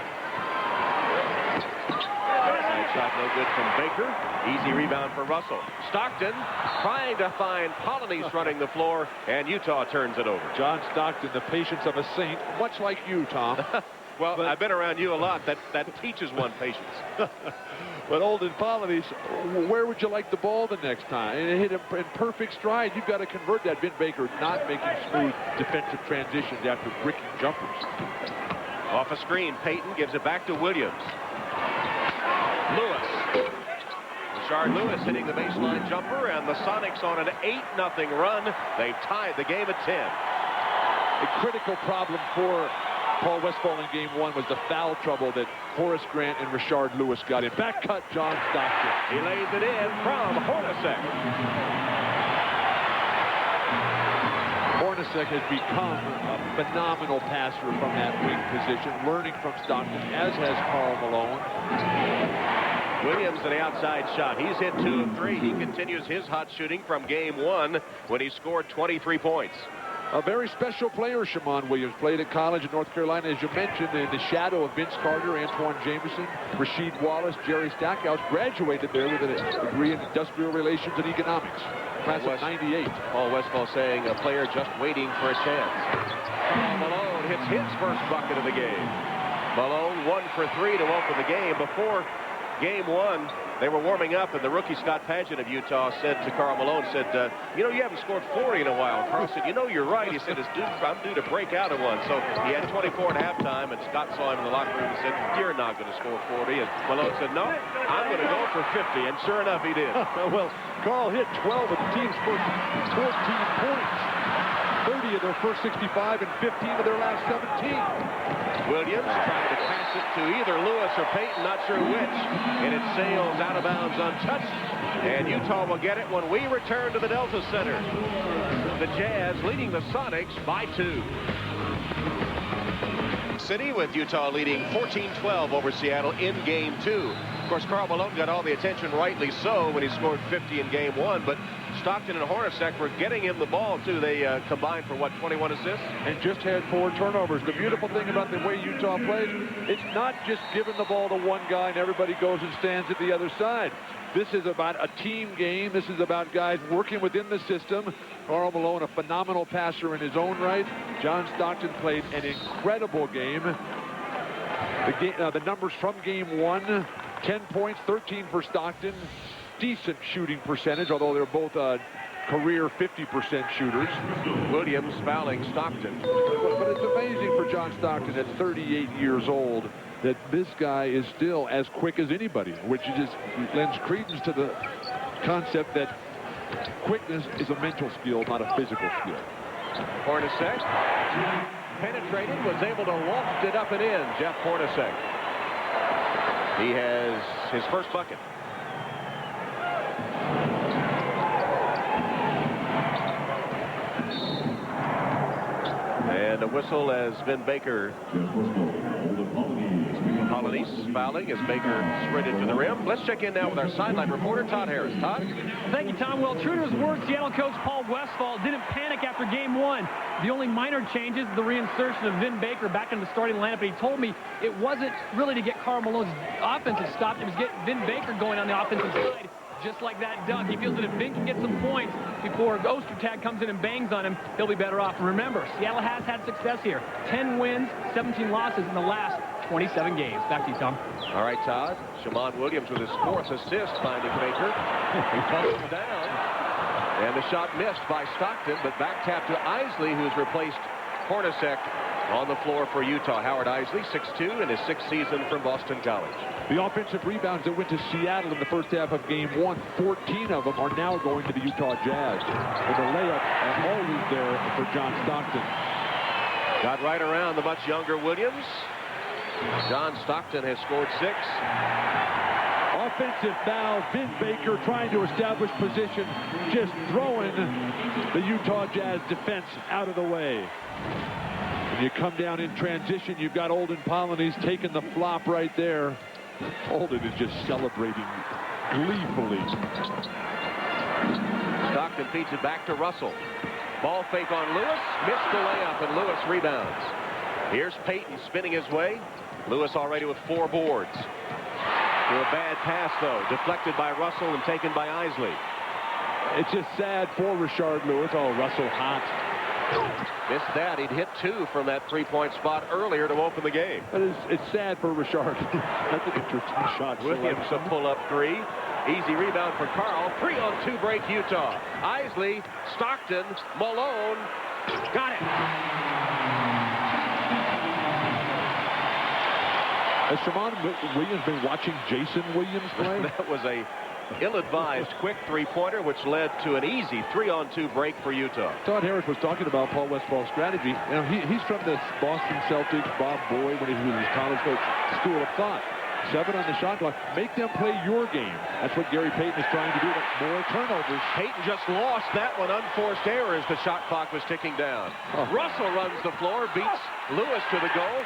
Shot no good from Baker. Easy rebound for Russell. Stockton trying to find Polonese running the floor, and Utah turns it over. John Stockton, the patience of a saint, much like you, Tom. Well, but I've been around you a lot. That teaches one patience. But Olden Polonese, where would you like the ball the next time? And it hit him in perfect stride. You've got to convert that. Vin Baker not making smooth defensive transitions after bricking jumpers. Off a screen, Payton gives it back to Williams. Lewis. Rashard Lewis hitting the baseline jumper, and the Sonics on an 8-0 run. They've tied the game at 10. A critical problem for Paul Westphal in game 1 was the foul trouble that Horace Grant and Rashard Lewis got in. Back cut, John Stockton. He lays it in from Hornacek. Hornacek has become a phenomenal passer from that wing position, learning from Stockton, as has Karl Malone. Williams to the outside shot. He's hit 2 of 3. He continues his hot shooting from game 1 when he scored 23 points. A very special player, Shammond Williams. Played at college in North Carolina, as you mentioned, in the shadow of Vince Carter, Antoine Jameson, Rasheed Wallace, Jerry Stackhouse. Graduated there with a degree in industrial relations and economics. Class of 98. Paul Westphal saying a player just waiting for a chance. Malone hits his first bucket of the game. Malone 1 for 3 to open the game. Before game 1, they were warming up, and the rookie Scott Padgett of Utah said to Karl Malone, you know, you haven't scored 40 in a while. Karl said, you know, you're right. He said, I'm due to break out of one. So he had 24 at halftime, and Scott saw him in the locker room and said, you're not going to score 40. And Malone said, no, I'm going to go for 50. And sure enough, he did. Well, Karl hit 12 of the team's first 14 points. 30 of their first 65 and 15 of their last 17. Williams trying to pass it to either Lewis or Payton, not sure which, and it sails out of bounds untouched, and Utah will get it when we return to the Delta Center. The Jazz leading the Sonics by 2. City with Utah leading 14-12 over Seattle in game 2. Of course, Karl Malone got all the attention, rightly so, when he scored 50 in game 1, but Stockton and Hornacek were getting him the ball, too. They combined for, what, 21 assists? And just had 4 turnovers. The beautiful thing about the way Utah plays, it's not just giving the ball to one guy and everybody goes and stands at the other side. This is about a team game. This is about guys working within the system. Karl Malone, a phenomenal passer in his own right. John Stockton played an incredible game. The numbers from game 1, 10 points, 13 for Stockton. Decent shooting percentage, although they're both career 50% shooters. Williams fouling Stockton. But it's amazing for John Stockton at 38 years old that this guy is still as quick as anybody, which just lends credence to the concept that quickness is a mental skill, not a physical skill. Hornacek penetrated, was able to loft it up and in. Jeff Hornacek. He has his first bucket. And a whistle as Vin Baker. Polonese fouling as Baker sprinted to the rim. Let's check in now with our sideline reporter, Todd Harris. Todd? Thank you, Tom. Well, true to his word, Seattle coach Paul Westphal didn't panic after game 1. The only minor changes, the reinsertion of Vin Baker back into the starting lineup. But he told me it wasn't really to get Karl Malone's offensive stopped. It was get Vin Baker going on the offensive side. Just like that dunk. He feels that if Vin can get some points before Ostertag comes in and bangs on him, he'll be better off. And remember, Seattle has had success here. 10 wins, 17 losses in the last 27 games. Back to you, Tom. All right, Todd. Shammond Williams with his 4th assist, finding Baker. He tumbles down. And the shot missed by Stockton, but back tap to Isley, who's replaced Hornacek On the floor for Utah, Howard Isley, 6'2", in his 6th season from Boston College. The offensive rebounds that went to Seattle in the first half of game 1, 14 of them are now going to the Utah Jazz. And the layup are always there for John Stockton. Got right around the much younger Williams. John Stockton has scored 6. Offensive foul. Vin Baker trying to establish position, just throwing the Utah Jazz defense out of the way. When you come down in transition, you've got Olden Polynice taking the flop right there. Olden is just celebrating gleefully. Stockton feeds it back to Russell. Ball fake on Lewis. Missed the layup, and Lewis rebounds. Here's Payton spinning his way. Lewis already with 4 boards. To a bad pass, though. Deflected by Russell and taken by Isley. It's just sad for Rashard Lewis. Oh, Russell hot. Missed that. He'd hit 2 from that 3-point spot earlier to open the game. But it's sad for Rashard. That's an interesting shot. Williams a pull-up 3. Easy rebound for Carl. 3-on-2 break Utah. Isley, Stockton, Malone. Got it. Has Shammond Williams been watching Jason Williams play? That was a ill-advised quick 3-pointer, which led to an easy 3-on-2 break for Utah. Todd Harris was talking about Paul Westfall's strategy. You know, he's from the Boston Celtics, Bob Boyd, when he was his college coach, school of thought. 7 on the shot clock. Make them play your game. That's what Gary Payton is trying to do. More turnovers. Payton just lost that one. Unforced error as the shot clock was ticking down. Russell runs the floor, beats Lewis to the goal.